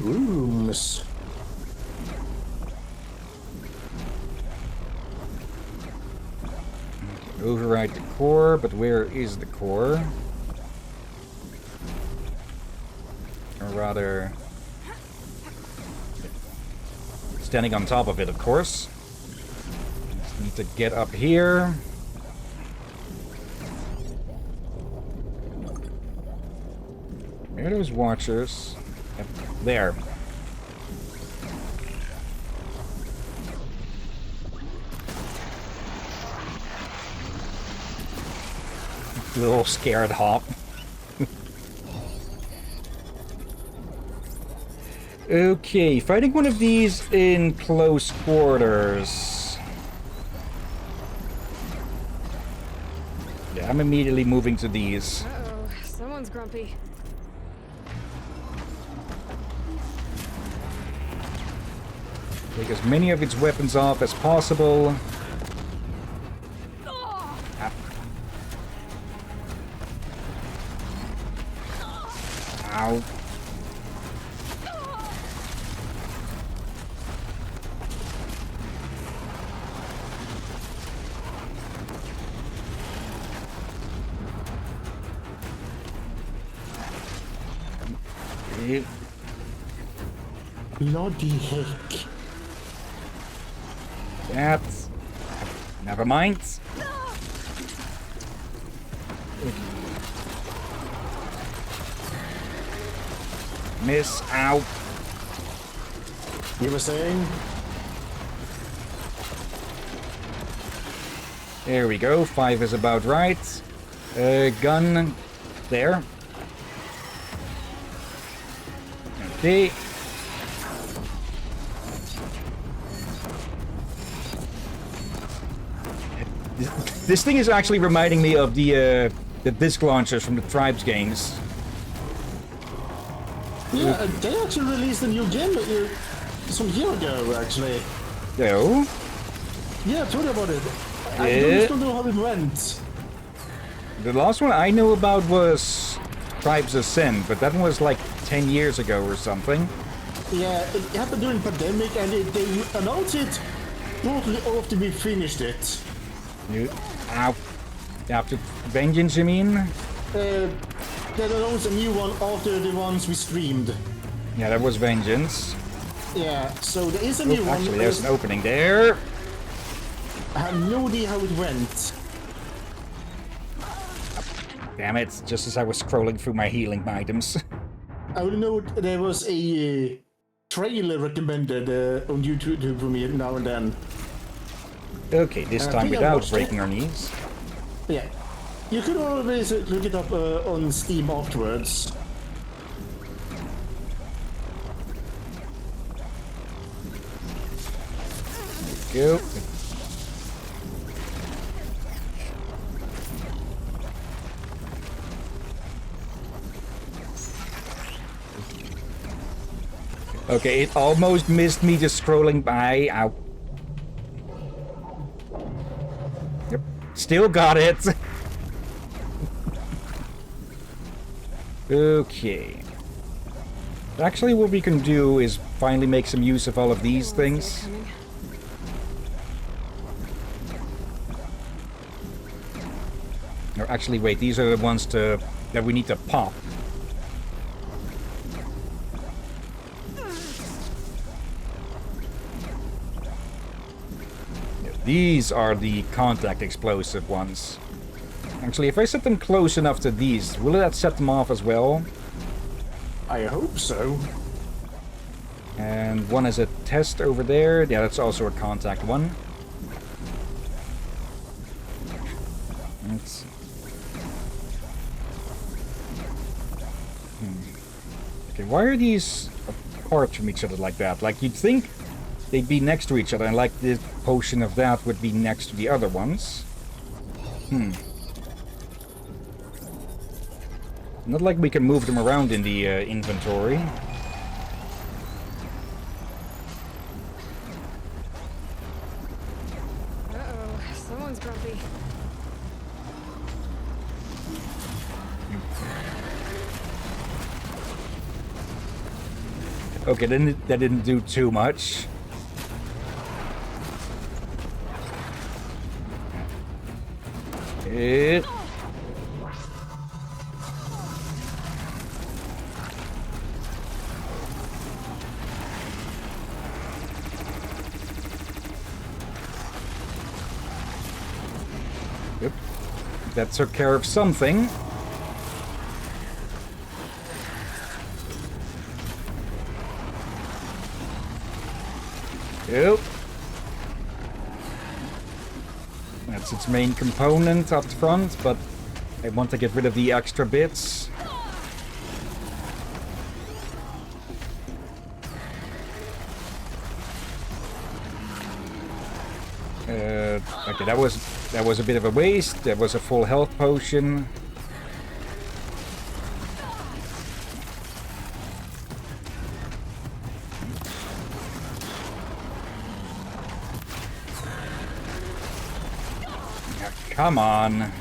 Rooms. Override the core, but where is the core? Or rather... standing on top of it, of course. Just need to get up here. Where are those watchers? Yep, there. Little scared hop. Okay, fighting one of these in close quarters. Yeah, I'm immediately moving to these. Uh-oh, someone's grumpy. Take as many of its weapons off as possible. Ow. Bloody heck. That's... never mind. Miss out. You were saying? There we go. 5 is about right. Gun there. Okay. This thing is actually reminding me of the disc launchers from the Tribes games. Yeah, they actually released a new game some year ago, actually. No? Yeah, I told you about it. Yeah. I just don't know how it went. The last one I know about was Tribes of Sin, but that was like 10 years ago or something. Yeah, it happened during the pandemic, and they announced it shortly after we finished it. Ow. After Vengeance, you mean? They announced a new one after the ones we streamed. Yeah, that was Vengeance. Yeah, so there is a new one. Actually, there's an opening there. I have no idea how it went. Damn it, just as I was scrolling through my healing items. I only know there was a trailer recommended on YouTube for me now and then. Okay, this time without breaking our knees. Yeah. You could always look it up on Steam afterwards. There we go. Okay, it almost missed me just scrolling by. Ow. Yep. Still got it. Okay. Actually, what we can do is finally make some use of all of these things. Or actually, wait, these are the ones that we need to pop. These are the contact explosive ones. Actually, if I set them close enough to these, will that set them off as well? I hope so. And one is a test over there. Yeah, that's also a contact one. Let's see. Okay, why are these apart from each other like that? Like, you'd think they'd be next to each other, and like the potion of that would be next to the other ones. Not like we can move them around in the inventory. Uh-oh, someone's grumpy. Okay, then that didn't do too much. It. Yep. That took care of something. Yep. That's its main component up front, but I want to get rid of the extra bits. Okay, that was a bit of a waste. That was a full health potion. Come on.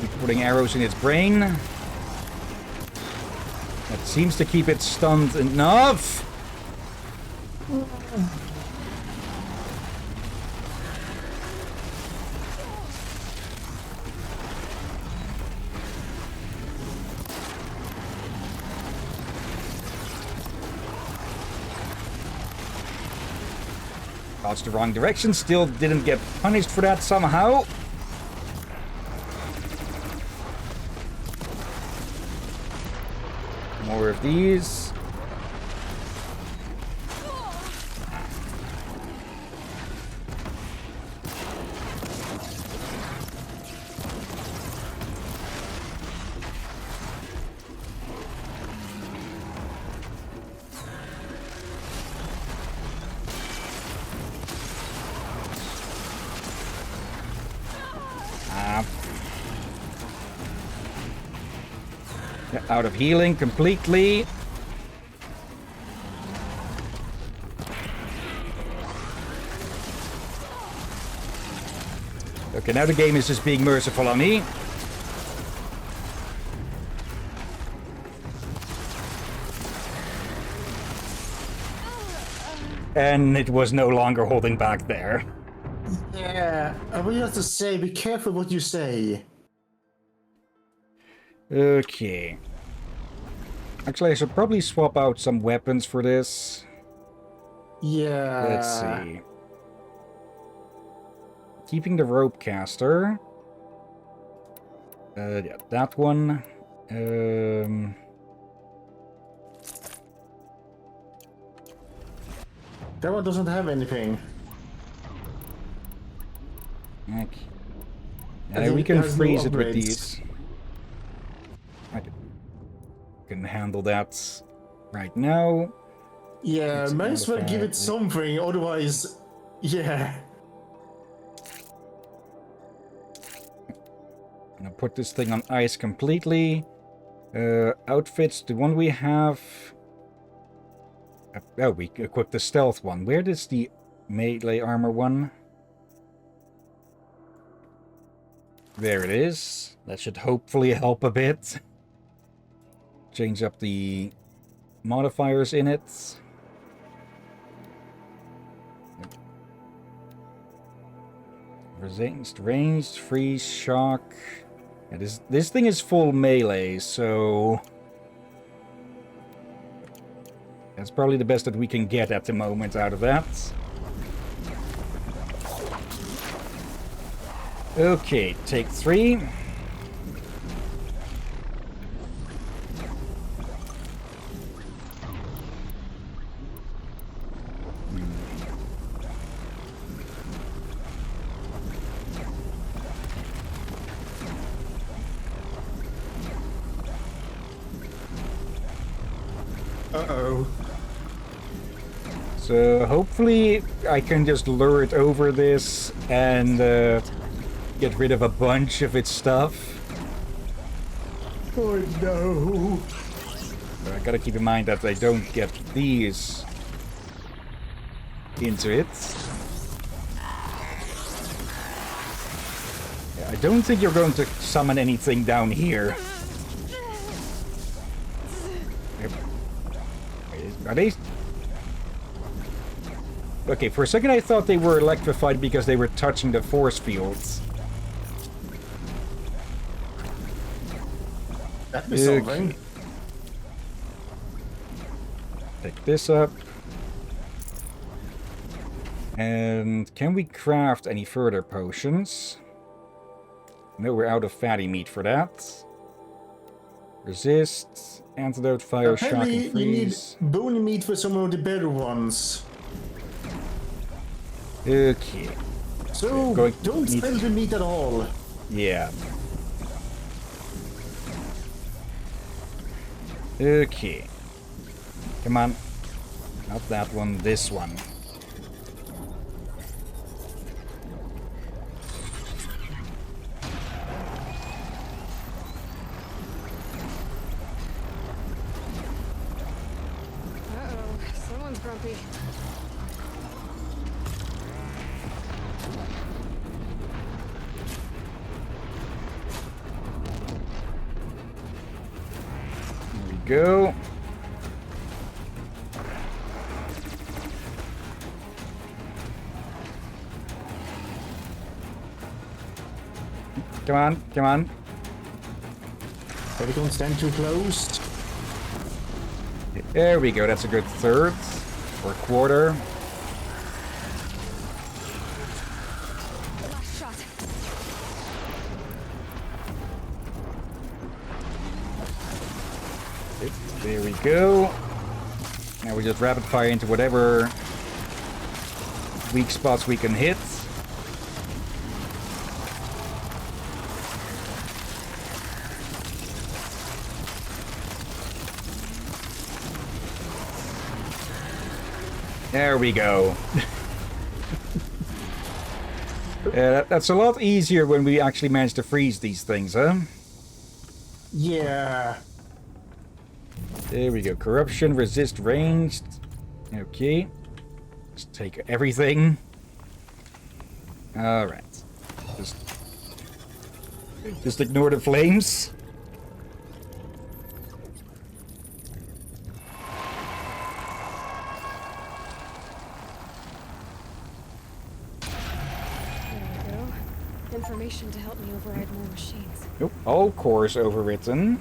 Keep putting arrows in its brain. That seems to keep it stunned enough. Dodged the wrong direction, still didn't get punished for that somehow. More of these. Out of healing completely. Okay, now the game is just being merciful on me. And it was no longer holding back there. Yeah, I will have to say, be careful what you say. Okay. Actually, I should probably swap out some weapons for this. Yeah. Let's see. Keeping the rope caster. Yeah, that one. That one doesn't have anything. Okay. We can freeze it with these. I can handle that right now. Yeah, might as well give it something, otherwise, yeah. I'm gonna put this thing on ice completely. Outfits, the one we have... Oh, we equipped the stealth one. Where is the melee armor one? There it is. That should hopefully help a bit. Change up the modifiers in it. Ranged, freeze, shock. Yeah, this thing is full melee, so... That's probably the best that we can get at the moment out of that. Okay, take 3. Uh-oh. So hopefully I can just lure it over this and get rid of a bunch of its stuff. Oh no. But I gotta keep in mind that I don't get these into it. Yeah, I don't think you're going to summon anything down here. Are they... Okay, for a second I thought they were electrified because they were touching the force fields. That'd be something. Pick this up. And can we craft any further potions? No, we're out of fatty meat for that. Resist, antidote, fire, shock, and freeze. You need bony meat for some of the better ones. Okay. So, don't spill the meat at all. Yeah. Okay. Come on. Not that one, this one. Uh-oh, someone's grumpy. Go. Come on, come on. Better don't stand too close. There we go, that's a good third. Or quarter. Last shot. There we go. Now we just rapid fire into whatever weak spots we can hit. There we go. That's a lot easier when we actually manage to freeze these things, huh? Yeah. There we go. Corruption, resist ranged. Okay. Let's take everything. Alright. Just ignore the flames. Information to help me override more machines. Nope. All cores overwritten.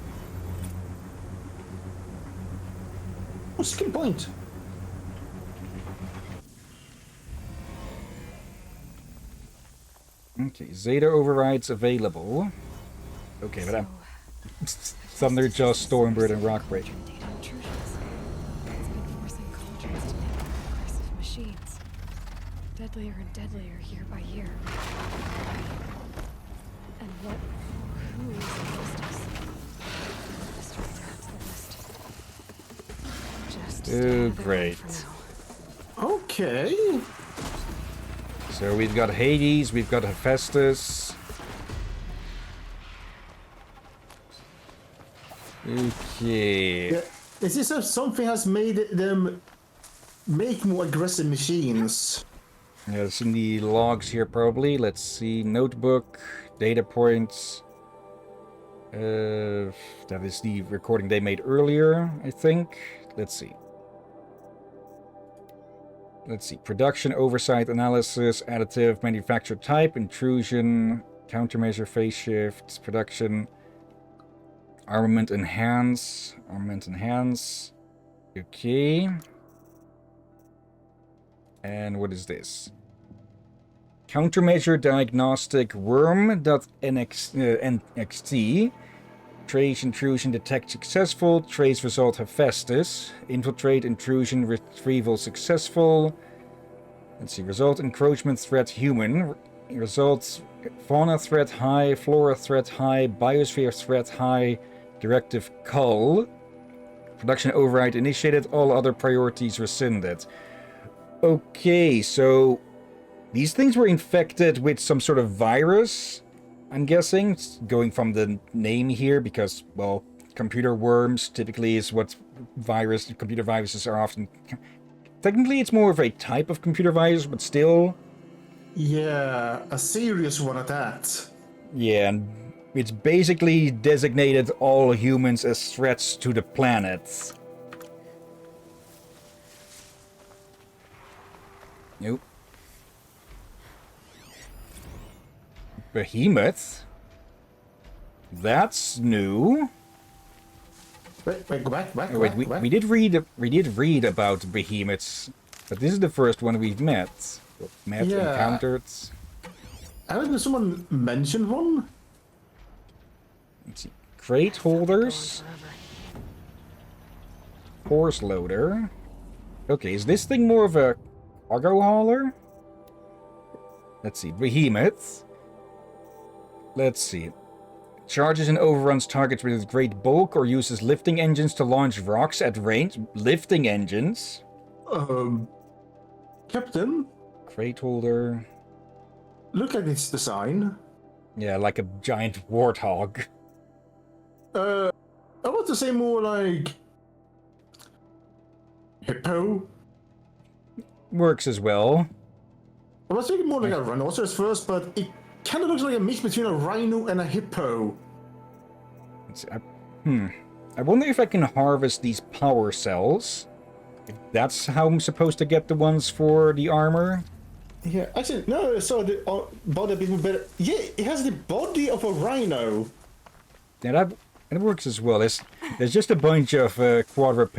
Oh, skill point. Okay, Zeta overrides available. Okay, but I'm Thunderjaw, Stormbird, and Rockbreaker. Data intrusions. It's been forcing cultures to make more aggressive machines. Deadlier and deadlier year by year. And what or who is against us? Mystery tops the list. Just Oh, great. Okay. So we've got Hades, we've got Hephaestus. Okay. Yeah. Is this something has made them make more aggressive machines? Yeah, it's in the logs here probably. Let's see. Notebook, data points. That is the recording they made earlier, I think. Let's see. Let's see. Production, oversight, analysis, additive, manufacture type, intrusion, countermeasure, phase shift, production, armament enhance, Okay. And what is this? Countermeasure diagnostic worm.nxt. Trace intrusion detect successful. Trace result Hephaestus. Infiltrate intrusion retrieval successful. Let's see. Result encroachment threat human. Results fauna threat high. Flora threat high. Biosphere threat high. Directive cull. Production override initiated. All other priorities rescinded. Okay, so these things were infected with some sort of virus, I'm guessing. It's going from the name here because, well, computer worms typically is what computer viruses are often. Technically, it's more of a type of computer virus, but still. Yeah, a serious one at that. Yeah, and it's basically designated all humans as threats to the planet. Nope. Behemoth? That's new. Wait, go back. Oh, wait, we did read about behemoths, but this is the first one we've met. Encountered. Haven't someone mentioned one? Let's see. Crate holders. Horse loader. Okay, is this thing more of a cargo hauler? Let's see. Behemoth. Let's see. Charges and overruns targets with great bulk or uses lifting engines to launch rocks at range. Lifting engines? Captain? Crate holder. Look at its design. Yeah, like a giant warthog. I want to say more like hippo. Works as well. I was thinking more like a rhinoceros first, but it kind of looks like a mix between a rhino and a hippo. I wonder if I can harvest these power cells. If that's how I'm supposed to get the ones for the armor. Yeah, actually, no, I saw the body a bit more better. Yeah, it has the body of a rhino. Yeah, that works as well. There's just a bunch of quadruped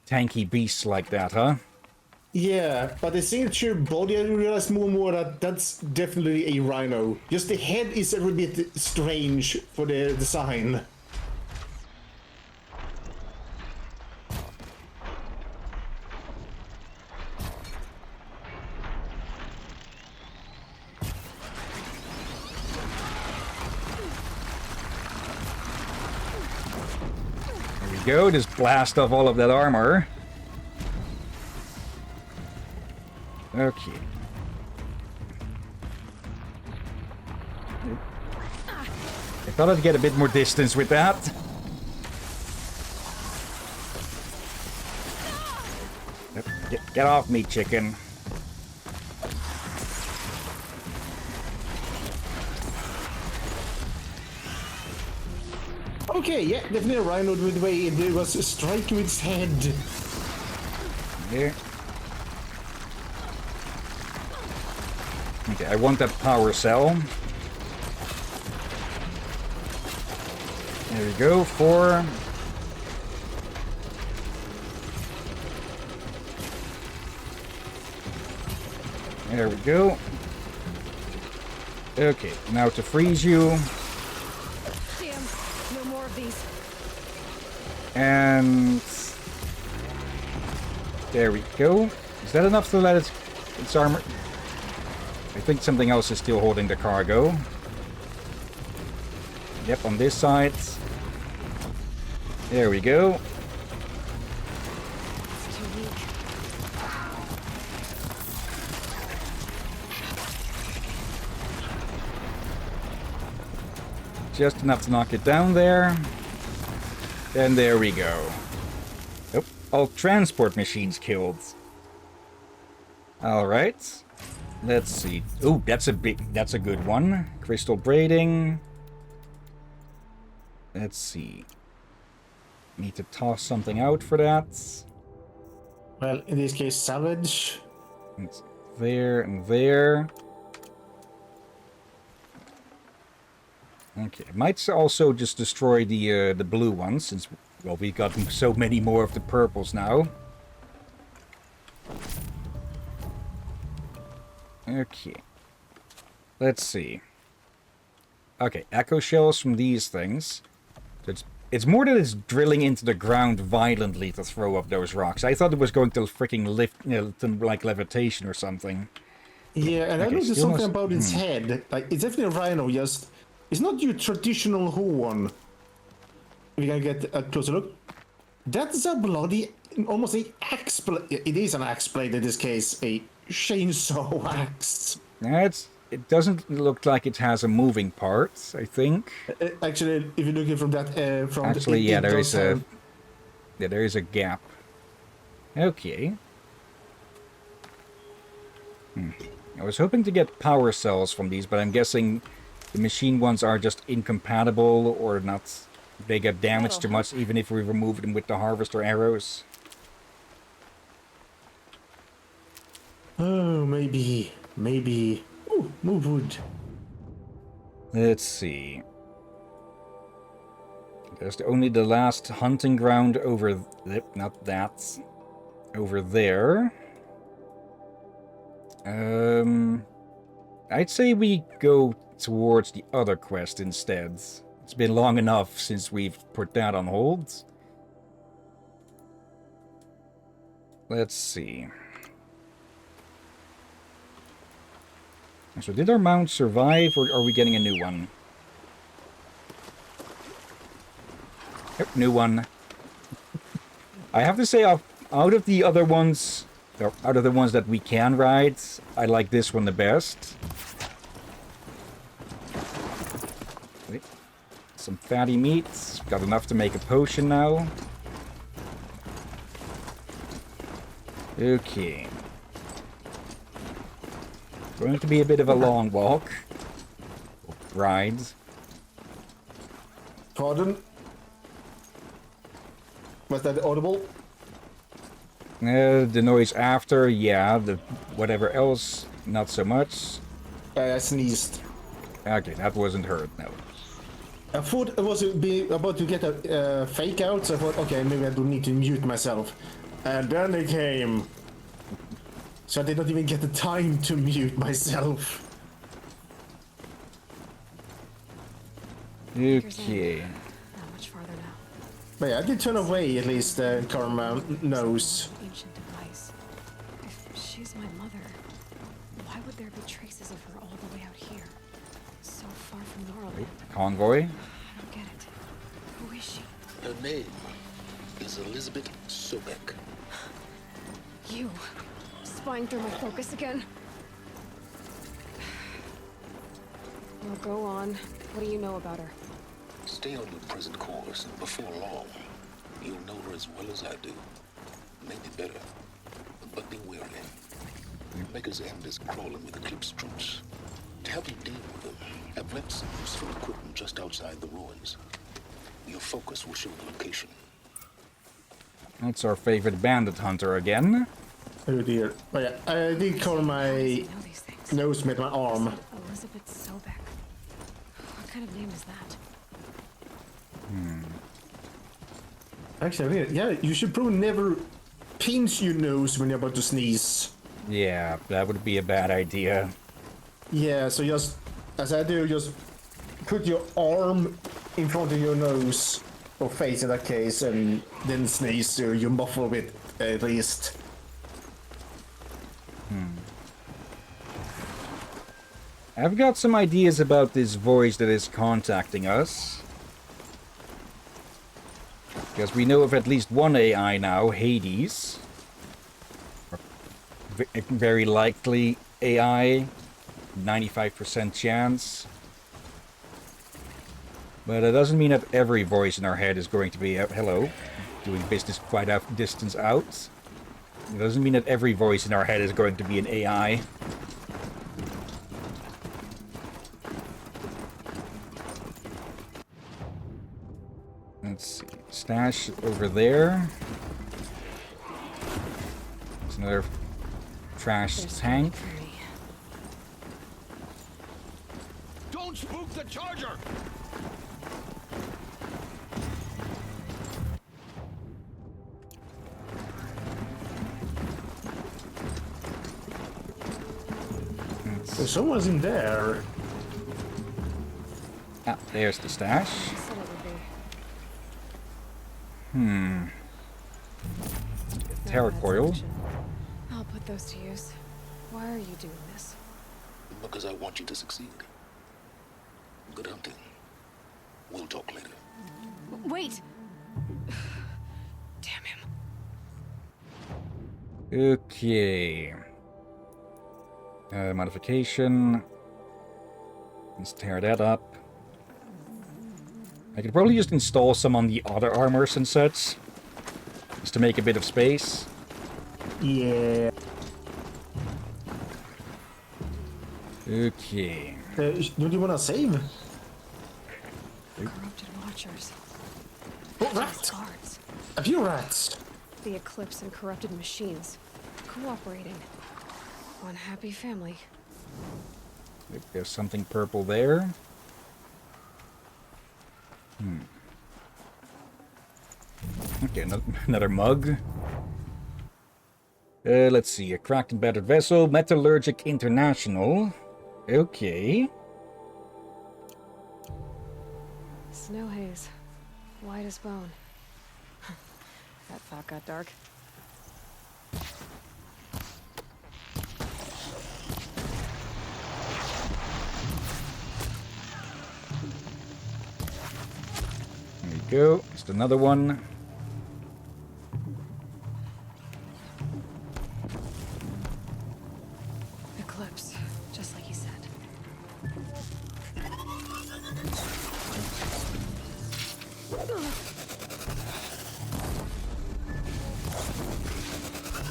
tanky beasts like that, huh? Yeah, but the signature body, I realized more and more that that's definitely a rhino. Just the head is a little bit strange for the design. There we go, just blast off all of that armor. Okay. I thought I'd get a bit more distance with that. Get off me, chicken. Okay, yeah, definitely a rhino with the way it was striking with its head. Here. Okay, I want that power cell. There we go, 4. There we go. Okay, now to freeze you. Damn, no more of these. And there we go. Is that enough to let its armor? I think something else is still holding the cargo. Yep, on this side. There we go. It's too weak. Just enough to knock it down there. And there we go. Oh, all transport machines killed. Alright. Let's see. Ooh, that's a good one. Crystal braiding. Let's see. Need to toss something out for that. Well, in this case, salvage. It's there and there. Okay, might also just destroy the blue ones, since, well, we got so many more of the purples now. Okay. Let's see. Okay, echo shells from these things. So it's more that it's drilling into the ground violently to throw up those rocks. I thought it was going to freaking lift, to, like, levitation or something. Yeah, and Okay, I noticed still something not- about its head. Like, it's definitely a rhino, just... It's not your traditional horn. We're gonna get a closer look. That's a bloody... almost an axe blade. It is an axe blade in this case. A chainsaw axe. It doesn't look like it has a moving part, I think. Actually, if you're looking from that... Actually, yeah, there is a... Yeah, there is a gap. Okay. I was hoping to get power cells from these, but I'm guessing the machine ones are just incompatible or not. They get damaged too much even if we remove them with the harvester arrows. Oh, maybe. Ooh, move wood. Let's see. There's only the last hunting ground over... Not that. Over there. I'd say we go towards the other quest instead. It's been long enough since we've put that on hold. Let's see. So did our mount survive, or are we getting a new one? Yep, new one. I have to say, out of the other ones, or out of the ones that we can ride, I like this one the best. Wait. Some fatty meats. Got enough to make a potion now. Okay. Going to be a bit of a long walk. Ride. Pardon? Was that audible? The noise after, yeah. The whatever else, not so much. I sneezed. Okay, that wasn't heard, no. I thought I was about to get a fake out, so I thought, okay, maybe I don't need to mute myself. And then they came. So I did not even get the time to mute myself. Okay. Not much farther now. But yeah, I did turn away at least, Karma knows. Ancient device. If she's my mother, why would there be traces of her all the way out here? So far from Norland. Convoy. I don't get it. Who is she? Her name is Elizabeth Sobek. You. Spying through my focus again? Well, go on. What do you know about her? Stay on your present course, and before long, you'll know her as well as I do. Maybe better. But be wary. Maker's End is crawling with Eclipse troops. To help you deal with them, I've left some useful equipment just outside the ruins. Your focus will show the location. That's our favorite bandit hunter again. Oh dear. Oh yeah, I did call my nose with my arm. Elizabeth Sobek. What kind of name is that? Actually, yeah, you should probably never pinch your nose when you're about to sneeze. Yeah, that would be a bad idea. Yeah, so just, as I do, just put your arm in front of your nose, or face in that case, and then sneeze so you muffle it at least. I've got some ideas about this voice that is contacting us. Because we know of at least one AI now, Hades. Very likely AI. 95% chance. But it doesn't mean that every voice in our head is going to be, hello, doing business quite a distance out. It doesn't mean that every voice in our head is going to be an AI. Let's see. Stash over there. There's another trash tank. Don't spook the charger! So someone's in there. Ah, there's the stash. Terror coil. I'll put those to use. Why are you doing this? Because I want you to succeed. Good hunting. We'll talk later. Wait! Damn him. Okay. Modification. Let's tear that up. I could probably just install some on the other armors and such. Just to make a bit of space. Yeah. Okay. Don't you want to save? Corrupted watchers. Oh, rats! Guards. A few rats! The Eclipse and corrupted machines. Cooperating. One happy family. There's something purple there. Okay, another mug. Let's see. A cracked and battered vessel. Metallurgic International. Okay. Snow haze. White as bone. That thought got dark. There you go. Just another one. Eclipse. Just like you said.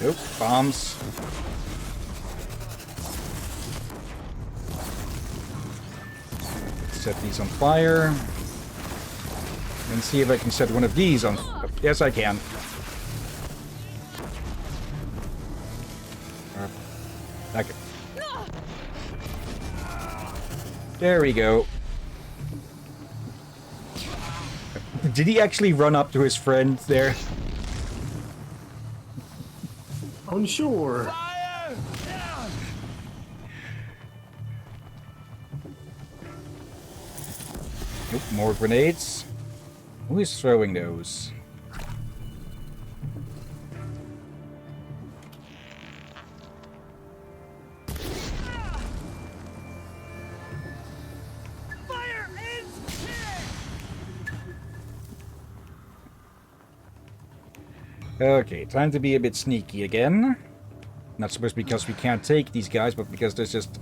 Nope. Bombs. Set these on fire. And see if I can set one of these on... Yes, I can. Okay. There we go. Did he actually run up to his friend there? Unsure. Nope, more grenades. Who is throwing those? Okay, time to be a bit sneaky again. Not supposed to be because we can't take these guys, but because there's just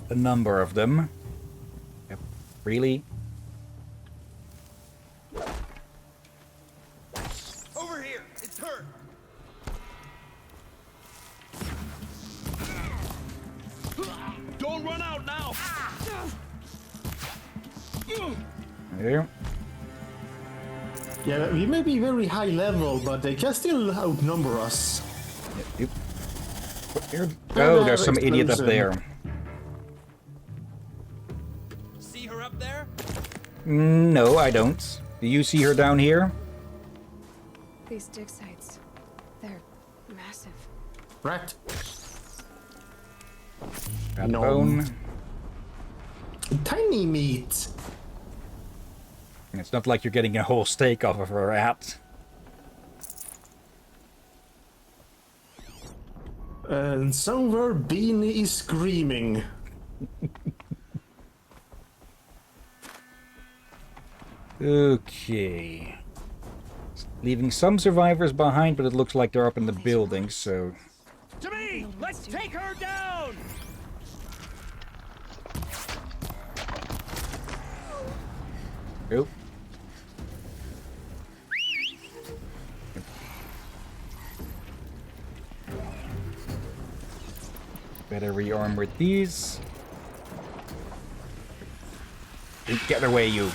a number of them. Yep. Really? Over here! It's her! There. Yeah, we may be very high level, but they can still outnumber us. Yep. Oh, there's some idiot up there. See her up there? No, I don't. Do you see her down here? These dig sites, they're massive. Rat. Rat bone. Tiny meat. It's not like you're getting a whole steak off of a rat. And somewhere Beanie is screaming. Okay. Leaving some survivors behind, but it looks like they're up in the building, so... To me! Let's take her down! Oh. Better rearm with these. Get away, you.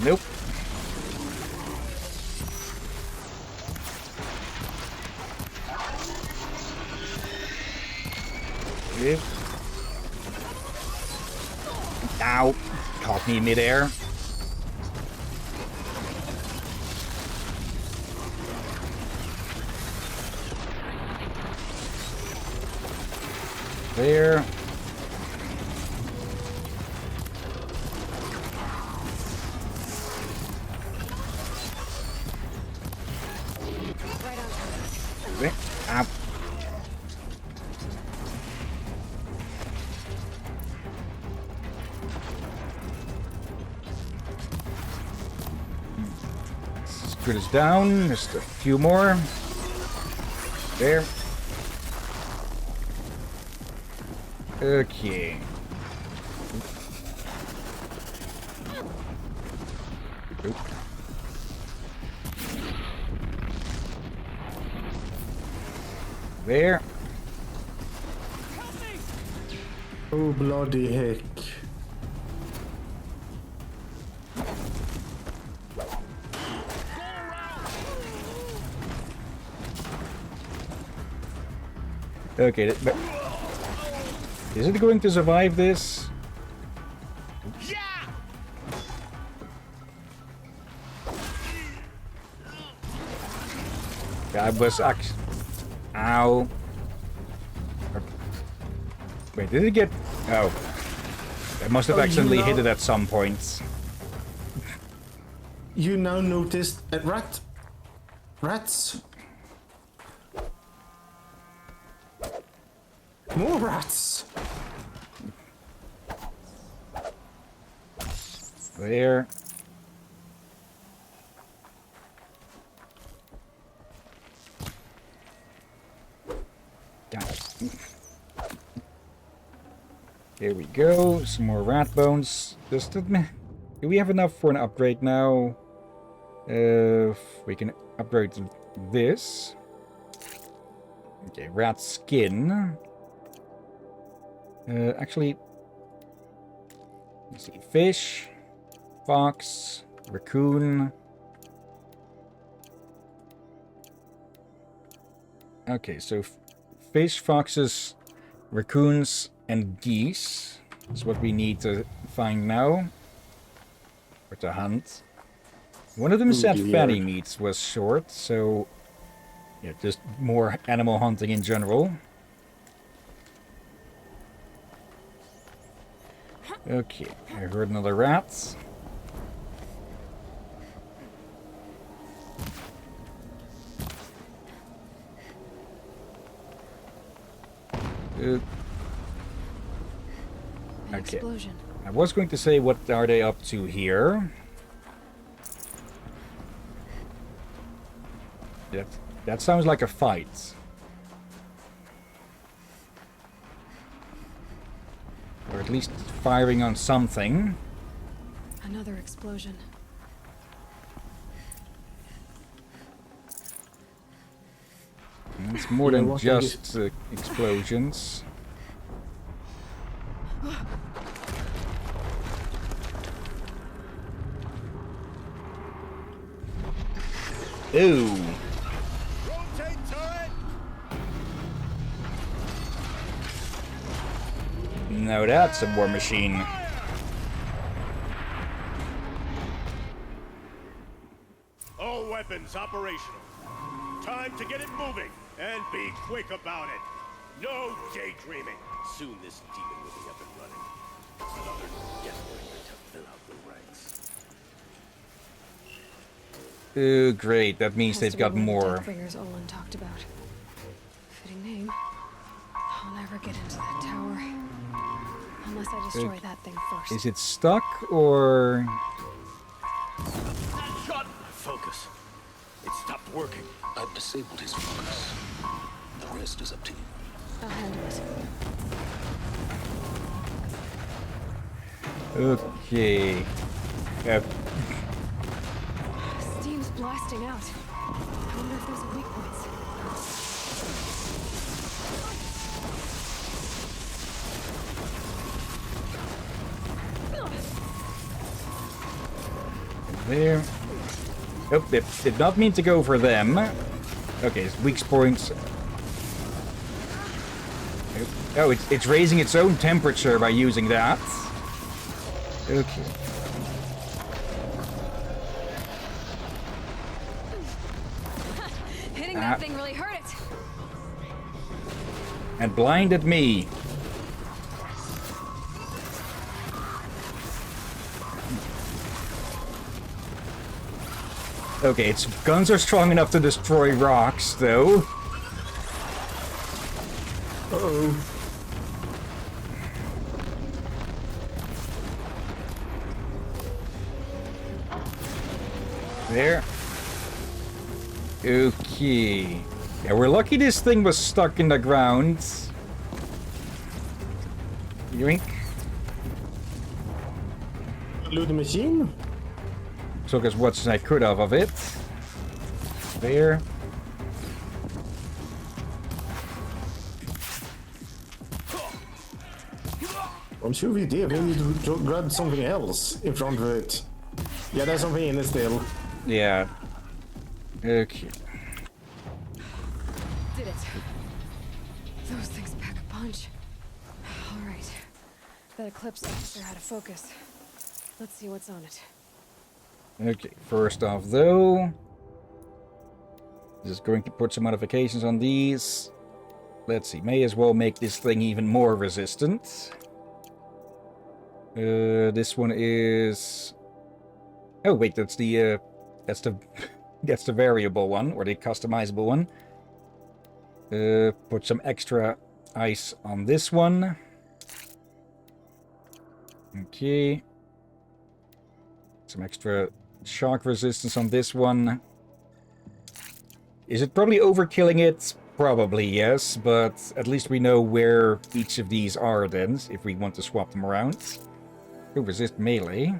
Nope. Yep. Ow. Caught me in midair. There. There. Ow. Good is down. Just a few more. There. Okay. Oop. There. Oh, bloody heck. Okay, but is it going to survive this? Yeah, I was actually... Ow. Wait, did it get... Oh. I must have accidentally hit it at some point. You now noticed a rats. More rats. There. Here we go. Some more rat bones. Do we have enough for an upgrade now? We can upgrade this. Okay, rat skin. Actually, let's see. Fish, fox, raccoon. Okay, so fish, foxes, raccoons, and geese is what we need to find now. Or to hunt. One of them said fatty meats was short, so yeah, just more animal hunting in general. Okay, I heard another rat. Okay. Explosion. I was going to say, what are they up to here? Yep. That sounds like a fight. Or at least firing on something. Another explosion. It's more than just explosions. Ooh. Now that's a war machine. All weapons operational. Time to get it moving, and be quick about it. No daydreaming. Soon this demon will be up and running. Another deathbringer to fill out the ranks. Oh, great. That means Has they've to got be one of the more. Deathbringers Olin talked about. Fitting name. I'll never get into that tower. Unless I destroy that thing first. Is it stuck, or... Shut! Focus. It stopped working. I've disabled his focus. The rest is up to you. I'll handle it. Okay. Steam's blasting out. I wonder if there's weak points. There. Oh, it did not mean to go for them. Okay, it's weak points. Oh, it's raising its own temperature by using that. Okay. Hitting that thing really hurt it. And blinded me. Okay, its guns are strong enough to destroy rocks, though. Uh-oh. There. Okay. Yeah, we're lucky this thing was stuck in the ground. Yoink. Loot the machine? Took as much as I could of it. There. I'm sure we did. We need to grab something else in front of it. Yeah, there's something in it still. Yeah. Okay. Did it. Those things pack a punch. Alright. That Eclipse officer had a focus. Let's see what's on it. Okay, first off though, just going to put some modifications on these. Let's see, may as well make this thing even more resistant. This one is... Oh wait, that's the that's the variable one, or the customizable one. Put some extra ice on this one. Okay. Some extra shock resistance on this one. Is it probably overkilling it? Probably, yes, but at least we know where each of these are then, if we want to swap them around. Oh, resist melee.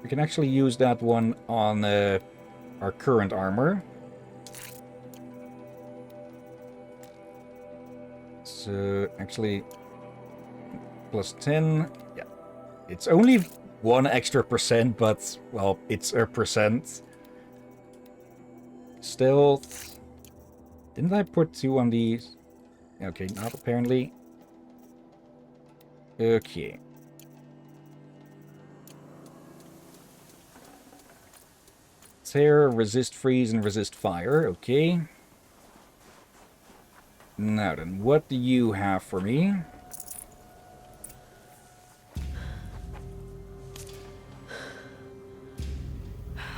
We can actually use that one on our current armor. So, actually, plus 10. Yeah, it's only 1 extra percent, but, well, it's a percent. Stealth. Didn't I put 2 on these? Okay, not apparently. Okay. Tear, resist freeze, and resist fire. Okay. Now then, what do you have for me?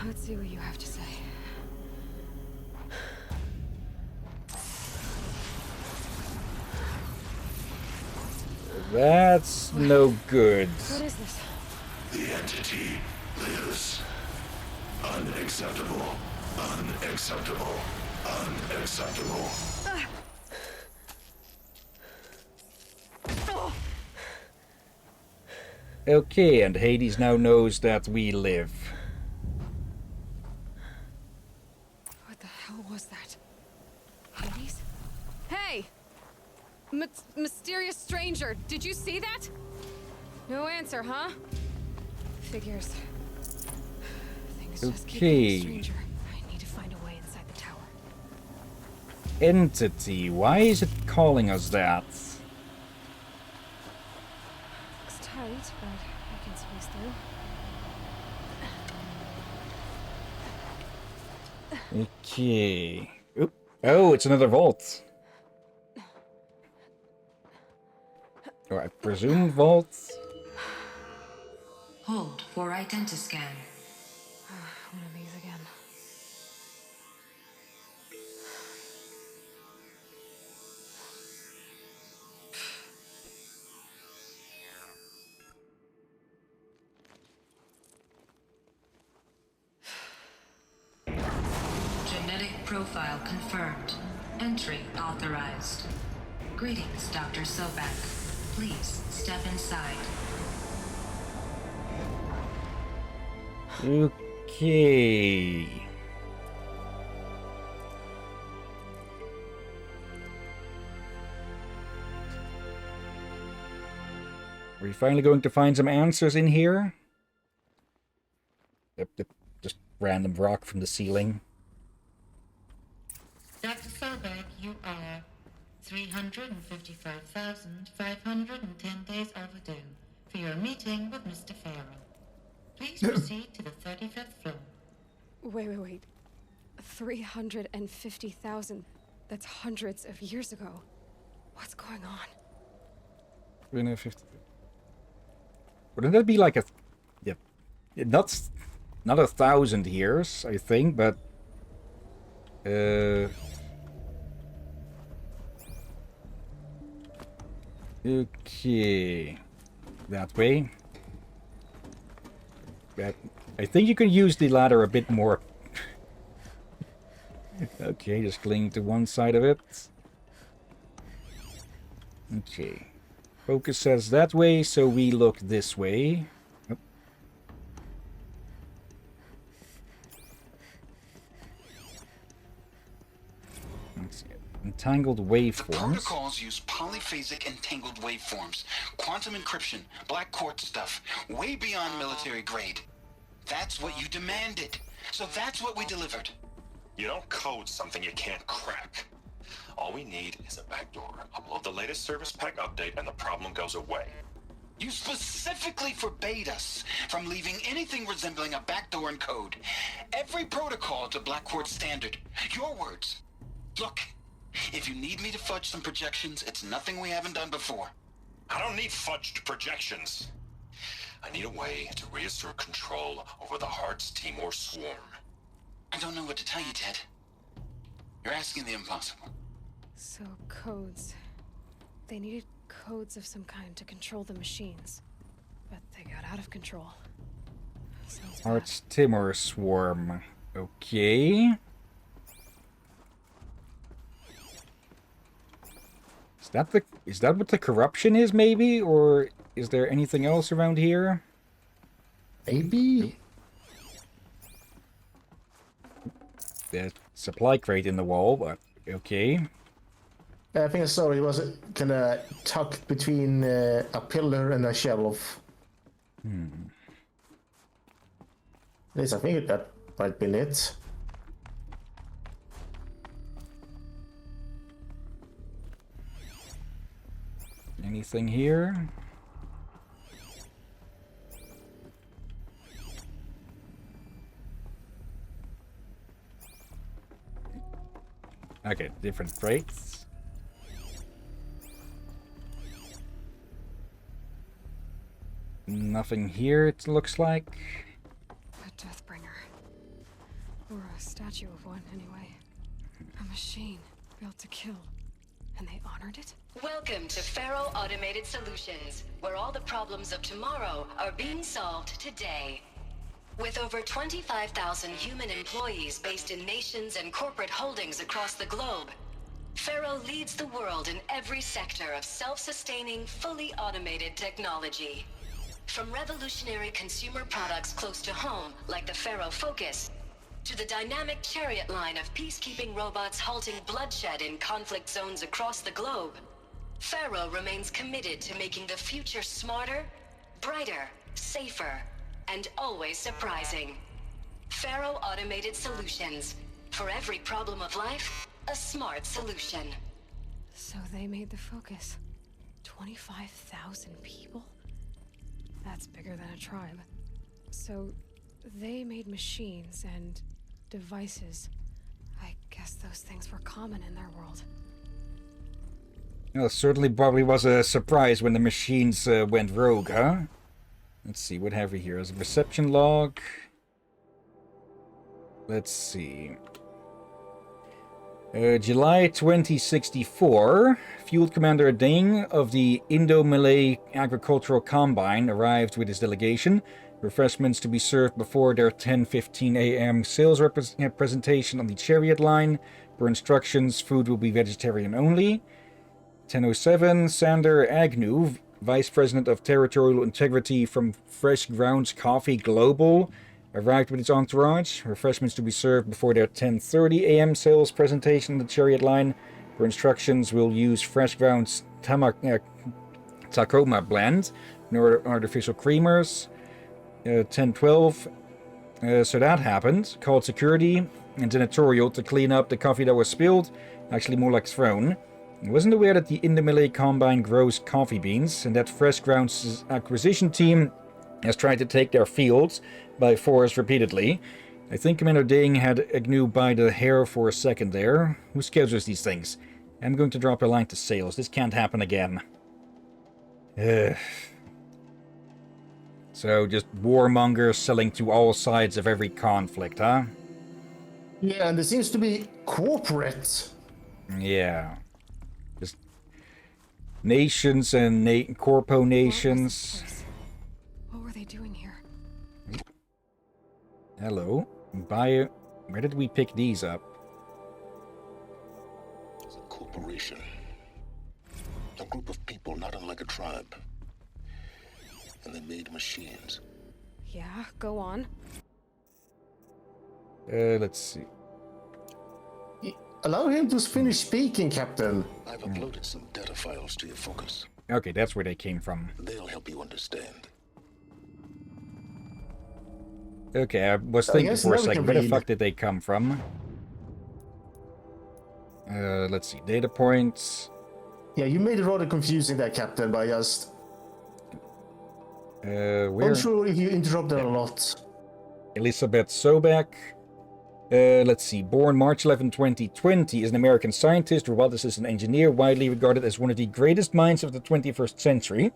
Let's see what you have to say. That's no good. What is this? The entity lives. Unacceptable. Unacceptable. Unacceptable. Okay, and Hades now knows that we live. What the hell was that? Hades? Hey! Mysterious stranger, did you see that? No answer, huh? Figures. Things just keep getting stranger. I need to find a way inside the tower. Entity, why is it calling us that? Looks tight, but I can squeeze through. Okay. Oop. Oh, it's another vault. Or I presume vault. Hold for identiscan. One of these again. Genetic profile confirmed. Entry authorized. Greetings, Dr. Sobek. Please step inside. Okay. Are we finally going to find some answers in here? Yep, just random rock from the ceiling. Dr. Sobek, you are 355,510 days overdue for your meeting with Mr. Farrell. Please proceed to the 35th floor. Wait. 350,000. That's hundreds of years ago. What's going on? 350. Wouldn't that be like a... Yep. Not 1,000 years, I think, but... Okay. That way. I think you can use the ladder a bit more. Okay, just cling to one side of it. Okay. Focus says that way, so we look this way. Oh. Let's see. Entangled waveforms. The protocols use polyphasic entangled waveforms, quantum encryption, black quartz stuff, way beyond military grade. That's what you demanded, so that's what we delivered. You don't code something you can't crack. All we need is a backdoor. Upload the latest service pack update and the problem goes away. You specifically forbade us from leaving anything resembling a backdoor in code. Every protocol to black quartz standard. Your words. Look, if you need me to fudge some projections, it's nothing we haven't done before. I don't need fudged projections. I need a way to reassert control over the Heart's Timor swarm. I don't know what to tell you, Ted. You're asking the impossible. So, codes. They needed codes of some kind to control the machines. But they got out of control. Sounds bad. Heart's Timor swarm. Okay. Is that what the corruption is, maybe? Or is there anything else around here? Maybe? There's a supply crate in the wall, but okay. I think I saw it was kind of tucked between a pillar and a shelf. At least I think that might be it. Anything here? Okay, different crates. Nothing here, it looks like. A Deathbringer. Or a statue of one, anyway. A machine built to kill. And they honored it? Welcome to Faro Automated Solutions, where all the problems of tomorrow are being solved today. With over 25,000 human employees based in nations and corporate holdings across the globe, Faro leads the world in every sector of self-sustaining, fully automated technology. From revolutionary consumer products close to home, like the Faro Focus, to the dynamic chariot line of peacekeeping robots halting bloodshed in conflict zones across the globe, Faro remains committed to making the future smarter, brighter, safer, and always surprising. Faro Automated Solutions. For every problem of life, a smart solution. So they made the Focus. 25,000 people? That's bigger than a tribe. So they made machines and devices. I guess those things were common in their world. Well, certainly probably was a surprise when the machines went rogue, huh? Let's see, what have we here? As a reception log. Let's see. July 2064, Field Commander Ding of the Indo-Malay Agricultural Combine arrived with his delegation. Refreshments to be served before their 10:15 a.m. sales presentation on the chariot line. Per instructions, food will be vegetarian only. 10:07, Sander Agnew, Vice President of Territorial Integrity from Fresh Grounds Coffee Global, arrived with his entourage. Refreshments to be served before their 10:30 a.m. sales presentation on the chariot line. For instructions, we'll use Fresh Grounds Tacoma blend, no artificial creamers. 10:12, so that happened. Called security and janitorial to clean up the coffee that was spilled. Actually more like thrown. I wasn't aware that the Indo-Malay Combine grows coffee beans and that Fresh Grounds' acquisition team has tried to take their fields by force repeatedly. I think Commander Ding had Agnew by the hair for a second there. Who schedules these things? I'm going to drop a line to sales. This can't happen again. So, just warmongers selling to all sides of every conflict, huh? Yeah, and there seems to be corporate. Yeah. Just nations and corpo nations. What were they doing here? Hello. Where did we pick these up? It's a corporation. A group of people not unlike a tribe. And they made machines. Yeah, go on. Let's see. Allow him to finish speaking, Captain. I've uploaded some data files to your Focus. Okay, that's where they came from. They'll help you understand. Okay, I was thinking for a second, where the fuck did they come from? Let's see, data points. Yeah, you made it rather confusing there, Captain, by just... Where? I'm sure you interrupted a lot. Elizabeth Sobek. Let's see. Born March 11, 2020, is an American scientist, roboticist, and engineer, widely regarded as one of the greatest minds of the 21st century.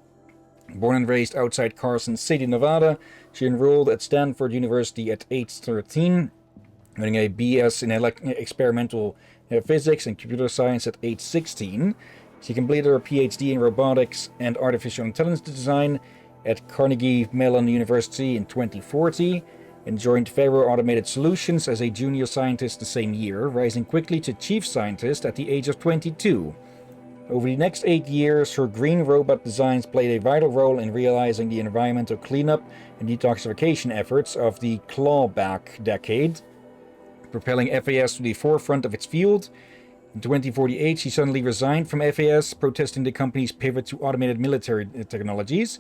Born and raised outside Carson City, Nevada, she enrolled at Stanford University at age 13, earning a BS in experimental physics and computer science at age 16. She completed her PhD in robotics and artificial intelligence design at Carnegie Mellon University in 2040, and joined Faro Automated Solutions as a junior scientist the same year, rising quickly to chief scientist at the age of 22. Over the next 8 years, her green robot designs played a vital role in realizing the environmental cleanup and detoxification efforts of the clawback decade, propelling FAS to the forefront of its field. In 2048, she suddenly resigned from FAS, protesting the company's pivot to automated military technologies.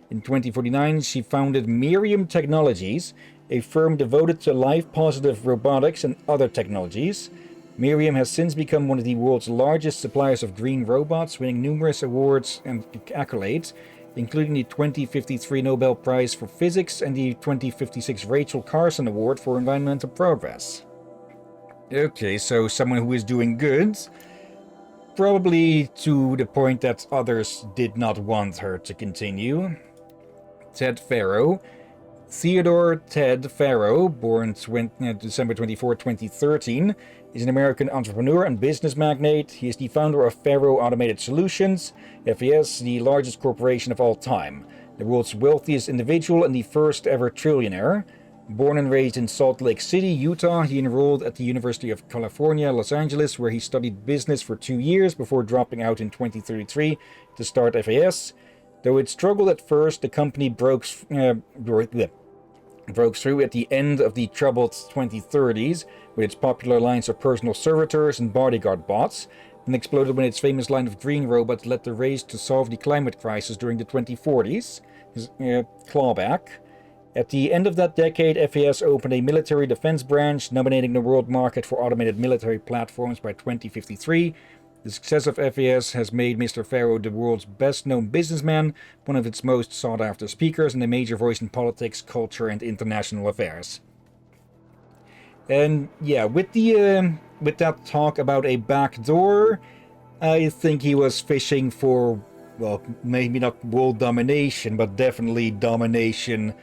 In 2049, she founded Miriam Technologies, a firm devoted to life-positive robotics and other technologies. Miriam has since become one of the world's largest suppliers of green robots, winning numerous awards and accolades, including the 2053 Nobel Prize for Physics and the 2056 Rachel Carson Award for Environmental Progress. Okay, so someone who is doing good, probably to the point that others did not want her to continue. Ted Faro. Theodore Ted Faro, born December 24, 2013, is an American entrepreneur and business magnate. He is the founder of Faro Automated Solutions, FAS, the largest corporation of all time, the world's wealthiest individual and the first ever trillionaire. Born and raised in Salt Lake City, Utah, he enrolled at the University of California, Los Angeles, where he studied business for 2 years before dropping out in 2033 to start FAS. Though it struggled at first, the company broke through at the end of the troubled 2030s with its popular lines of personal servitors and bodyguard bots, and exploded when its famous line of green robots led the race to solve the climate crisis during the 2040s. His clawback. At the end of that decade, FAS opened a military defense branch, dominating the world market for automated military platforms by 2053. The success of FAS has made Mr. Farrow the world's best-known businessman, one of its most sought-after speakers, and a major voice in politics, culture, and international affairs. And yeah, with that talk about a backdoor, I think he was fishing for, well, maybe not world domination, but definitely domination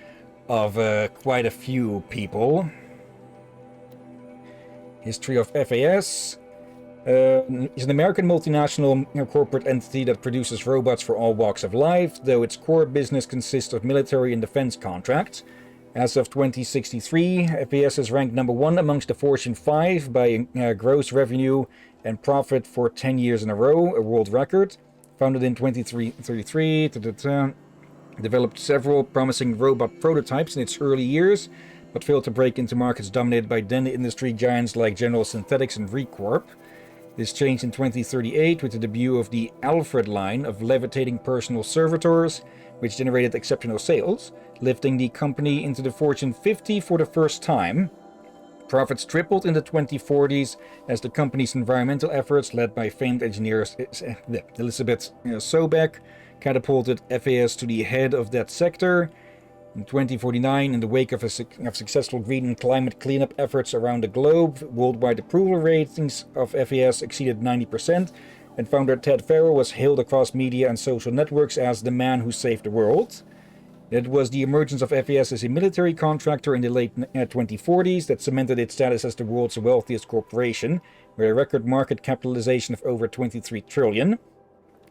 of quite a few people. History of FAS is an American multinational corporate entity that produces robots for all walks of life, though its core business consists of military and defense contracts. As of 2063, FAS is ranked number 1 amongst the Fortune 5 by gross revenue and profit for 10 years in a row, a world record. Founded in 2033, developed several promising robot prototypes in its early years, but failed to break into markets dominated by then industry giants like General Synthetics and Recorp. This changed in 2038 with the debut of the Alfred line of levitating personal servitors, which generated exceptional sales, lifting the company into the Fortune 50 for the first time. Profits tripled in the 2040s as the company's environmental efforts, led by famed engineer Elizabeth Sobek, catapulted FAS to the head of that sector. In 2049, in the wake of successful green and climate cleanup efforts around the globe, worldwide approval ratings of FAS exceeded 90%, and founder Ted Farrow was hailed across media and social networks as the man who saved the world. It was the emergence of FAS as a military contractor in the late 2040s that cemented its status as the world's wealthiest corporation, with a record market capitalization of over $23 trillion.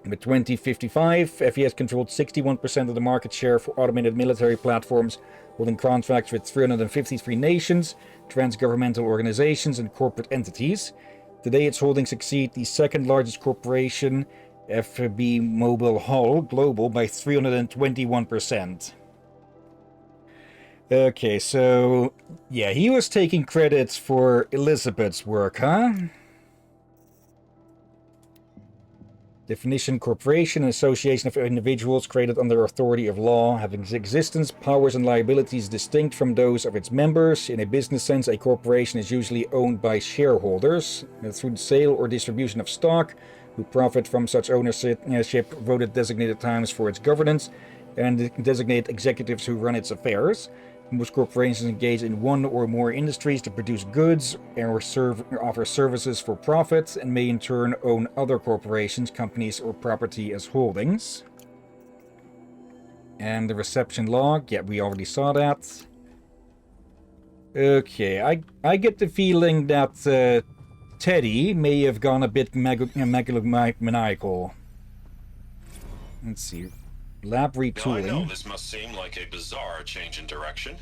By 2055, FAS controlled 61% of the market share for automated military platforms, holding contracts with 353 nations, trans-governmental organizations, and corporate entities. Today, its holdings exceed the second largest corporation, FB Mobile Hull Global, by 321%. Okay, so yeah, he was taking credits for Elizabeth's work, huh? Definition: corporation, an association of individuals created under authority of law, having existence, powers, and liabilities distinct from those of its members. In a business sense, a corporation is usually owned by shareholders through the sale or distribution of stock, who profit from such ownership, vote at designated times for its governance, and designate executives who run its affairs. Most corporations engage in one or more industries to produce goods or offer services for profit, and may in turn own other corporations, companies, or property as holdings. And the reception log, yeah, we already saw that. Okay, I get the feeling that Teddy may have gone a bit megalomaniacal. Let's see. Lab retooling. Now, I know this must seem like a bizarre change in direction.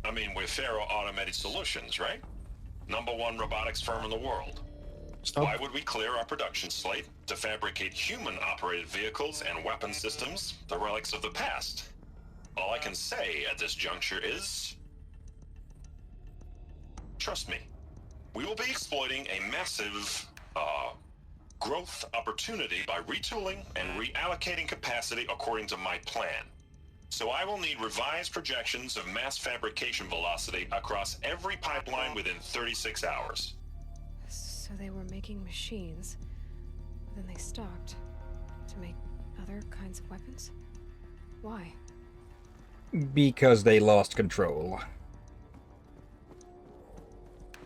I mean, we're Faro Automated Solutions, right? #1 robotics firm in the world. Why would we clear our production slate to fabricate human-operated vehicles and weapon systems, the relics of the past? All I can say at this juncture is... trust me. We will be exploiting a massive, growth opportunity by retooling and reallocating capacity according to my plan. So I will need revised projections of mass fabrication velocity across every pipeline within 36 hours. So they were making machines, then they stopped to make other kinds of weapons? Why? Because they lost control.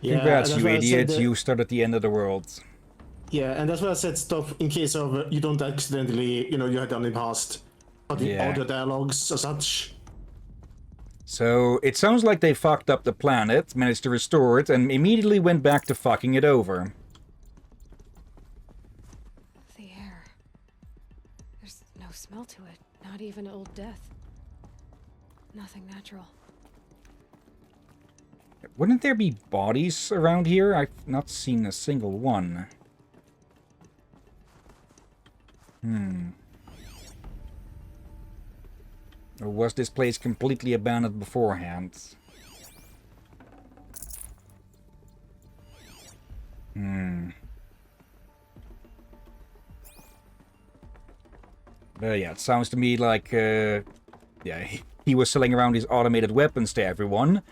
Yeah, Congrats, that's you why I said idiot. that- You started the end of the world. Yeah, and that's why I said stuff in case of you don't accidentally, you had done in the past. But the Yeah. audio dialogues as such. So, it sounds like they fucked up the planet, managed to restore it, and immediately went back to fucking it over. The air. There's no smell to it, not even old death. Nothing natural. Wouldn't there be bodies around here? I've not seen a single one. Or was this place completely abandoned beforehand? Yeah, it sounds to me like, yeah, he was selling around his automated weapons to everyone.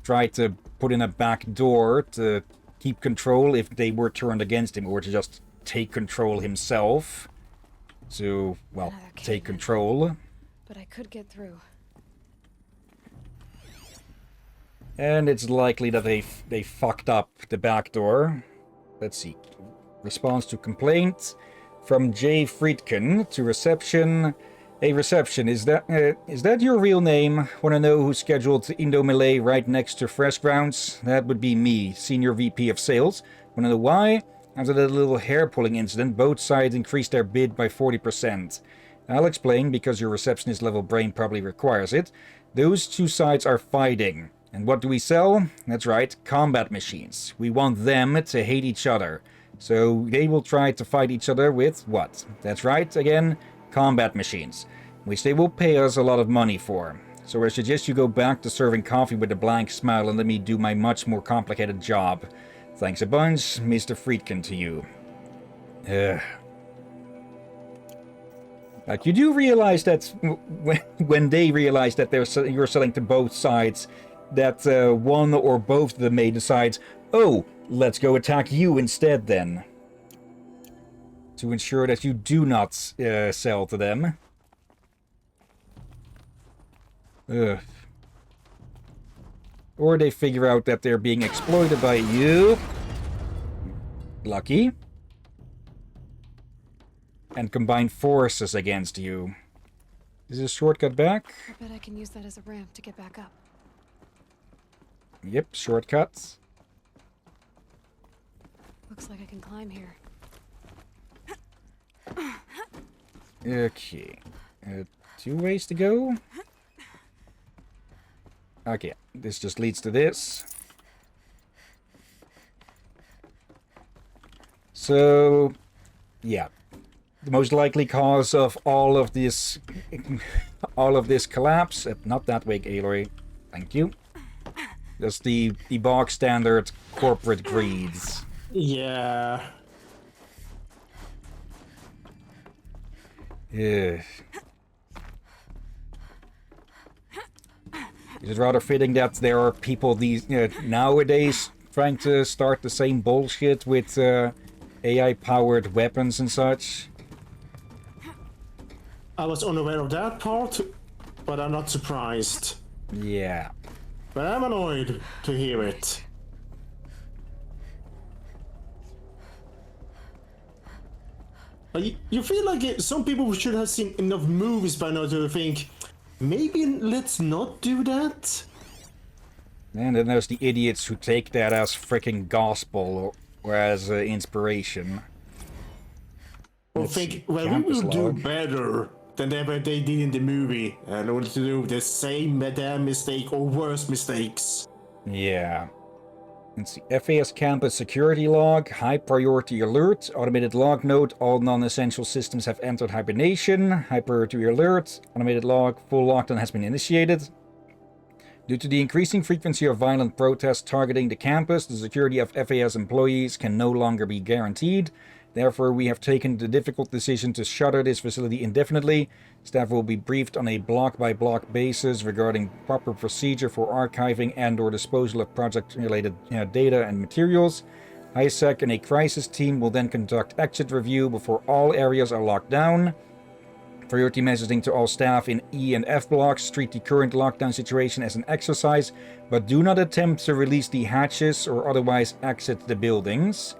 Tried to put in a back door to keep control if they were turned against him, or to just take control himself. To, well, take control. But I could get through. And it's likely that they fucked up the back door. Let's see. Response to complaint from J. Friedkin to reception. Hey, reception, is that your real name? Want to know who scheduled Indo-Malay right next to Fresh Grounds? That would be me, Senior VP of Sales. Want to know why? After that little hair-pulling incident, both sides increased their bid by 40%. I'll explain, because your receptionist-level brain probably requires it. Those two sides are fighting. And what do we sell? That's right, combat machines. We want them to hate each other. So they will try to fight each other with what? That's right, again, combat machines. Which they will pay us a lot of money for. So I suggest you go back to serving coffee with a blank smile and let me do my much more complicated job. Thanks a bunch, Mr. Friedkin to you. Like, you do realize that when they realize that you're selling to both sides, that one or both of them may decide, oh, let's go attack you instead then. To ensure that you do not sell to them. Ugh. Or they figure out that they're being exploited by you. Lucky. And combine forces against you. Is this a shortcut back? I bet I can use that as a ramp to get back up. Yep, shortcuts. Looks like I can climb here. Okay. 2 ways to go. Okay, this just leads to this. So, yeah. The most likely cause of all of this collapse, not that way, Aloy. Thank you. Just the bog standard corporate greeds. Yeah. Yeah. Is it rather fitting that there are people nowadays trying to start the same bullshit with AI-powered weapons and such? I was unaware of that part, but I'm not surprised. Yeah. But I'm annoyed to hear it. You feel like some people should have seen enough movies by now to think, maybe let's not do that? And then there's the idiots who take that as freaking gospel or as inspiration. Or think, well, we will do better than they did in the movie, and want to do the same damn mistake or worse mistakes. Yeah. Let's see. FAS campus security log, high priority alert, automated log note, all non-essential systems have entered hibernation, high priority alert, automated log, full lockdown has been initiated. Due to the increasing frequency of violent protests targeting the campus, the security of FAS employees can no longer be guaranteed. Therefore, we have taken the difficult decision to shutter this facility indefinitely. Staff will be briefed on a block-by-block basis regarding proper procedure for archiving and/or disposal of project-related data and materials. ISAC and a crisis team will then conduct exit review before all areas are locked down. Priority messaging to all staff in E and F blocks. Treat the current lockdown situation as an exercise, but do not attempt to release the hatches or otherwise exit the buildings.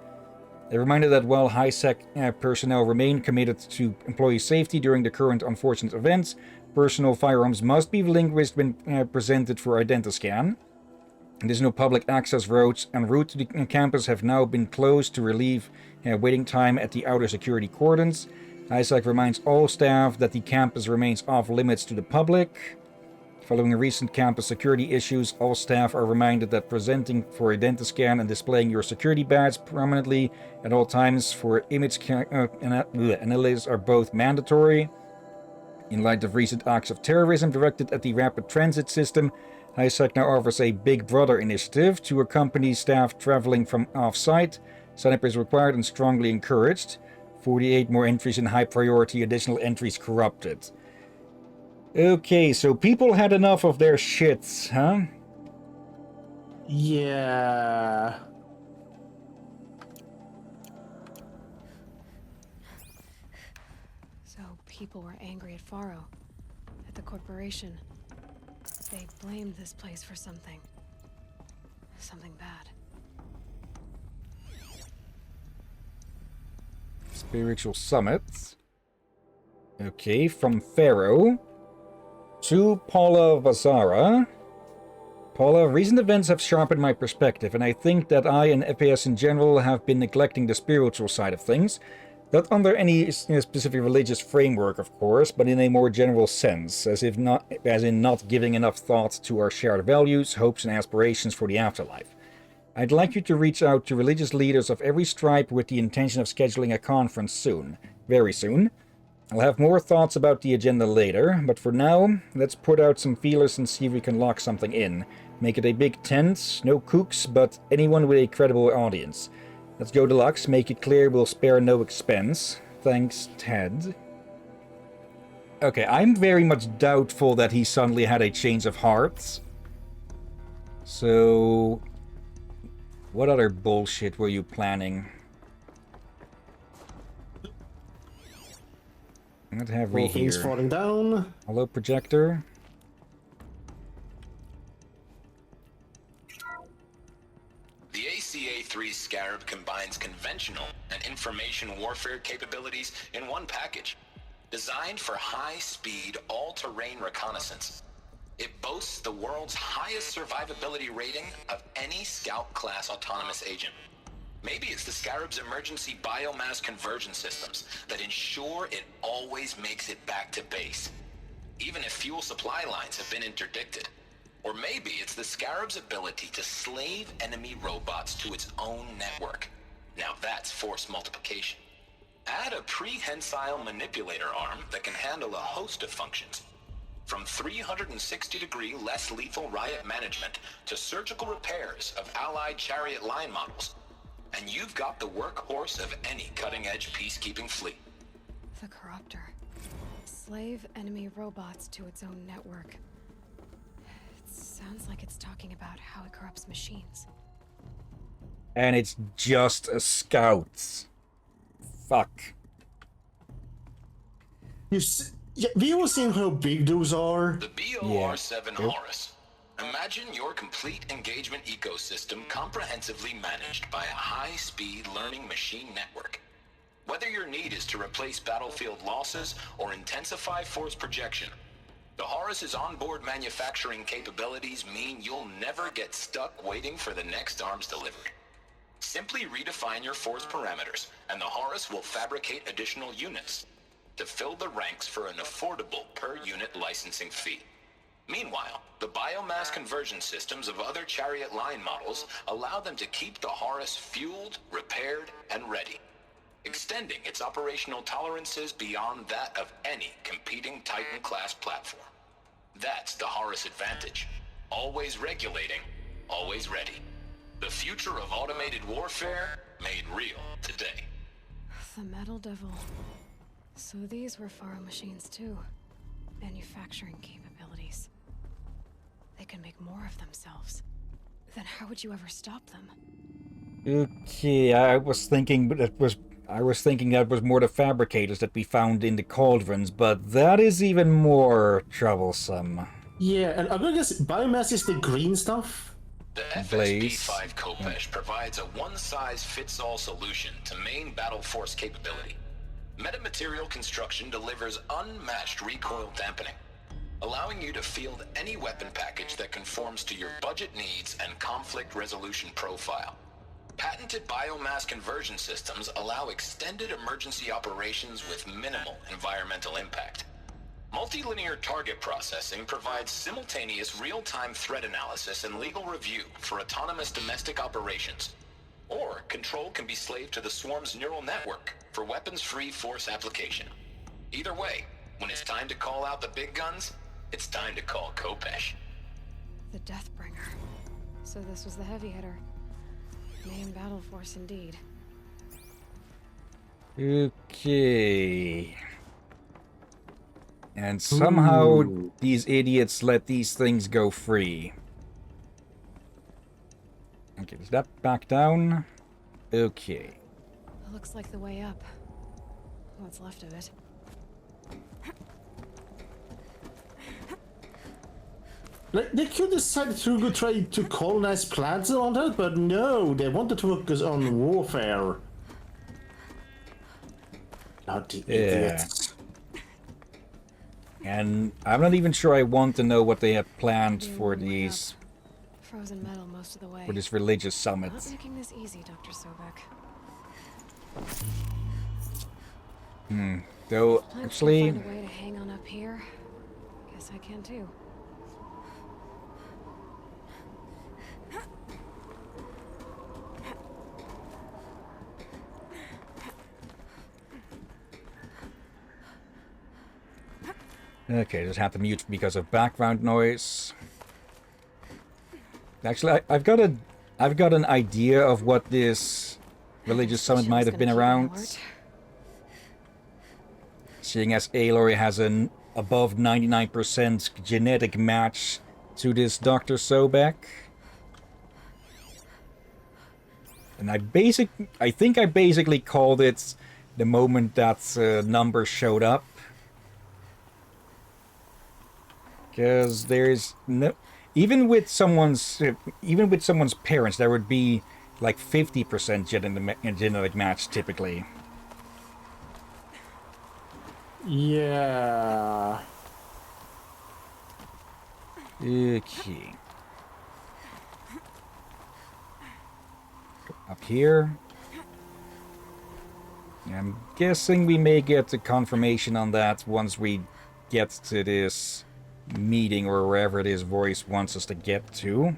A reminder that while high-sec personnel remain committed to employee safety during the current unfortunate events, personal firearms must be relinquished when presented for identiscan. Additional public access roads en route to the campus have now been closed to relieve waiting time at the outer security cordons. ISAC reminds all staff that the campus remains off limits to the public. Following recent campus security issues, all staff are reminded that presenting for Identiscan and displaying your security badge prominently at all times for image analysis are both mandatory. In light of recent acts of terrorism directed at the rapid transit system, HiSec now offers a Big Brother initiative to accompany staff traveling from off-site. Sign-up is required and strongly encouraged. 48 more entries in high priority, additional entries corrupted. Okay, so people had enough of their shits, huh? Yeah. So people were angry at Faro, at the corporation. They blamed this place for something. Something bad. Spiritual summits. Okay, from Pharaoh to Paula Vazara. Paula, recent events have sharpened my perspective, and I think that I and FPS in general have been neglecting the spiritual side of things. Not under any specific religious framework, of course, but in a more general sense, as in not giving enough thought to our shared values, hopes, and aspirations for the afterlife. I'd like you to reach out to religious leaders of every stripe with the intention of scheduling a conference soon. Very soon. I'll have more thoughts about the agenda later, but for now, let's put out some feelers and see if we can lock something in. Make it a big tent, no kooks, but anyone with a credible audience. Let's go deluxe, make it clear we'll spare no expense. Thanks, Ted. Okay, I'm very much doubtful that he suddenly had a change of heart. So, what other bullshit were you planning? What have we here? Things falling down. Hello, projector. The ACA-3 Scarab combines conventional and information warfare capabilities in one package. Designed for high-speed, all-terrain reconnaissance, it boasts the world's highest survivability rating of any Scout-class autonomous agent. Maybe it's the Scarab's emergency biomass conversion systems that ensure it always makes it back to base, even if fuel supply lines have been interdicted. Or maybe it's the Scarab's ability to slave enemy robots to its own network. Now that's force multiplication. Add a prehensile manipulator arm that can handle a host of functions, from 360-degree less lethal riot management to surgical repairs of Allied chariot line models, and you've got the workhorse of any cutting-edge peacekeeping fleet. The Corruptor. Slave enemy robots to its own network. It sounds like it's talking about how it corrupts machines. And it's just a scout. Fuck. We all seen how big those are. The BOR-7 Horus. Imagine your complete engagement ecosystem comprehensively managed by a high-speed learning machine network. Whether your need is to replace battlefield losses or intensify force projection, the Horus's onboard manufacturing capabilities mean you'll never get stuck waiting for the next arms delivery. Simply redefine your force parameters, and the Horus will fabricate additional units to fill the ranks for an affordable per-unit licensing fee. Meanwhile, the biomass conversion systems of other chariot line models allow them to keep the Horus fueled, repaired, and ready, extending its operational tolerances beyond that of any competing Titan-class platform. That's the Horus advantage. Always regulating, always ready. The future of automated warfare made real today. The Metal Devil. So these were Faro machines too. Manufacturing capabilities. They can make more of themselves. Then how would you ever stop them? Okay, I was thinking that was more the fabricators that we found in the cauldrons, but that is even more troublesome. Yeah, and I'm gonna guess biomass is the green stuff. The FSP-5 Khopesh provides a one-size-fits-all solution to main battle force capability. Metamaterial construction delivers unmatched recoil dampening, allowing you to field any weapon package that conforms to your budget needs and conflict resolution profile. Patented biomass conversion systems allow extended emergency operations with minimal environmental impact. Multilinear target processing provides simultaneous real-time threat analysis and legal review for autonomous domestic operations. Or control can be slaved to the swarm's neural network for weapons-free force application. Either way, when it's time to call out the big guns, it's time to call Kopesh. The Deathbringer. So this was the heavy hitter. Main battle force indeed. Okay. And somehow these idiots let these things go free. Okay, is that back down? Okay. Looks like the way up. What's left of it. Like, they could decide to go try to colonize planets and all that, but no, they wanted to focus on warfare. Bloody idiots. And I'm not even sure I want to know what they have planned for these... Frozen metal most of the way. For this religious summit. Not making this easy, Dr. Sobek. Though, actually... Find a way to hang on up here. Guess I can too. Okay, just have to mute because of background noise. Actually, I've got an idea of what this religious summit might have been around. Seeing as Aloy has an above 99% genetic match to this Dr. Sobek. And I think I basically called it the moment that number showed up. Because there's no, even with someone's parents, there would be like 50% genetic match typically. Yeah. Okay. Up here. I'm guessing we may get the confirmation on that once we get to this meeting or wherever it is Voice wants us to get to.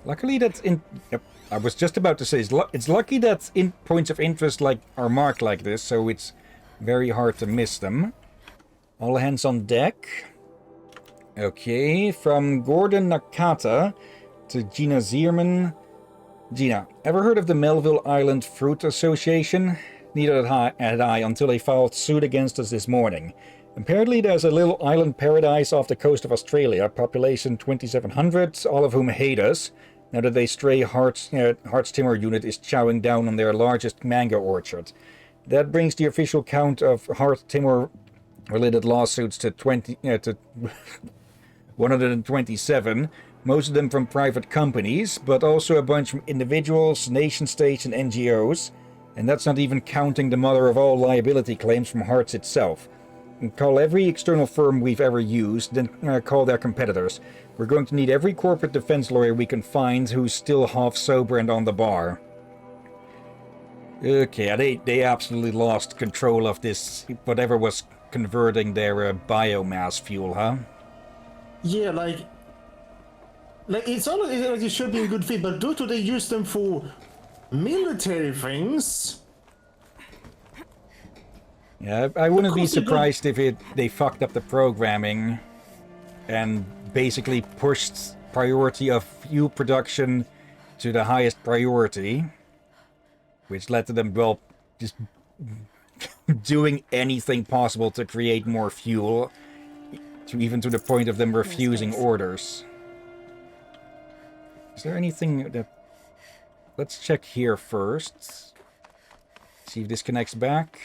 Luckily that's in... Yep, I was just about to say, it's lucky that in points of interest like are marked like this, so it's very hard to miss them. All hands on deck. Okay, from Gordon Nakata to Gina Zierman. Gina, ever heard of the Melville Island Fruit Association? Neither had I until they filed suit against us this morning. Apparently there's a little island paradise off the coast of Australia, population 2,700, all of whom hate us, now that a stray Hart's Timber unit is chowing down on their largest mango orchard. That brings the official count of Hart Timber related lawsuits to 127, most of them from private companies, but also a bunch from individuals, nation-states, and NGOs. And that's not even counting the mother of all liability claims from Hart's itself. And call every external firm we've ever used, then call their competitors. We're going to need every corporate defense lawyer we can find who's still half sober and on the bar. Okay, they absolutely lost control of this, whatever was converting their biomass fuel, huh? Yeah, like it's all like it should be a good fit, but do they use them for military things? Yeah, I wouldn't be surprised if they fucked up the programming and basically pushed priority of fuel production to the highest priority, which led to them, well, just doing anything possible to create more fuel, even to the point of them refusing orders. Is there anything that... Let's check here first. See if this connects back.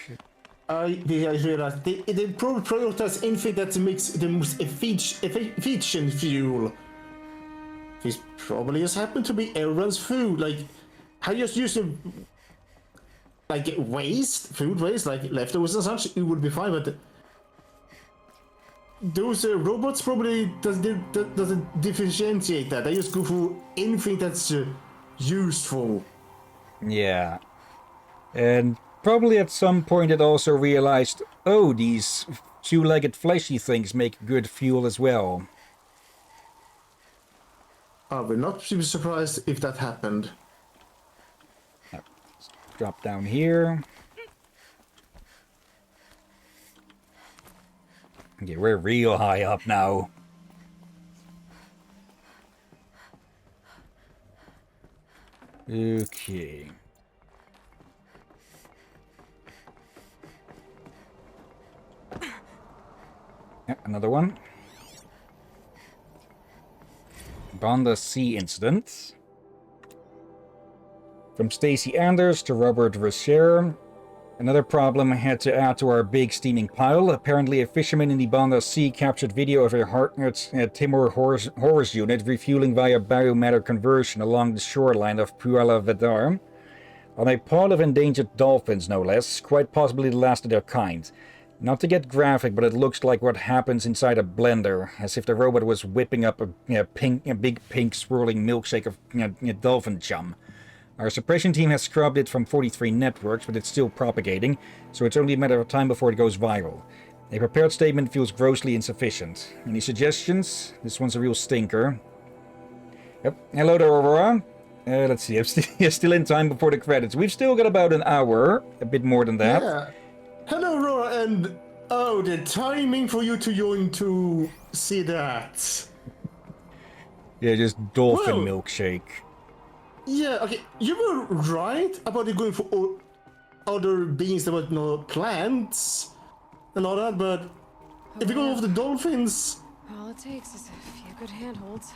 They realized they prioritize anything that makes the most efficient fuel. This probably just happened to be everyone's food. Like, I just use them like waste, food waste, like leftovers and such. It would be fine, but those robots probably doesn't differentiate that. They just go for anything that's useful. Yeah. And probably at some point it also realized, oh, these two-legged fleshy things make good fuel as well. I would not be surprised if that happened. Let's drop down here. Okay, we're real high up now. Okay. Yeah, another one. Banda C incident. From Stacy Anders to Robert Rocher. Another problem I had to add to our big steaming pile. Apparently a fisherman in the Banda Sea captured video of a Timor Horus unit refueling via biomatter conversion along the shoreline of Puella Vedar. On a pod of endangered dolphins, no less, quite possibly the last of their kind. Not to get graphic, but it looks like what happens inside a blender, as if the robot was whipping up a big pink swirling milkshake of dolphin chum. Our suppression team has scrubbed it from 43 networks, but it's still propagating, so it's only a matter of time before it goes viral. A prepared statement feels grossly insufficient. Any suggestions? This one's a real stinker. Yep. Hello there, Aurora. Let's see, I'm still in time before the credits. We've still got about an hour, a bit more than that. Yeah. Hello, Aurora, and oh, the timing for you to join to see that. Yeah, just dolphin milkshake. Yeah, okay, you were right about it going for other beings that were not plants and all that, but if you go over the dolphins... All it takes is a few good handholds.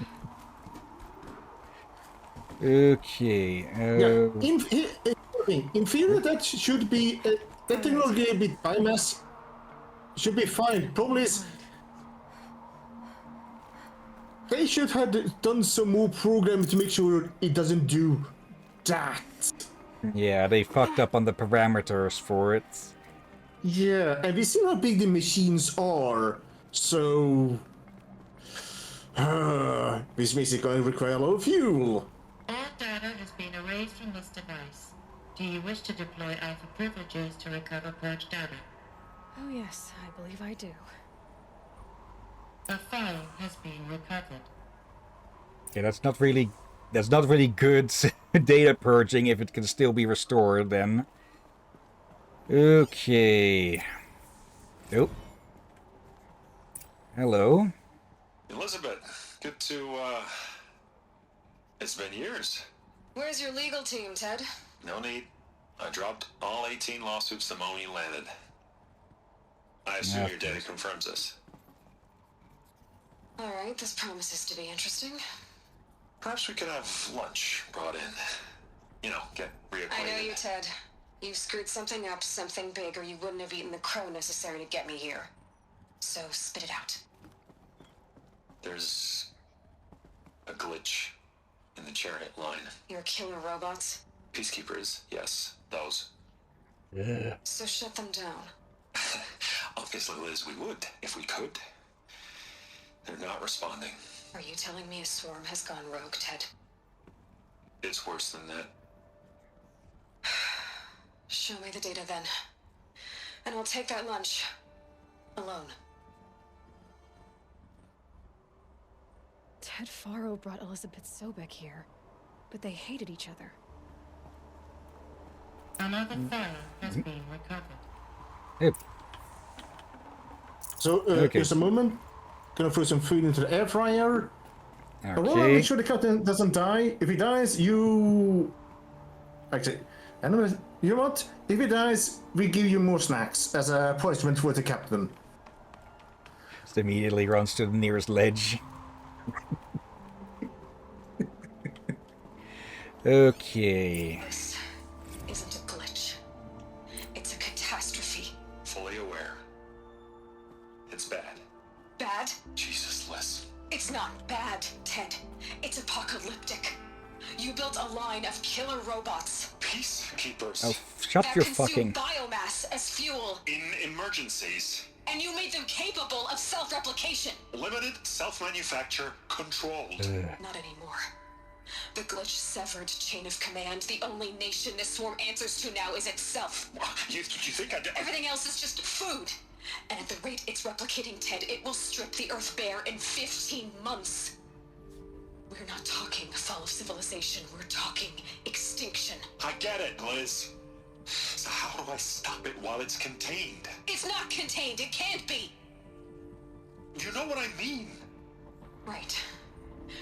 Okay. Yeah, in theory, that should be... that technology with biomass should be fine. Problem is... They should have done some more programming to make sure it doesn't do that. Yeah, they fucked up on the parameters for it. Yeah, and we see how big the machines are, so... this makes it going to require a lot of fuel. All data has been erased from this device. Do you wish to deploy Alpha privileges to recover purged data? Oh yes, I believe I do. A file has been recovered. Yeah, that's not really good data purging if it can still be restored then. Okay. Oh. Hello. Elizabeth, good to, it's been years. Where's your legal team, Ted? No need. I dropped all 18 lawsuits the moment you landed. I assume your data confirms this. All right, this promises to be interesting. Perhaps we could have lunch brought in. You know, get reacquainted. I know you, Ted. You screwed something up, something big, or you wouldn't have eaten the crow necessary to get me here. So spit it out. There's a glitch in the chariot line. Your killer robots? Peacekeepers, yes, those. Yeah. So shut them down. Obviously, Liz, we would, if we could. They're not responding. Are you telling me a swarm has gone rogue, Ted? It's worse than that. Show me the data then. And I'll take that lunch. Alone. Ted Faro brought Elizabeth Sobek here, but they hated each other. Another file has been recovered. Hey. So, Okay. just a moment. Gonna throw some food into the air fryer. Okay. Well, make sure the captain doesn't die. If he dies, you... Actually, anyway, you know what? If he dies, we give you more snacks as a punishment for the captain. Just immediately runs to the nearest ledge. Okay. This isn't a glitch. It's a catastrophe. Fully aware. It's bad. Bad? Jesus, Liz. It's not bad, Ted. It's apocalyptic. You built a line of killer robots. Peacekeepers. Oh, shut that your consume fucking... biomass as fuel. In emergencies, And you made them capable of self-replication. Limited, self-manufacture, controlled. Not anymore. The glitch severed chain of command. The only nation this swarm answers to now is itself. You think I did? Everything else is just food. And at the rate it's replicating, Ted, it will strip the Earth bare in 15 months. We're not talking fall of civilization. We're talking extinction. I get it, Liz. So how do I stop it while it's contained? It's not contained. It can't be. You know what I mean. Right.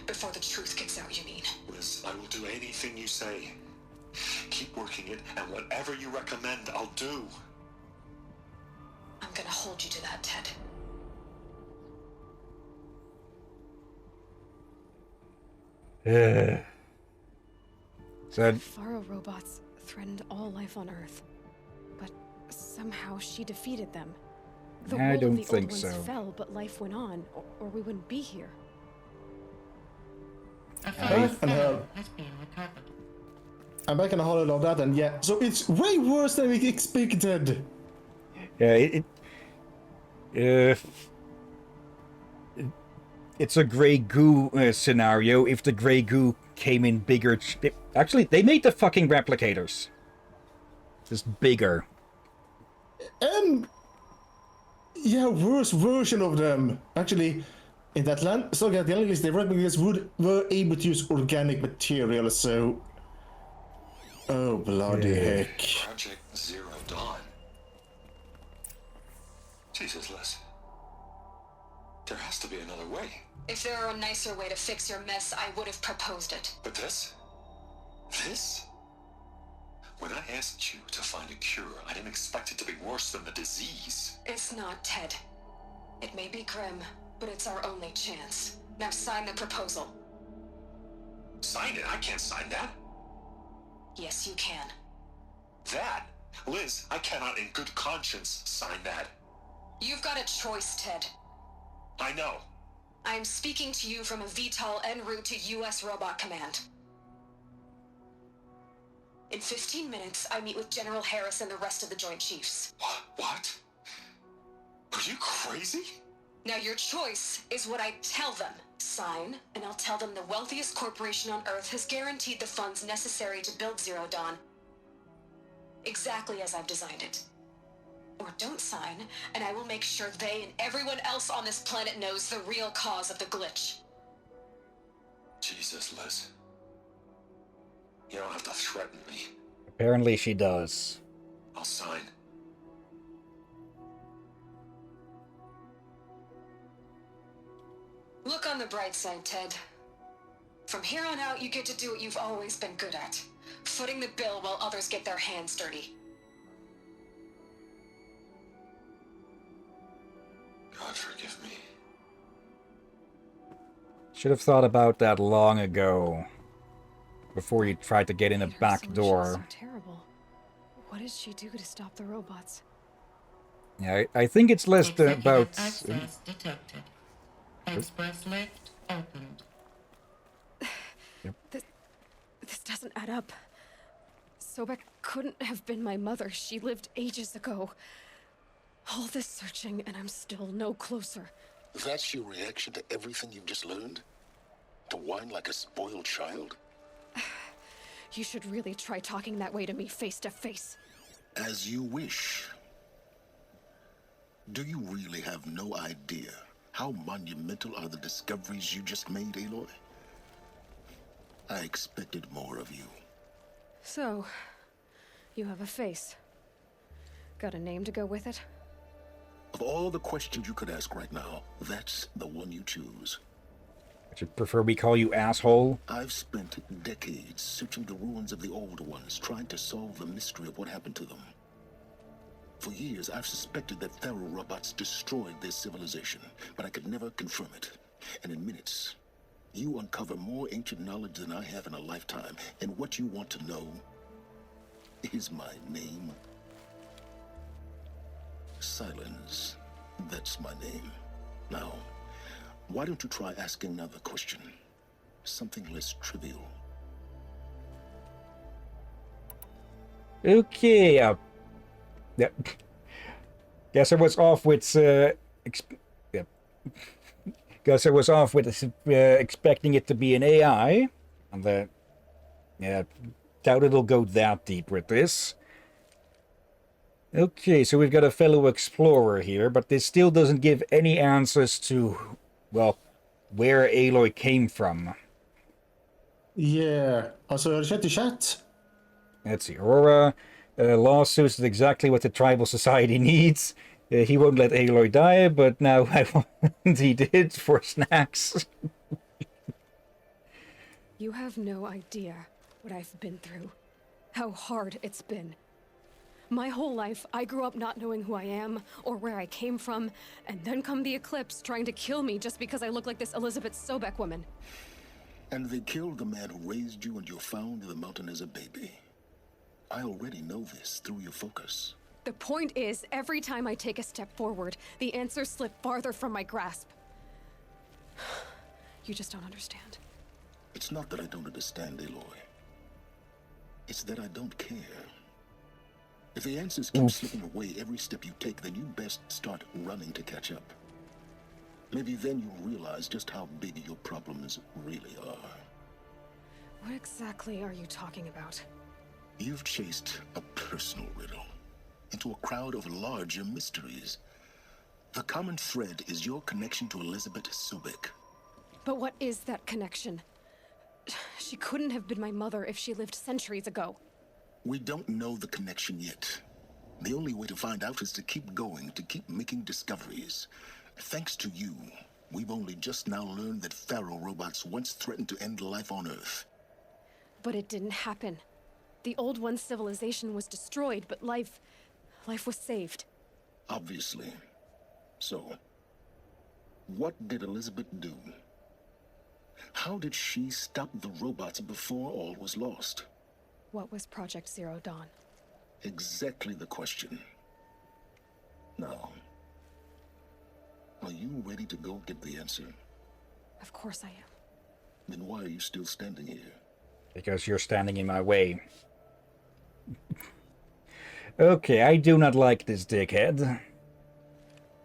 Before the truth gets out, you mean? Liz, I will do anything you say. Keep working it, and whatever you recommend, I'll do. I'm gonna hold you to that, Ted. So, Faro robots threatened all life on Earth, but somehow she defeated them. The I world don't of the think old so. ones fell, but life went on, or we wouldn't be here. I'm back in the hollow of that, and yeah, so it's way worse than we expected. Yeah, it's a gray goo scenario. If the gray goo came in bigger, actually, they made the fucking replicators just bigger. And yeah, worse version of them. Actually, in that land, so at the least, the replicators were able to use organic material. So, oh bloody heck! Project Zero Dawn. Jesus, Liz. There has to be another way. If there were a nicer way to fix your mess, I would have proposed it. But this? This? When I asked you to find a cure, I didn't expect it to be worse than the disease. It's not, Ted. It may be grim, but it's our only chance. Now sign the proposal. Sign it? I can't sign that. Yes, you can. That? Liz, I cannot in good conscience sign that. You've got a choice, Ted. I know. I am speaking to you from a VTOL en route to U.S. Robot Command. In 15 minutes, I meet with General Harris and the rest of the Joint Chiefs. What? Are you crazy? Now your choice is what I tell them. Sign, and I'll tell them the wealthiest corporation on Earth has guaranteed the funds necessary to build Zero Dawn. Exactly as I've designed it. Or don't sign, and I will make sure they and everyone else on this planet knows the real cause of the glitch. Jesus, Liz. You don't have to threaten me. Apparently she does. I'll sign. Look on the bright side, Ted. From here on out, you get to do what you've always been good at. Footing the bill while others get their hands dirty. God forgive me. Should have thought about that long ago. Before you tried to get in a back door. So terrible. What did she do to stop the robots? Yeah, I think it's less about... Access detected. Express lift opened. This doesn't add up. Sobek couldn't have been my mother. She lived ages ago. All this searching, and I'm still no closer. That's your reaction to everything you've just learned? To whine like a spoiled child? You should really try talking that way to me face to face. As you wish. Do you really have no idea how monumental are the discoveries you just made, Aloy? I expected more of you. So, you have a face. Got a name to go with it? Of all the questions you could ask right now, that's the one you choose. Would you prefer we call you asshole? I've spent decades searching the ruins of the old ones, trying to solve the mystery of what happened to them. For years, I've suspected that Faro robots destroyed their civilization, but I could never confirm it. And in minutes, you uncover more ancient knowledge than I have in a lifetime. And what you want to know is my name. Silence. That's my name. Now, why don't you try asking another question? Something less trivial. Okay, Guess I was off with yeah. Guess I was off with expecting it to be an AI, and yeah, doubt it'll go that deep with this. Okay, so we've got a fellow explorer here, but this still doesn't give any answers to, well, where Aloy came from. Yeah, alltså chat i chat. Let's see, Aurora, lawsuits is exactly what the tribal society needs. He won't let Aloy die, but now I want he did for snacks. You have no idea what I've been through. How hard it's been. My whole life, I grew up not knowing who I am or where I came from, and then come the Eclipse trying to kill me just because I look like this Elizabeth Sobek woman. And they killed the man who raised you and you're found in the mountain as a baby. I already know this through your focus. The point is, every time I take a step forward, the answers slip farther from my grasp. You just don't understand. It's not that I don't understand, Aloy. It's that I don't care. If the answers keep slipping away every step you take, then you best start running to catch up. Maybe then you'll realize just how big your problems really are. What exactly are you talking about? You've chased a personal riddle into a crowd of larger mysteries. The common thread is your connection to Elizabeth Sobek. But what is that connection? She couldn't have been my mother if she lived centuries ago. We don't know the connection yet. The only way to find out is to keep going, to keep making discoveries. Thanks to you, we've only just now learned that Pharaoh robots once threatened to end life on Earth. But it didn't happen. The Old One's civilization was destroyed, but life was saved. Obviously. So, what did Elizabeth do? How did she stop the robots before all was lost? What was Project Zero Dawn? Exactly the question. Now, are you ready to go get the answer? Of course I am. Then why are you still standing here? Because you're standing in my way. Okay, I do not like this dickhead.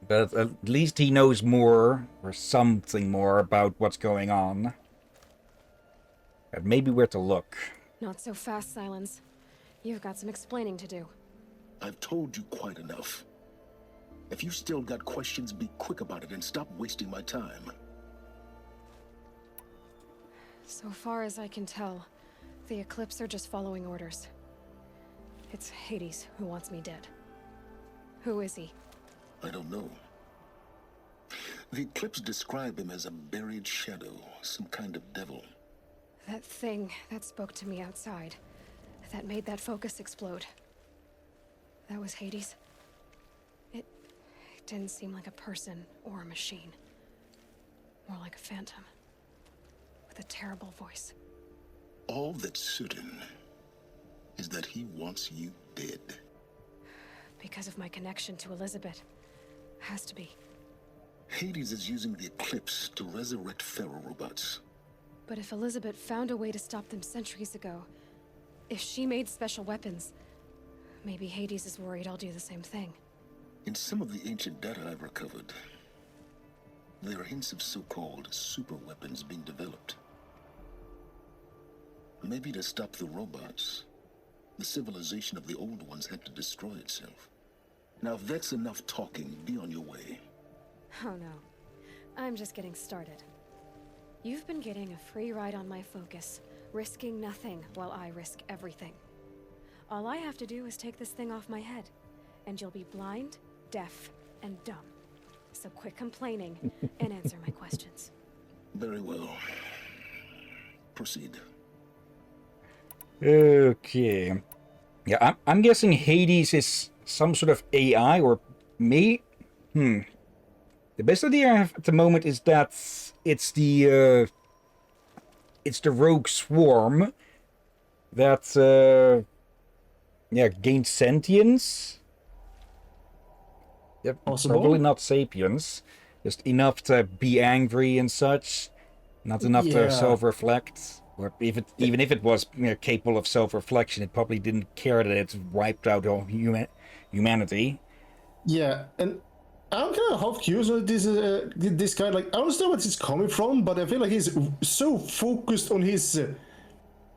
But at least he knows more, or something more, about what's going on. And maybe where to look. Not so fast, Silence. You've got some explaining to do. I've told you quite enough. If you still got questions, be quick about it and stop wasting my time. So far as I can tell, the Eclipse are just following orders. It's Hades who wants me dead. Who is he? I don't know. The Eclipse describe him as a buried shadow, some kind of devil. That thing that spoke to me outside, that made that focus explode. That was Hades. It didn't seem like a person or a machine. More like a phantom. With a terrible voice. All that's certain is that he wants you dead. Because of my connection to Elizabeth. Has to be. Hades is using the Eclipse to resurrect Pharaoh robots. But if Elizabeth found a way to stop them centuries ago, if she made special weapons, maybe Hades is worried I'll do the same thing. In some of the ancient data I've recovered, there are hints of so-called super weapons being developed. Maybe to stop the robots, the civilization of the old ones had to destroy itself. Now if that's enough talking, be on your way. Oh no, I'm just getting started. You've been getting a free ride on my focus, risking nothing while I risk everything. All I have to do is take this thing off my head, and you'll be blind, deaf, and dumb. So quit complaining and answer my questions. Very well. Proceed. Okay. Yeah, I'm guessing Hades is some sort of AI, or me? The best idea I have at the moment is that it's the rogue swarm that gained sentience. Yep, probably not sapience, just enough to be angry and such, not enough to self-reflect. Or even if it was capable of self-reflection, it probably didn't care that it's wiped out all humanity. Yeah, and I'm kind of half curious on this guy. Like, I understand where he's coming from, but I feel like he's so focused on his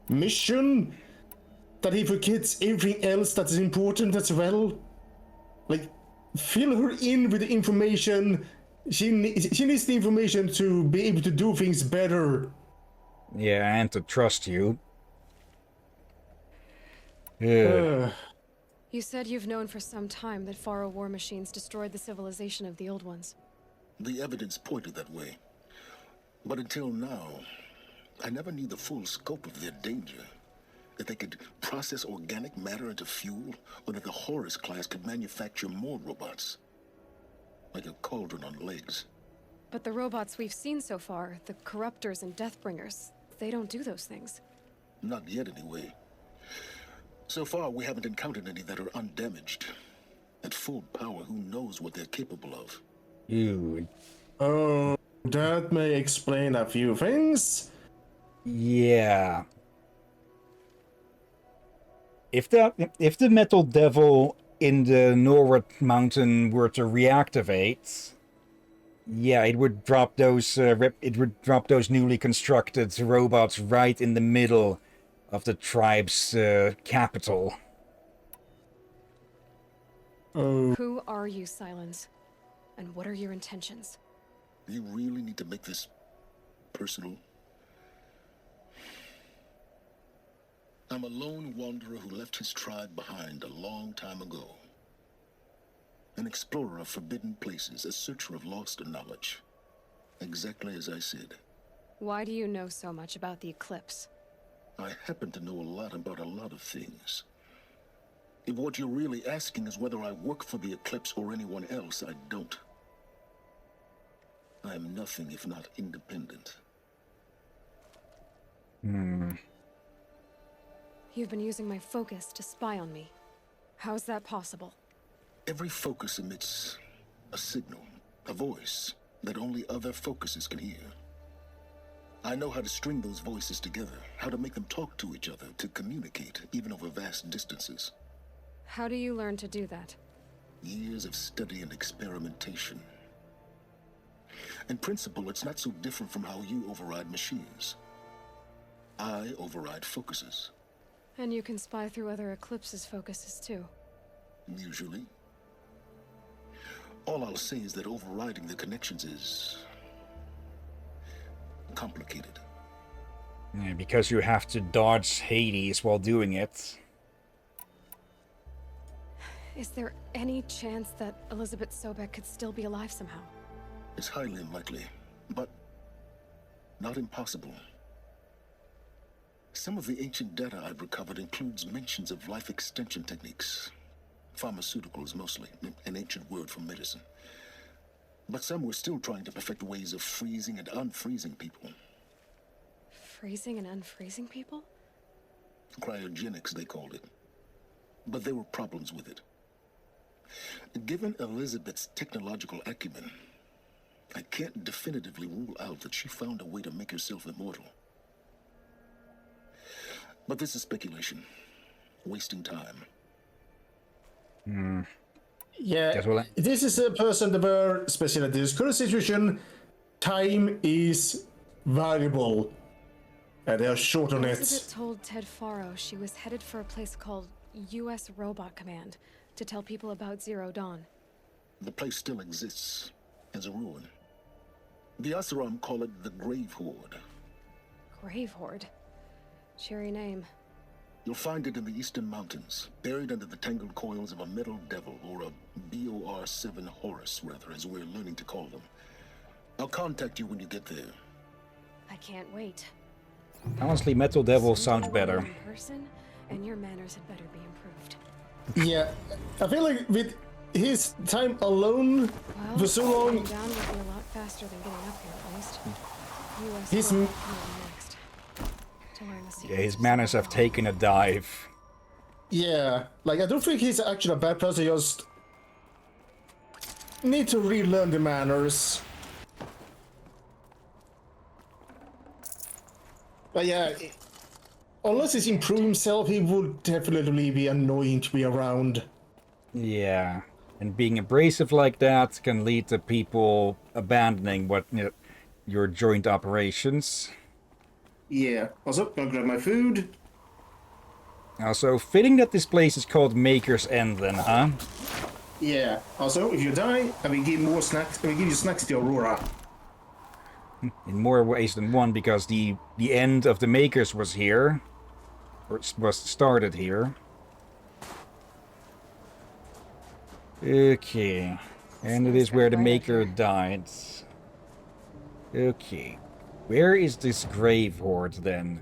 mission that he forgets everything else that is important as well. Like, fill her in with the information. She needs the information to be able to do things better. Yeah, and to trust you. Yeah. You said you've known for some time that Faro war machines destroyed the civilization of the old ones. The evidence pointed that way. But until now, I never knew the full scope of their danger. That they could process organic matter into fuel, or that the Horus class could manufacture more robots. Like a cauldron on legs. But the robots we've seen so far, the Corruptors and Deathbringers, they don't do those things. Not yet, anyway. So far, we haven't encountered any that are undamaged. At full power, who knows what they're capable of? Ew. Oh, that may explain a few things. Yeah. If the Metal Devil in the Norwood Mountain were to reactivate, yeah, it would drop those newly constructed robots right in the middle of the tribe's capital. Oh. Who are you, Silence? And what are your intentions? You really need to make this personal? I'm a lone wanderer who left his tribe behind a long time ago. An explorer of forbidden places, a searcher of lost knowledge. Exactly as I said. Why do you know so much about the Eclipse? I happen to know a lot about a lot of things. If what you're really asking is whether I work for the Eclipse or anyone else, I don't. I am nothing if not independent. You've been using my focus to spy on me. How's that possible? Every focus emits a signal, a voice, that only other focuses can hear. I know how to string those voices together, how to make them talk to each other, to communicate, even over vast distances. How do you learn to do that? Years of study and experimentation. In principle, it's not so different from how you override machines. I override focuses. And you can spy through other Eclipse's focuses too. Usually. All I'll say is that overriding the connections is complicated. Yeah, because you have to dodge Hades while doing it. Is there any chance that Elizabeth Sobek could still be alive somehow? It's highly unlikely, but not impossible. Some of the ancient data I've recovered includes mentions of life extension techniques. Pharmaceuticals mostly, an ancient word for medicine. But some were still trying to perfect ways of freezing and unfreezing people. Freezing and unfreezing people? Cryogenics, they called it. But there were problems with it. Given Elizabeth's technological acumen, I can't definitively rule out that she found a way to make herself immortal. But this is speculation. Wasting time. Yeah, this is a person where, especially in this current situation, time is valuable. And they are short on it. Elizabeth told Ted Faro she was headed for a place called U.S. Robot Command to tell people about Zero Dawn. The place still exists as a ruin. The Asaram call it the Grave Horde. Grave Horde? Cheery name. You'll find it in the Eastern Mountains, buried under the tangled coils of a Metal Devil, or a BOR-7 Horus, rather, as we're learning to call them. I'll contact you when you get there. I can't wait. Honestly, Metal Devil sounds better. In person, and your manners had better be improved. Yeah, I feel like with his time alone for so long. Getting down would be a lot faster than getting up here, at least. He's US next. To learn the Yeah, his manners have taken a dive. Yeah, like I don't think he's actually a bad person. Just need to relearn the manners. But yeah, unless he's improved himself, he would definitely be annoying to be around. Yeah. And being abrasive like that can lead to people abandoning your joint operations. Yeah. Also, gonna grab my food. Also, fitting that this place is called Maker's End then, huh? Yeah. Also, if you die, I will give more snacks. I will give you snacks to Aurora. In more ways than one, because the end of the Makers was here. Or was started here. Okay. And it is where the Maker died. Okay. Where is this grave hoard then?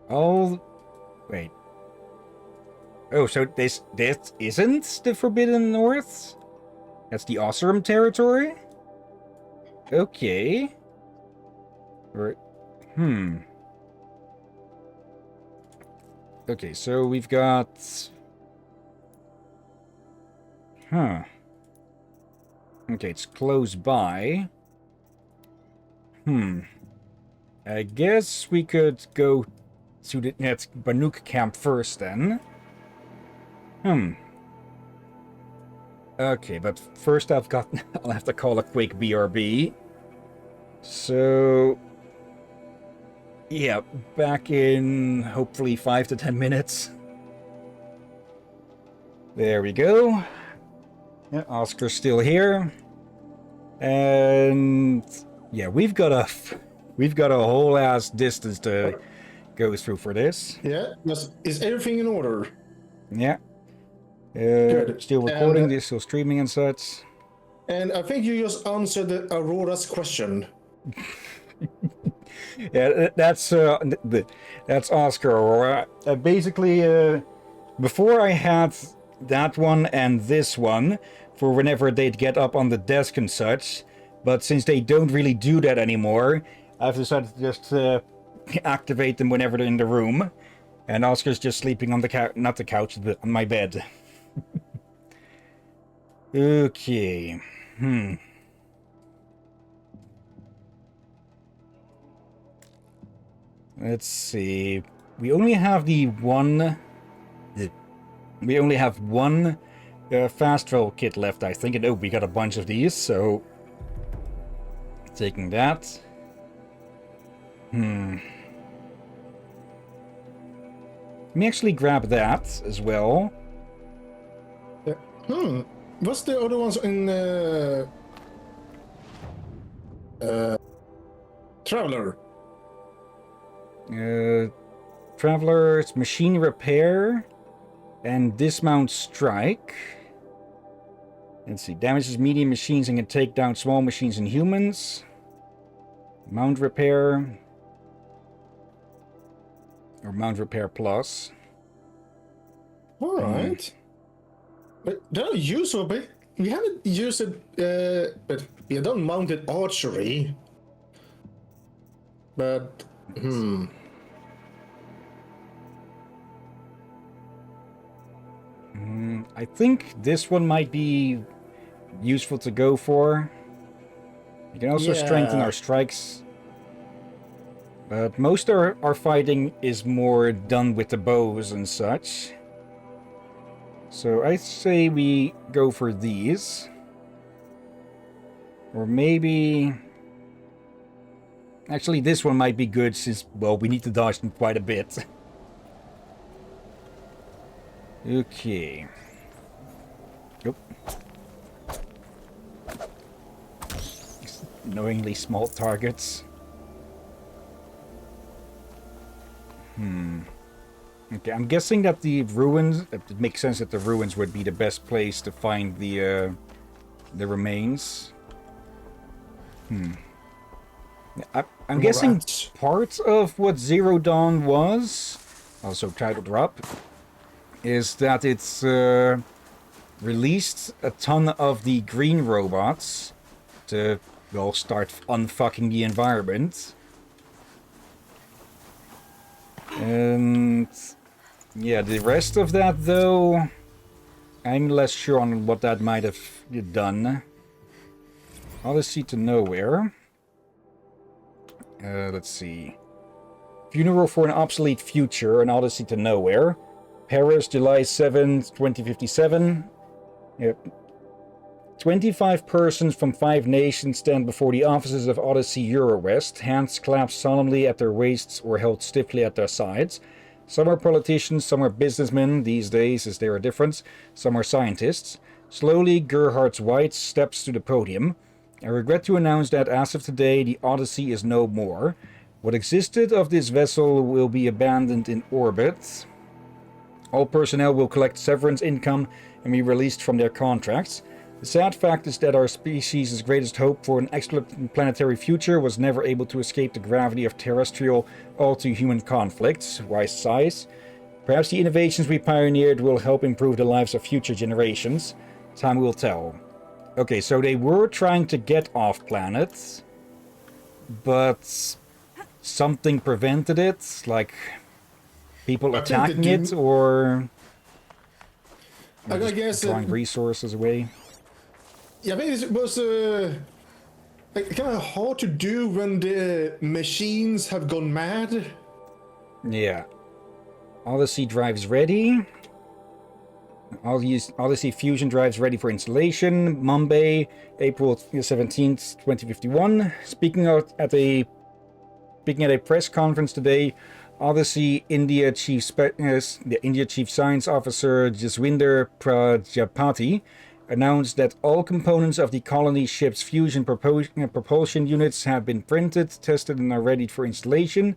Oh, wait. Oh, so this isn't the Forbidden North? That's the Osram territory? Okay. Or, Okay, so we've got... Huh. Okay, it's close by. I guess we could go to the Banuk camp first then. Okay, but first I'll have to call a quick BRB. So... Yeah, back in hopefully 5 to 10 minutes. There we go. Yeah, Oscar's still here. And yeah, we've got a whole ass distance to go through for this. Yeah, is everything in order? Yeah. Good. Still recording, this still streaming and such. And I think you just answered Aurora's question. Yeah, that's Oscar Aurora. Basically, before I had that one and this one for whenever they'd get up on the desk and such, but since they don't really do that anymore, I've decided to just activate them whenever they're in the room. And Oscar's just sleeping on the couch, not the couch, on my bed. Okay. Let's see. We only have one fast travel kit left, I think. And oh, we got a bunch of these, so taking that. Let me actually grab that as well. What's the other ones in Traveler? Traveler's machine repair and dismount strike. Let's see. Damages medium machines and can take down small machines and humans. Mount repair. Or mount repair plus. Alright. But they're useful, but we haven't used it, but we don't mounted archery. But, I think this one might be useful to go for. You can also strengthen our strikes. But most of our fighting is more done with the bows and such. So I say we go for these. Or maybe... Actually, this one might be good since, well, we need to dodge them quite a bit. Okay. Yep. Annoyingly small targets. Okay, I'm guessing that the ruins... It makes sense that the ruins would be the best place to find the remains. I'm guessing part of what Zero Dawn was, also titled Drop, is that it's released a ton of the green robots to, well, start unfucking the environment. And yeah, the rest of that, though, I'm less sure on what that might have done. Odyssey to Nowhere. Let's see. Funeral for an Obsolete Future, an Odyssey to Nowhere. Paris, July 7th, 2057. Yep. 25 persons from 5 nations stand before the offices of Odyssey Eurowest, hands clasped solemnly at their waists or held stiffly at their sides. Some are politicians, some are businessmen, these days is there a difference, some are scientists. Slowly, Gerhard White steps to the podium. I regret to announce that as of today, the Odyssey is no more. What existed of this vessel will be abandoned in orbit. All personnel will collect severance income and be released from their contracts. The sad fact is that our species' greatest hope for an exoplanetary future was never able to escape the gravity of terrestrial, all-too-human conflicts. Wise sighs. Perhaps the innovations we pioneered will help improve the lives of future generations. Time will tell. Okay, so they were trying to get off planet, but something prevented it, like people attacking it, or I guess drawing resources away. Yeah, I think it was like kind of hard to do when the machines have gone mad. Yeah. Odyssey drives ready. Odyssey fusion drives ready for installation. Mumbai, April 17th, 2051. Speaking at a press conference today, Odyssey India Chief Science Officer Jaswinder Prajapati announced that all components of the colony ship's fusion propulsion units have been printed, tested, and are ready for installation.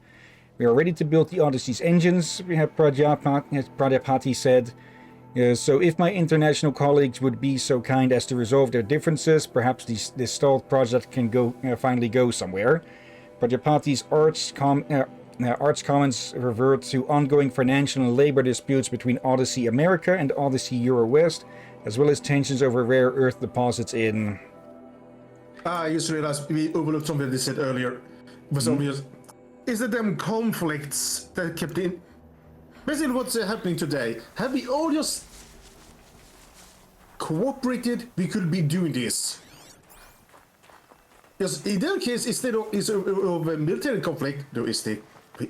We are ready to build the Odyssey's engines, Prajapati said. So if my international colleagues would be so kind as to resolve their differences, perhaps this stalled project can finally go somewhere. Prajapati's arch comments revert to ongoing financial and labor disputes between Odyssey America and Odyssey Eurowest, as well as tensions over rare earth deposits in... I just realized we overlooked something they said earlier. It was obvious. Is it them conflicts that kept in... Basically what's happening today. Have we all just cooperated, we could be doing this. Because in their case, instead of a military conflict, though it's the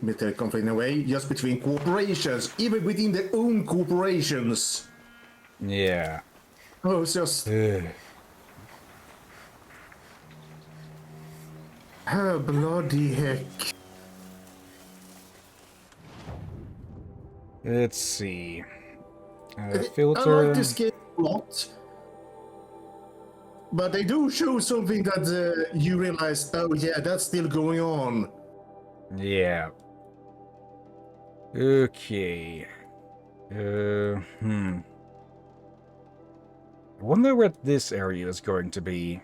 military conflict in a way, just between corporations, even within their own corporations. Yeah. Oh, it's just... Oh, bloody heck. Let's see. Filter. I like this game a lot. But they do show something that you realize, oh yeah, that's still going on. Yeah. Okay. I wonder what this area is going to be.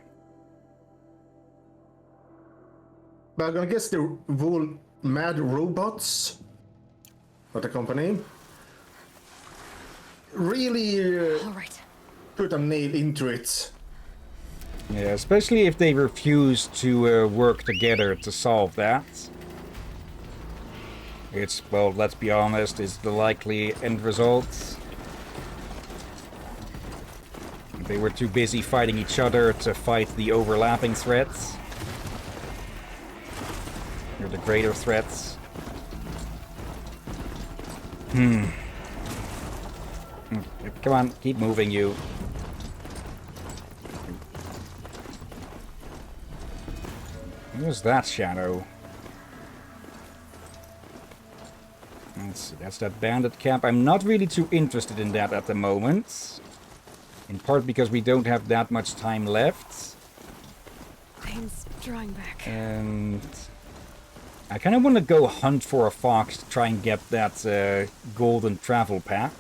But I guess the whole mad robots of the company really put a nail into it. Yeah, especially if they refuse to work together to solve that. It's, well, let's be honest, is the likely end result. They were too busy fighting each other to fight the overlapping threats. Or the greater threats. Come on, keep moving, you. Where's that shadow? Let's see, that's that bandit camp. I'm not really too interested in that at the moment. In part because we don't have that much time left. Pain's drawing back. And I kind of want to go hunt for a fox to try and get that golden travel pack.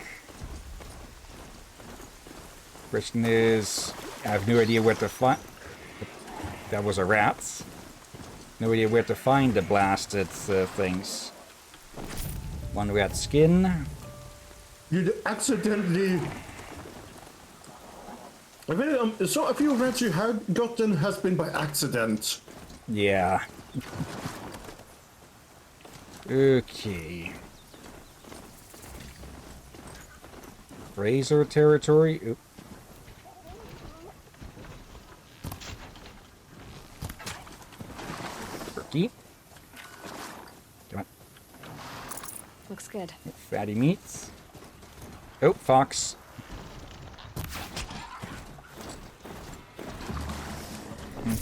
Question is, I have no idea where to find... That was a rat. No idea where to find the blasted things. One rat skin. You accidentally... so a few rats you have gotten has been by accident. Yeah. Okay. Razor territory. Oop. Turkey. Come on. Looks good. Fatty meats. Oh, fox.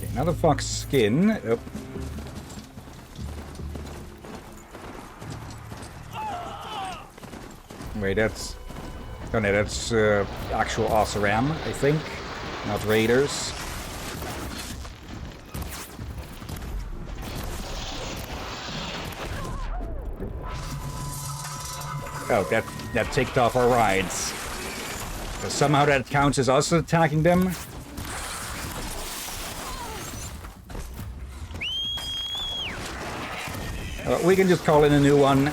Okay, another fox skin. Oh. Wait, that's... Oh no, that's actual Oseram, I think. Not raiders. Oh, that ticked off our rides. So somehow that counts as us attacking them. We can just call in a new one.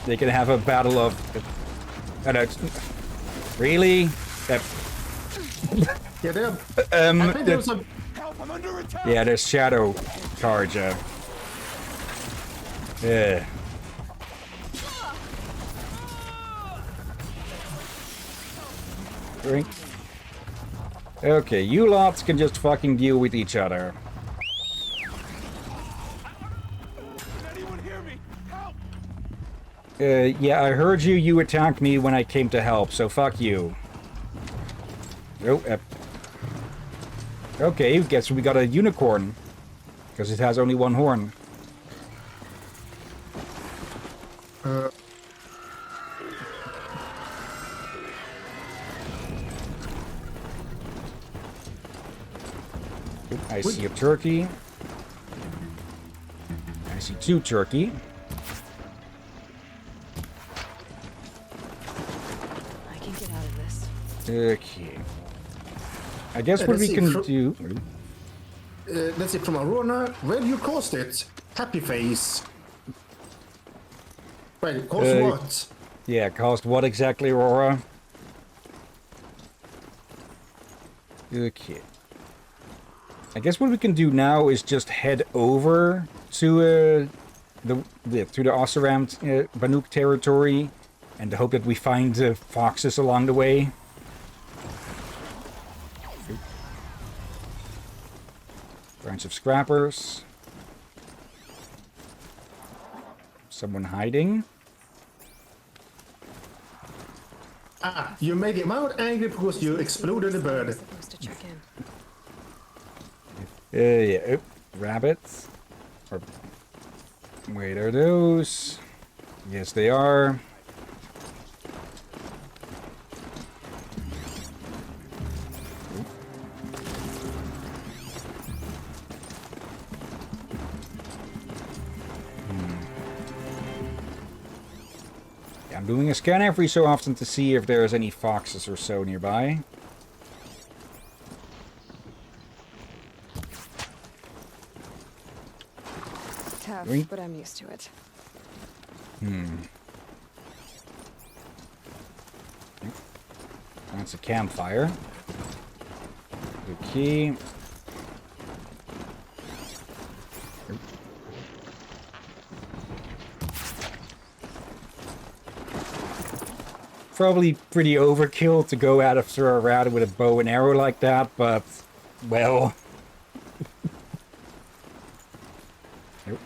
They can have a battle of... really? Yeah, they have... I think there was a... Yeah, there's Shadow Charger. Yeah. Drink. Okay, you lots can just fucking deal with each other. Yeah, I heard you. You attacked me when I came to help, so fuck you. Oh, okay, guess we got a unicorn. Because it has only one horn. I see a turkey. I see 2 turkey. I can get out of this. Okay. I guess what we can do... let's see, from Aurora, where you caused it? Happy face. Wait, caused what? Yeah, caused what exactly, Aurora? Okay. I guess what we can do now is just head over to the Oseram Banuk territory and hope that we find foxes along the way. Bunch of scrappers. Someone hiding. Ah, you made him out angry because you exploded the bird. Supposed to check in. Yeah. Oh, rabbits. Or, wait, are those? Yes, they are. I'm doing a scan every so often to see if there's any foxes or so nearby. Tough, but I'm used to it. That's a campfire. Okay. Probably pretty overkill to go out after a rat with a bow and arrow like that, but, well... Nope.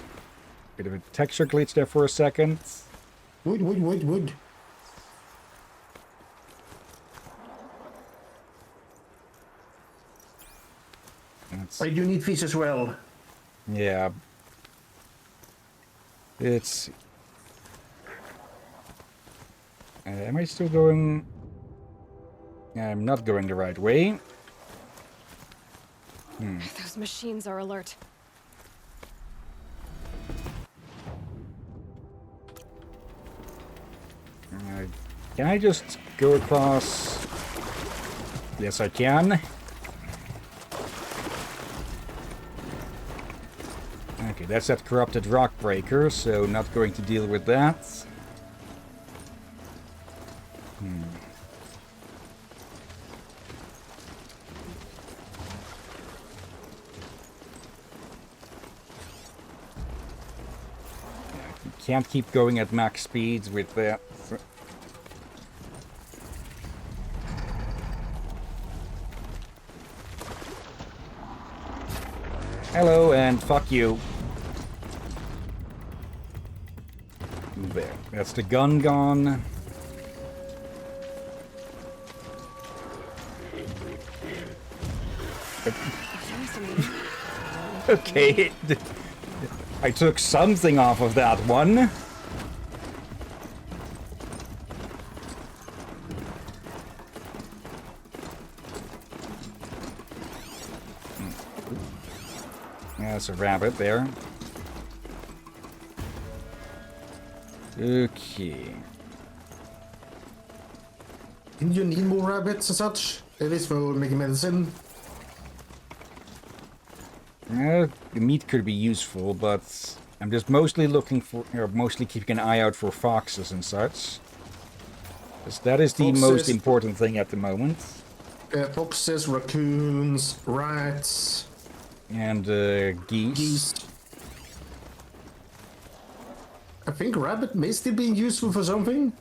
Bit of a texture glitch there for a second. Wood. I do need fish as well. Yeah. It's... am I still going... I'm not going the right way. Those machines are alert. Can I just go across? Yes, I can. Okay, that's that corrupted rock breaker, so not going to deal with that. Can't keep going at max speeds with that. Hello, and fuck you. There. That's the gun gone. Okay. I took something off of that one. There's a rabbit there. Okay. Didn't you need more rabbits and such? At least for making medicine? The meat could be useful, but I'm just mostly looking for, mostly keeping an eye out for foxes and such. Because that is the most important thing at the moment. Foxes, raccoons, rats. And geese. I think rabbit may still be useful for something.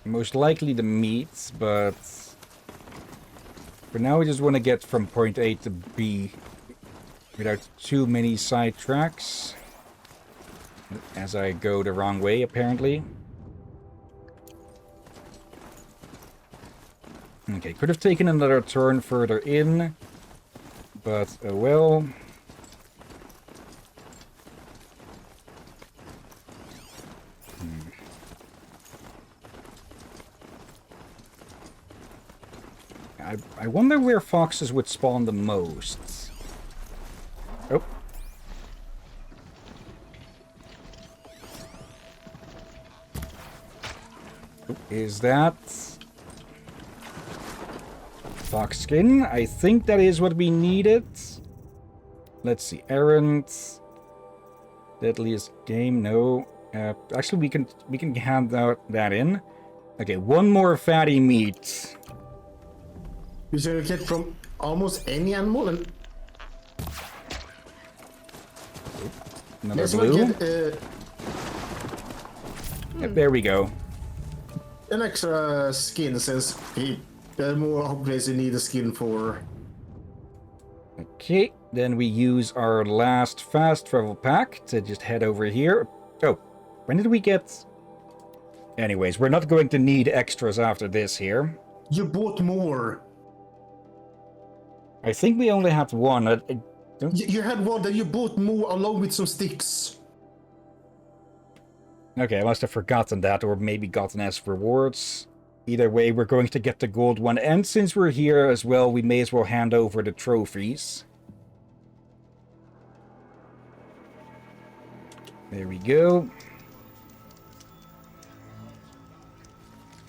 Most likely the meat, but for now we just want to get from point A to B without too many side tracks. As I go the wrong way, apparently. Okay, could have taken another turn further in, but oh well. I wonder where foxes would spawn the most. Oh. Is that fox skin? I think that is what we needed. Let's see. Errand. Deadliest game. No. Actually, we can hand that in. Okay, one more fatty meat. You should get from almost any animal. And another blue. Yep, there we go. An extra skin since there are more places you need a skin for. Okay, then we use our last fast travel pack to just head over here. Oh, when did we get... Anyways, we're not going to need extras after this here. You bought more. I think we only had one. I don't... You had one that you bought more along with some sticks. Okay, I must have forgotten that, or maybe gotten as rewards. Either way, we're going to get the gold one. And since we're here as well, we may as well hand over the trophies. There we go.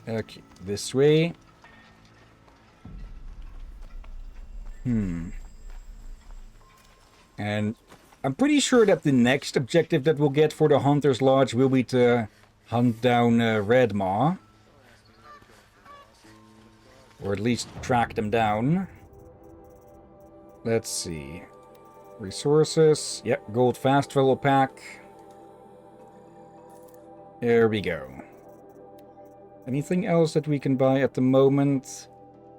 Okay, this way. And I'm pretty sure that the next objective that we'll get for the Hunter's Lodge will be to hunt down Red Maw. Or at least track them down. Let's see. Resources. Yep, gold fast travel pack. There we go. Anything else that we can buy at the moment?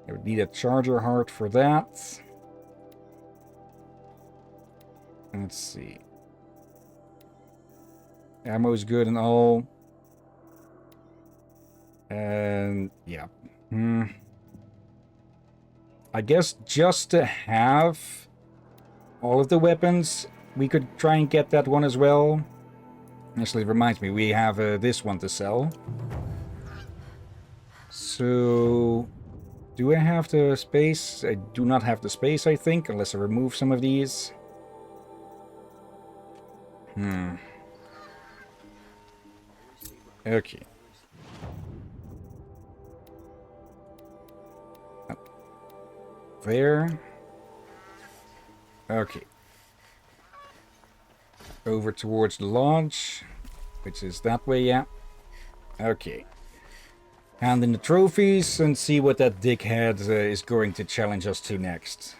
I would need a charger heart for that. Let's see. Ammo's good and all. And yeah. I guess just to have all of the weapons, we could try and get that one as well. Actually, it reminds me, we have this one to sell. So, do I have the space? I do not have the space, I think, unless I remove some of these. Okay. Up there. Okay. Over towards the lodge, which is that way, yeah. Okay. Hand in the trophies and see what that dickhead is going to challenge us to next.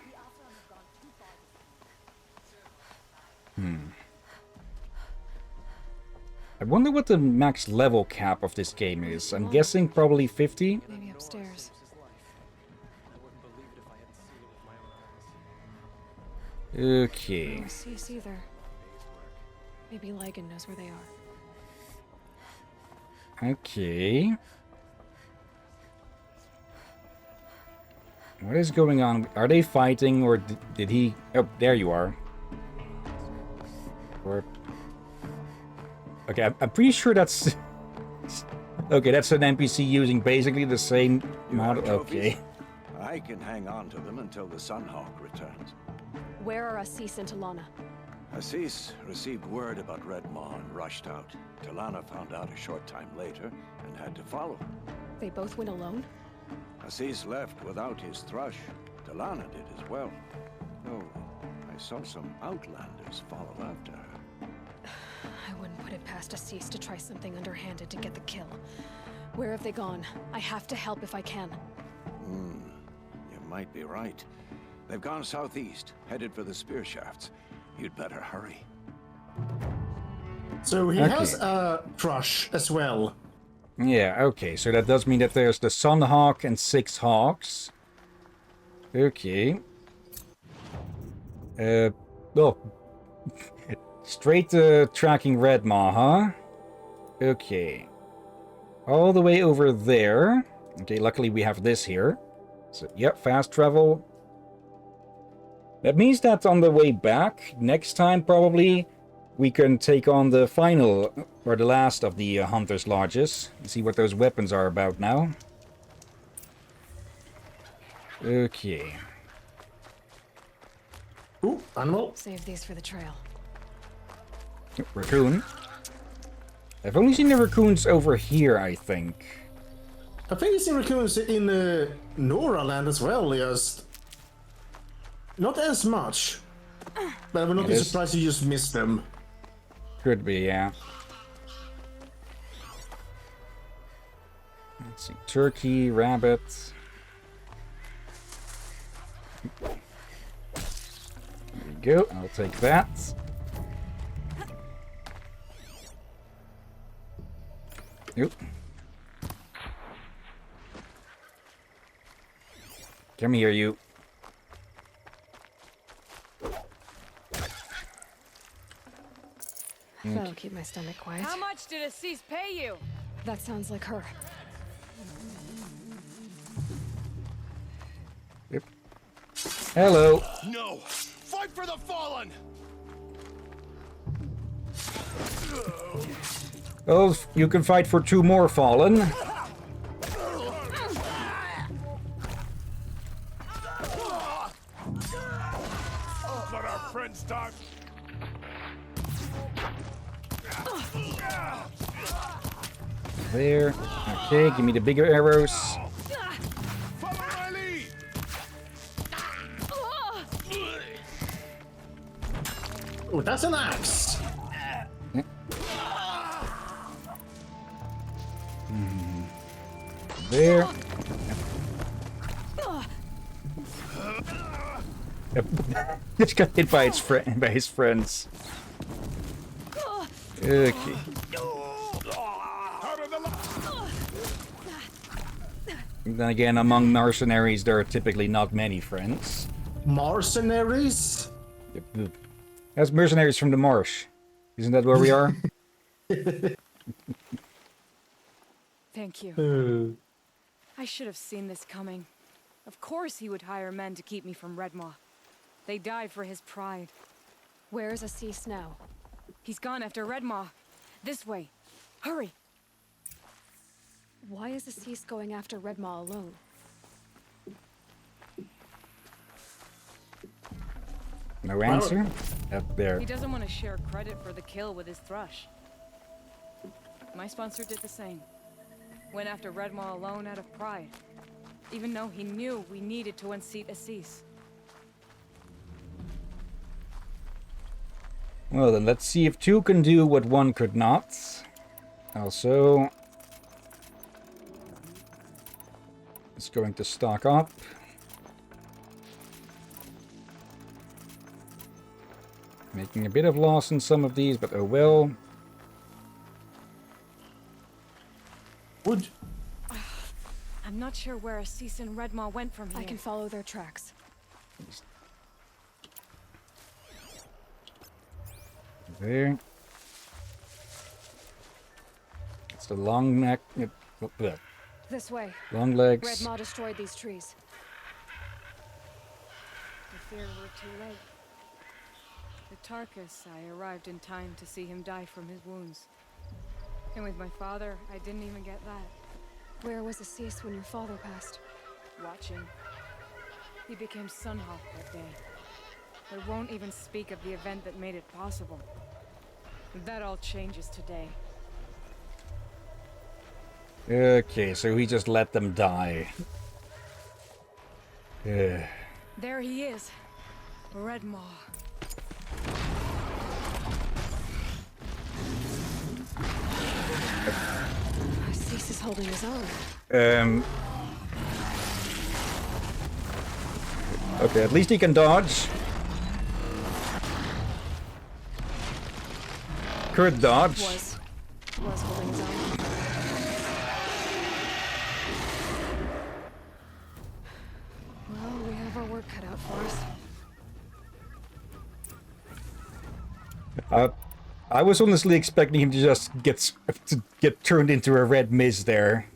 I wonder what the max level cap of this game is. I'm guessing probably 50. Maybe upstairs. Okay. No cease either. Maybe Lygan knows where they are. Okay. What is going on? Are they fighting, or did he... Oh, there you are. Or... Okay, I'm pretty sure that's... Okay, that's an NPC using basically the same model. Okay. I can hang on to them until the Sunhawk returns. Where are Assis and Talana? Assis received word about Red Maw and rushed out. Talana found out a short time later and had to follow. They both went alone? Assis left without his thrush. Talana did as well. Though I saw some outlanders follow after her. I wouldn't put it past Assis to try something underhanded to get the kill. Where have they gone? I have to help if I can. You might be right. They've gone southeast, headed for the spear shafts. You'd better hurry. So he has a thrush as well. Yeah, okay, so that does mean that there's the Sunhawk and 6 Hawks. Okay. Well, straight to tracking Red Maw, huh? Okay. All the way over there. Okay, luckily we have this here. So, yep, fast travel. That means that on the way back, next time probably, we can take on the final, or the last of the Hunter's Lodges. And see what those weapons are about now. Okay. Ooh, animal. Save these for the trail. Oh, raccoon. I've only seen the raccoons over here, I think. I think it's in raccoons in Nora Land as well, just... Not as much. But I would not be surprised you just missed them. Could be, yeah. Let's see. Turkey, rabbit. There we go. I'll take that. Nope. Come here, you. That'll keep my stomach quiet. How much did Assis pay you? That sounds like her. Yep. Hello. No! Fight for the fallen! Well, you can fight for 2 more fallen. Let our friends talk. There. Okay, give me the bigger arrows. Follow my lead! Oh, that's an axe. There. Just got hit by his friends. Okay. And then again, among mercenaries, there are typically not many friends. Mercenaries? Yep. That's mercenaries from the marsh. Isn't that where we are? Thank you. I should have seen this coming. Of course he would hire men to keep me from Red Maw. They died for his pride. Where is Assis now? He's gone after Red Maw. This way. Hurry. Why is Assis going after Red Maw alone? No answer? Up there. He doesn't want to share credit for the kill with his thrush. My sponsor did the same. Went after Red Maw alone out of pride. Even though he knew we needed to unseat Assis. Well then, let's see if 2 can do what 1 could not. Also... it's going to stock up. Making a bit of loss in some of these, but oh well. Would... I'm not sure where Assis and Red Maw went from here. I can follow their tracks. There. It's the long neck. This way. Long legs. Red Maw destroyed these trees. fear we're too late. The Tarkus, I arrived in time to see him die from his wounds. And with my father, I didn't even get that. Where was Assis when your father passed? Watching. He became Sunhawk that day. I won't even speak of the event that made it possible. That all changes today. Okay, so he just let them die. There he is. Redmaw. Assis is holding his own. Okay, at least he can dodge. Could dodge. Was holding his own. Well, we have our work cut out for us. I was honestly expecting him to just get turned into a red mist there.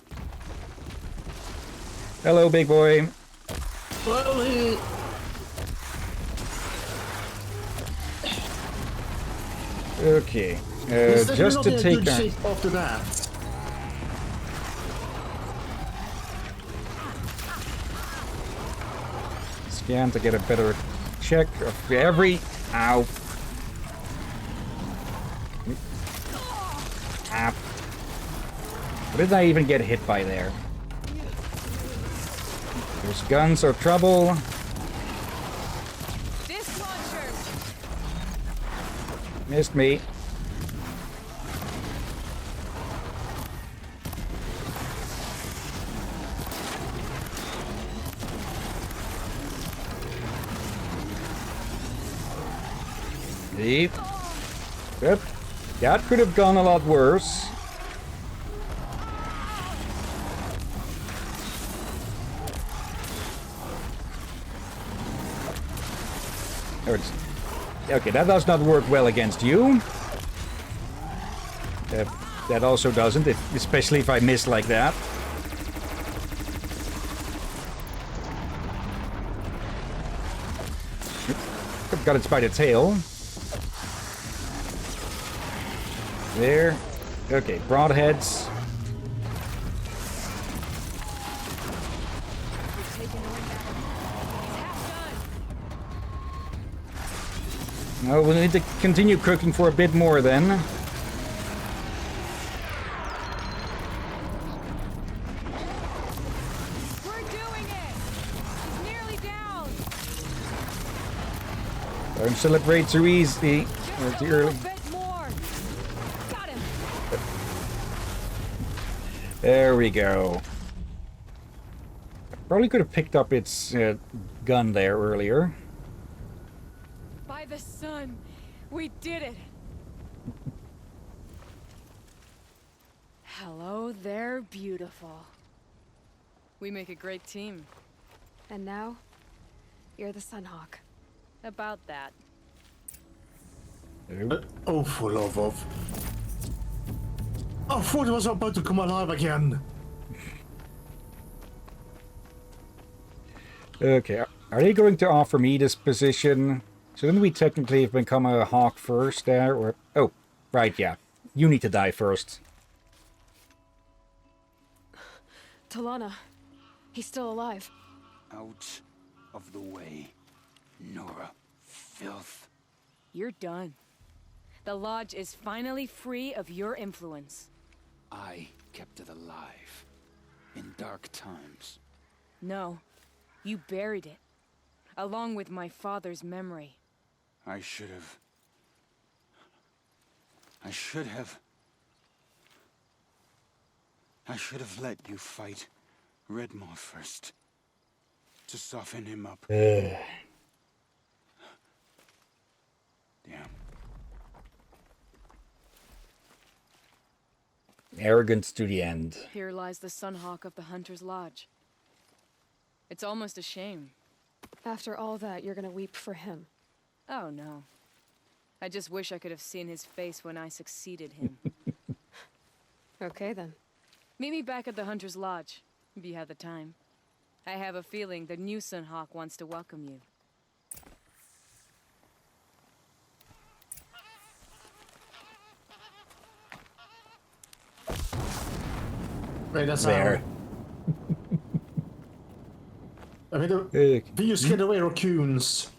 Hello, big boy. Well, Okay, just to take a... after that. Scan to get a better check of every... Ow. Ah. What did I even get hit by there? There's guns or trouble. Missed me. Deep. Yep. That could have gone a lot worse. Oh, it's... Okay, that does not work well against you. That also doesn't, especially if I miss like that. Got it by the tail. There. Okay, broadheads. No, we'll need to continue cooking for a bit more then. We're doing it! He's nearly down! Don't celebrate too easy. Or too early. Got him! There we go. Probably could have picked up its gun there earlier. By the sun, we did it! Hello there, beautiful. We make a great team. And now, you're the Sunhawk. About that. Oh, for love of... I thought it was about to come alive again. Okay, are they going to offer me this position? Shouldn't we technically have become a hawk first there? Or oh, right, yeah. You need to die first. Talana, he's still alive. Out of the way, Nora. Filth. You're done. The Lodge is finally free of your influence. I kept it alive. In dark times. No, you buried it. Along with my father's memory. I should have... I should have let you fight Redmaw first. To soften him up. Damn. Arrogance to the end. Here lies the Sunhawk of the Hunter's Lodge. It's almost a shame. After all that, you're gonna weep for him. Oh, no. I just wish I could have seen his face when I succeeded him. Okay, then. Meet me back at the Hunter's Lodge, if you have the time. I have a feeling the new Sunhawk wants to welcome you. Wait, that's there. I mean, we just scared away raccoons.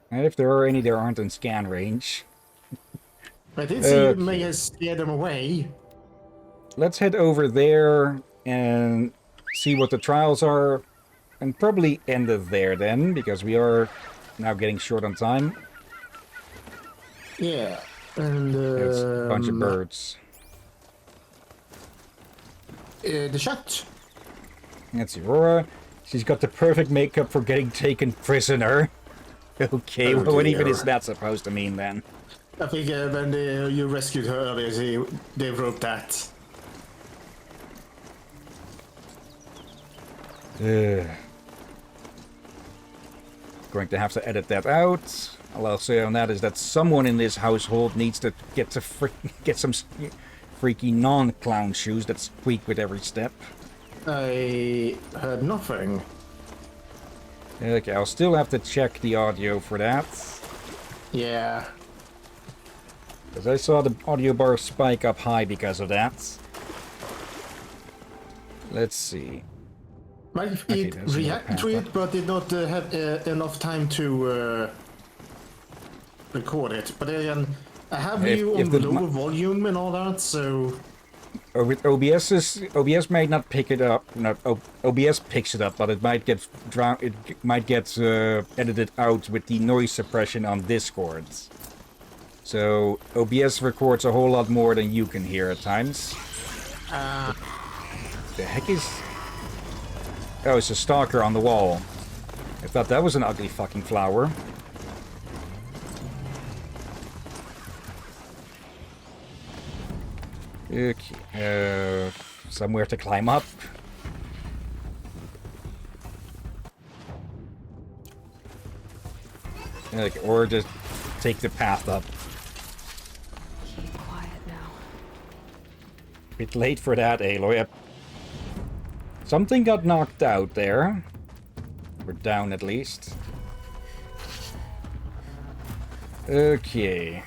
And if there are any, there aren't in scan range. I did see you may have scared them away. Let's head over there and see what the trials are. And probably end it there then, because we are now getting short on time. Yeah, and There's a bunch of birds. The shot. That's Aurora. She's got the perfect makeup for getting taken prisoner. Okay, Oh, well, what even dear. is that supposed to mean then? I think when you rescued her earlier, they wrote that. Going to have to edit that out. All I'll say on that is that someone in this household needs to get some freaky non-clown shoes that squeak with every step. I heard nothing. Okay, I'll still have to check the audio for that. Yeah. Because I saw the audio bar spike up high because of that. Let's see. It reacted to it, but did not have enough time to record it. But again, I have you on the lower volume and all that, so... With OBS might not pick it up. OBS picks it up, but it might get edited out with the noise suppression on Discord. So OBS records a whole lot more than you can hear at times. The heck is... Oh, it's a stalker on the wall. I thought that was an ugly fucking flower. Okay, somewhere to climb up. Okay, or just take the path up. Keep quiet now. Bit late for that, Aloy. Something got knocked out there. Or down at least. Okay.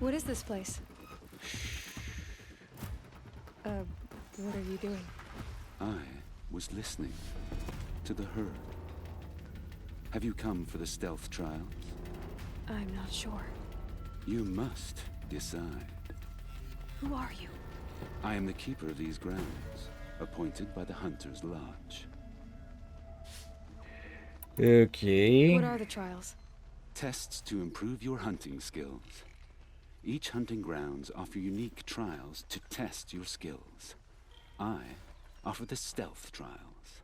What is this place? What are you doing? I was listening to the herd. Have you come for the stealth trials? I'm not sure. You must decide. Who are you? I am the keeper of these grounds, appointed by the Hunter's Lodge. Okay. What are the trials? Tests to improve your hunting skills. Each hunting grounds offer unique trials to test your skills. I offer the stealth trials.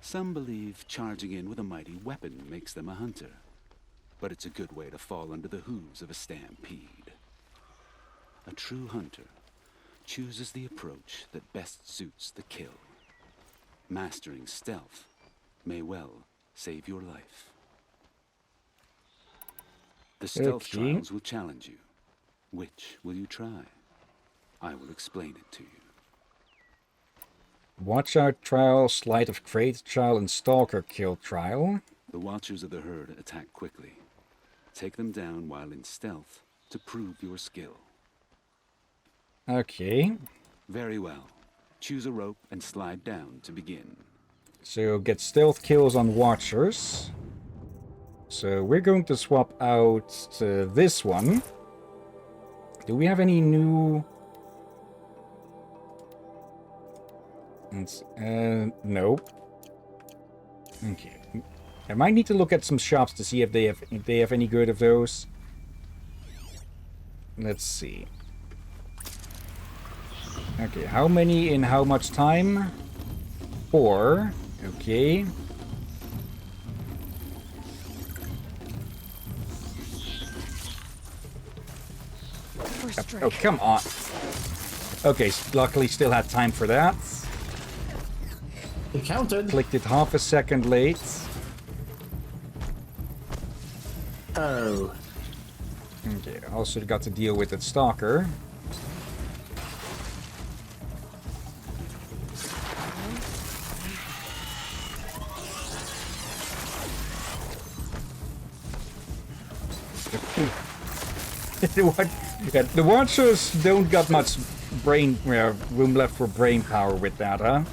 Some believe charging in with a mighty weapon makes them a hunter, but it's a good way to fall under the hooves of a stampede. A true hunter chooses the approach that best suits the kill. Mastering stealth may well save your life. The stealth trials will challenge you. Which will you try? I will explain it to you. Watchout trial, sleight of crate trial, and stalker kill trial. The watchers of the herd attack quickly. Take them down while in stealth to prove your skill. Okay. Very well. Choose a rope and slide down to begin. So get stealth kills on watchers. So we're going to swap out this one. Do we have any new... Nope. Okay. I might need to look at some shops to see if they have any good of those. Let's see. Okay, how many in how much time? 4. Okay. Oh, come on. Okay, luckily still had time for that. It counted. Clicked it half a second late. Oh. Okay, also got to deal with that stalker. The Watchers don't got much brain room left for brain power with that, huh?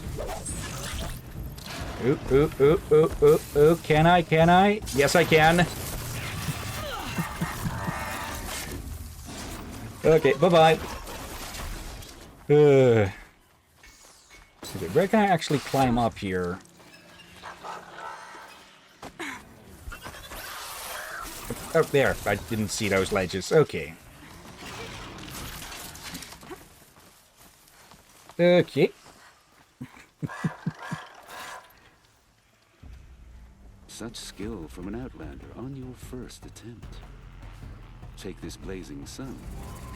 Ooh. Can I? Yes, I can. Okay, bye-bye. Okay, where can I actually climb up here? Oh, there. I didn't see those ledges. Okay. Okay. Such skill from an Outlander on your first attempt. Take this blazing sun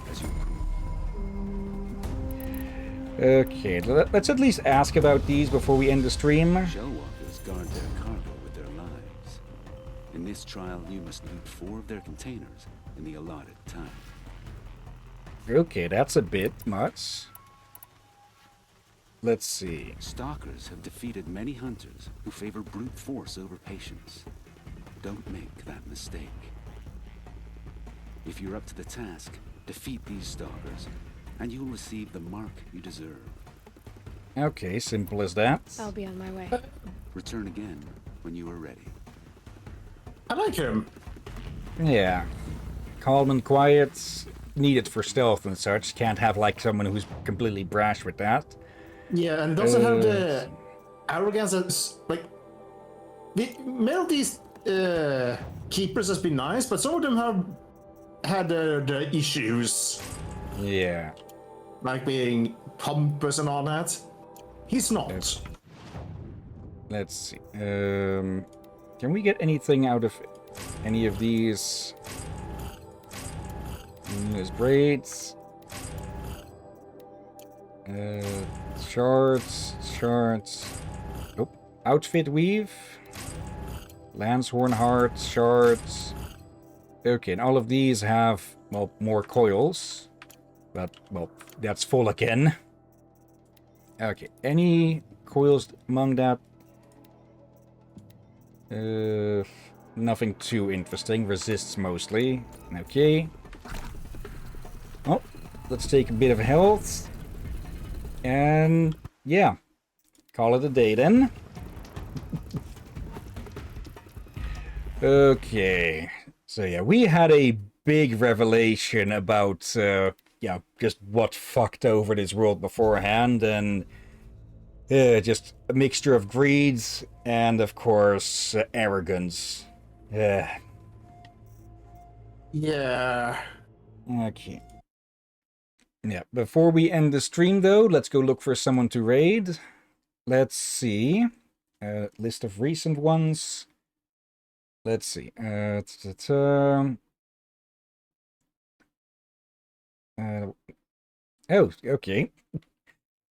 as you prove. Okay, let's at least ask about these before we end the stream. Shellwalkers guard their cargo with their lives. In this trial, you must loot 4 of their containers in the allotted time. Okay, that's a bit much. Let's see. Stalkers have defeated many hunters who favor brute force over patience. Don't make that mistake. If you're up to the task, defeat these stalkers, and you'll receive the mark you deserve. Okay, simple as that. I'll be on my way. Return again when you are ready. I like him. Yeah. Calm and quiet, needed for stealth and such. Can't have like someone who's completely brash with that. Yeah, and doesn't have the arrogance that's like many of these keepers has been nice, but some of them have had the issues. Yeah. Like being pompous and all that. He's not. Let's see. Can we get anything out of any of these? There's braids. Shards. Nope. Outfit weave. Lancehorn heart. Shards. Okay, and all of these have, well, more coils. But, well, that's full again. Okay, any coils among that? Nothing too interesting. Resists mostly. Okay. Oh, let's take a bit of health. And, yeah. Call it a day then. Okay. So, yeah, we had a big revelation about, yeah, just what fucked over this world beforehand, and just a mixture of greeds and, of course, arrogance. Yeah. Okay. Yeah, before we end the stream, though, let's go look for someone to raid. Let's see. List of recent ones. Let's see. Oh, okay.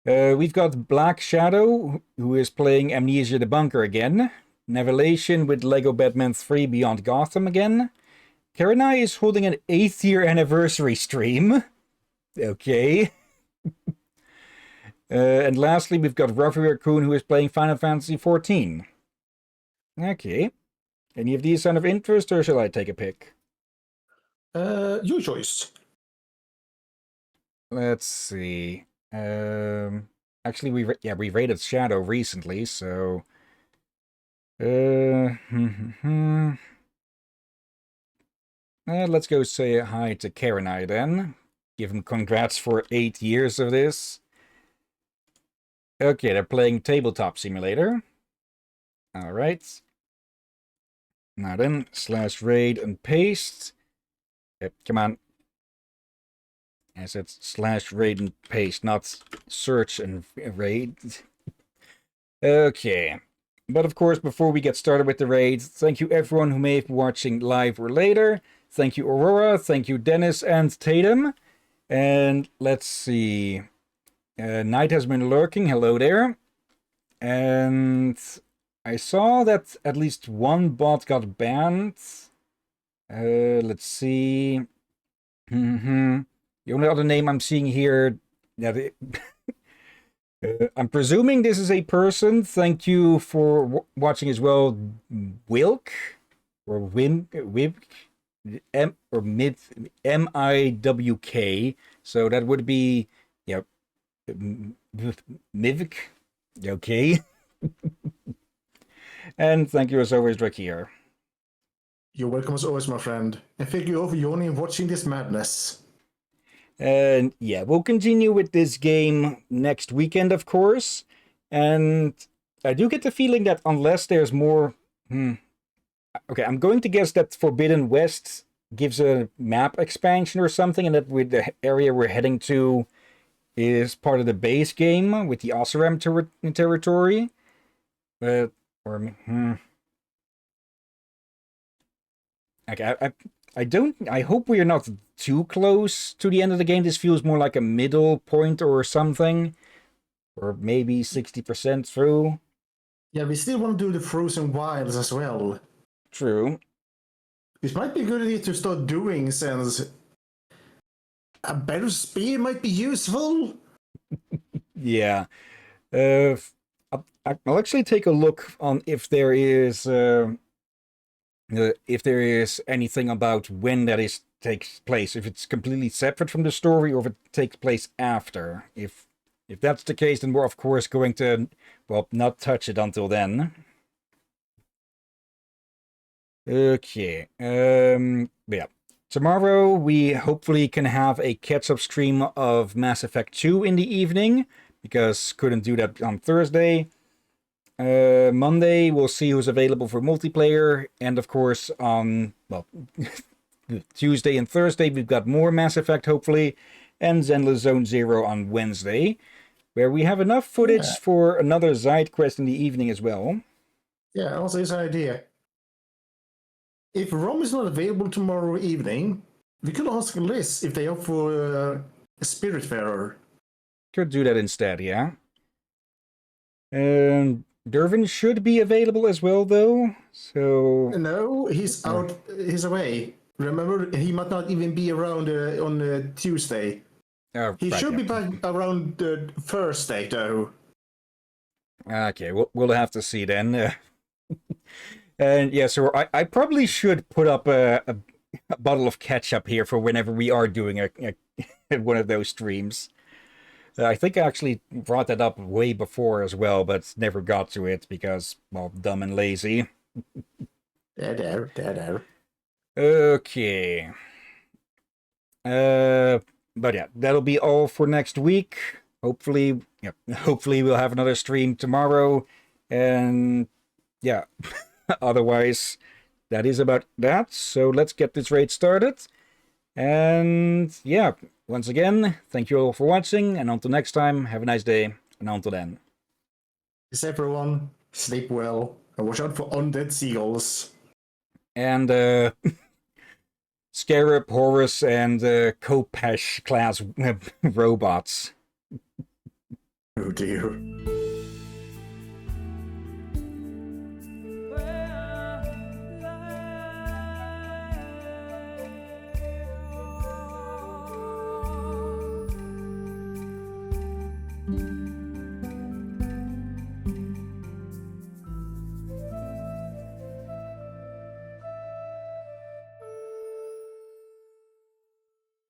We've got Black Shadow, who is playing Amnesia the Bunker again. Nevelation with Lego Batman 3 Beyond Gotham again. Karanai is holding an 8th year anniversary stream. Okay. And lastly, we've got Ruffy Raccoon, who is playing Final Fantasy XIV. Okay. Any of these sound of interest, or shall I take a pick? Your choice. Let's see. Actually, we raided Shadow recently, so let's go say hi to Karanai then. Give him congrats for 8 years of this. Okay, they're playing Tabletop Simulator. All right. Now then, /raid and paste. Yep, come on. I said /raid and paste, not search and raid. Okay. But of course, before we get started with the raid, thank you everyone who may be watching live or later. Thank you Aurora, thank you Dennis and Tatum. And let's see. Knight has been lurking, hello there. And I saw that at least one bot got banned. Let's see. The only other name I'm seeing here, I'm presuming this is a person. Thank you for watching as well, Wilk or Wimk. MIWK. So that would be, yeah, Mivik. Okay. And thank you as always, Drakir. You're welcome as always, my friend. And thank you all for joining and watching this madness. And yeah, we'll continue with this game next weekend, of course. And I do get the feeling that unless there's more... Okay, I'm going to guess that Forbidden West gives a map expansion or something, and that with the area we're heading to is part of the base game with the Oseram territory. Okay, I hope we are not too close to the end of the game. This feels more like a middle point or something. Or maybe 60% through. Yeah, we still want to do the Frozen Wilds as well. True. This might be a good idea to start doing, since a better speed might be useful. Yeah. I'll actually take a look on if there is anything about when that takes place. If it's completely separate from the story, or if it takes place after. If that's the case, then we're of course going to, well, not touch it until then. Okay. Yeah. Tomorrow we hopefully can have a catch-up stream of Mass Effect 2 in the evening, because couldn't do that on Thursday. Monday we'll see who's available for multiplayer, and of course on, well, Tuesday and Thursday we've got more Mass Effect hopefully, and Zenless Zone Zero on Wednesday, where we have enough footage for another side quest in the evening as well. Yeah, also this idea. If Rom is not available tomorrow evening, we could ask Liz if they opt for a Spiritfarer. Could do that instead, yeah. Dervin should be available as well, though, so... No, he's out, he's away. Remember, he might not even be around on Tuesday. He should be back around Thursday, though. Okay, we'll have to see then. And yeah, so I probably should put up a bottle of ketchup here for whenever we are doing one of those streams. I think I actually brought that up way before as well, but never got to it because, well, dumb and lazy. There. Okay. But yeah, that'll be all for next week. Hopefully we'll have another stream tomorrow. And yeah, otherwise, that is about that. So let's get this raid started. And yeah, once again, thank you all for watching. And until next time, have a nice day. And until then. Peace, everyone. Sleep well. And watch out for undead seagulls. And Scarab, Horus, and Kopesh class robots. Oh dear.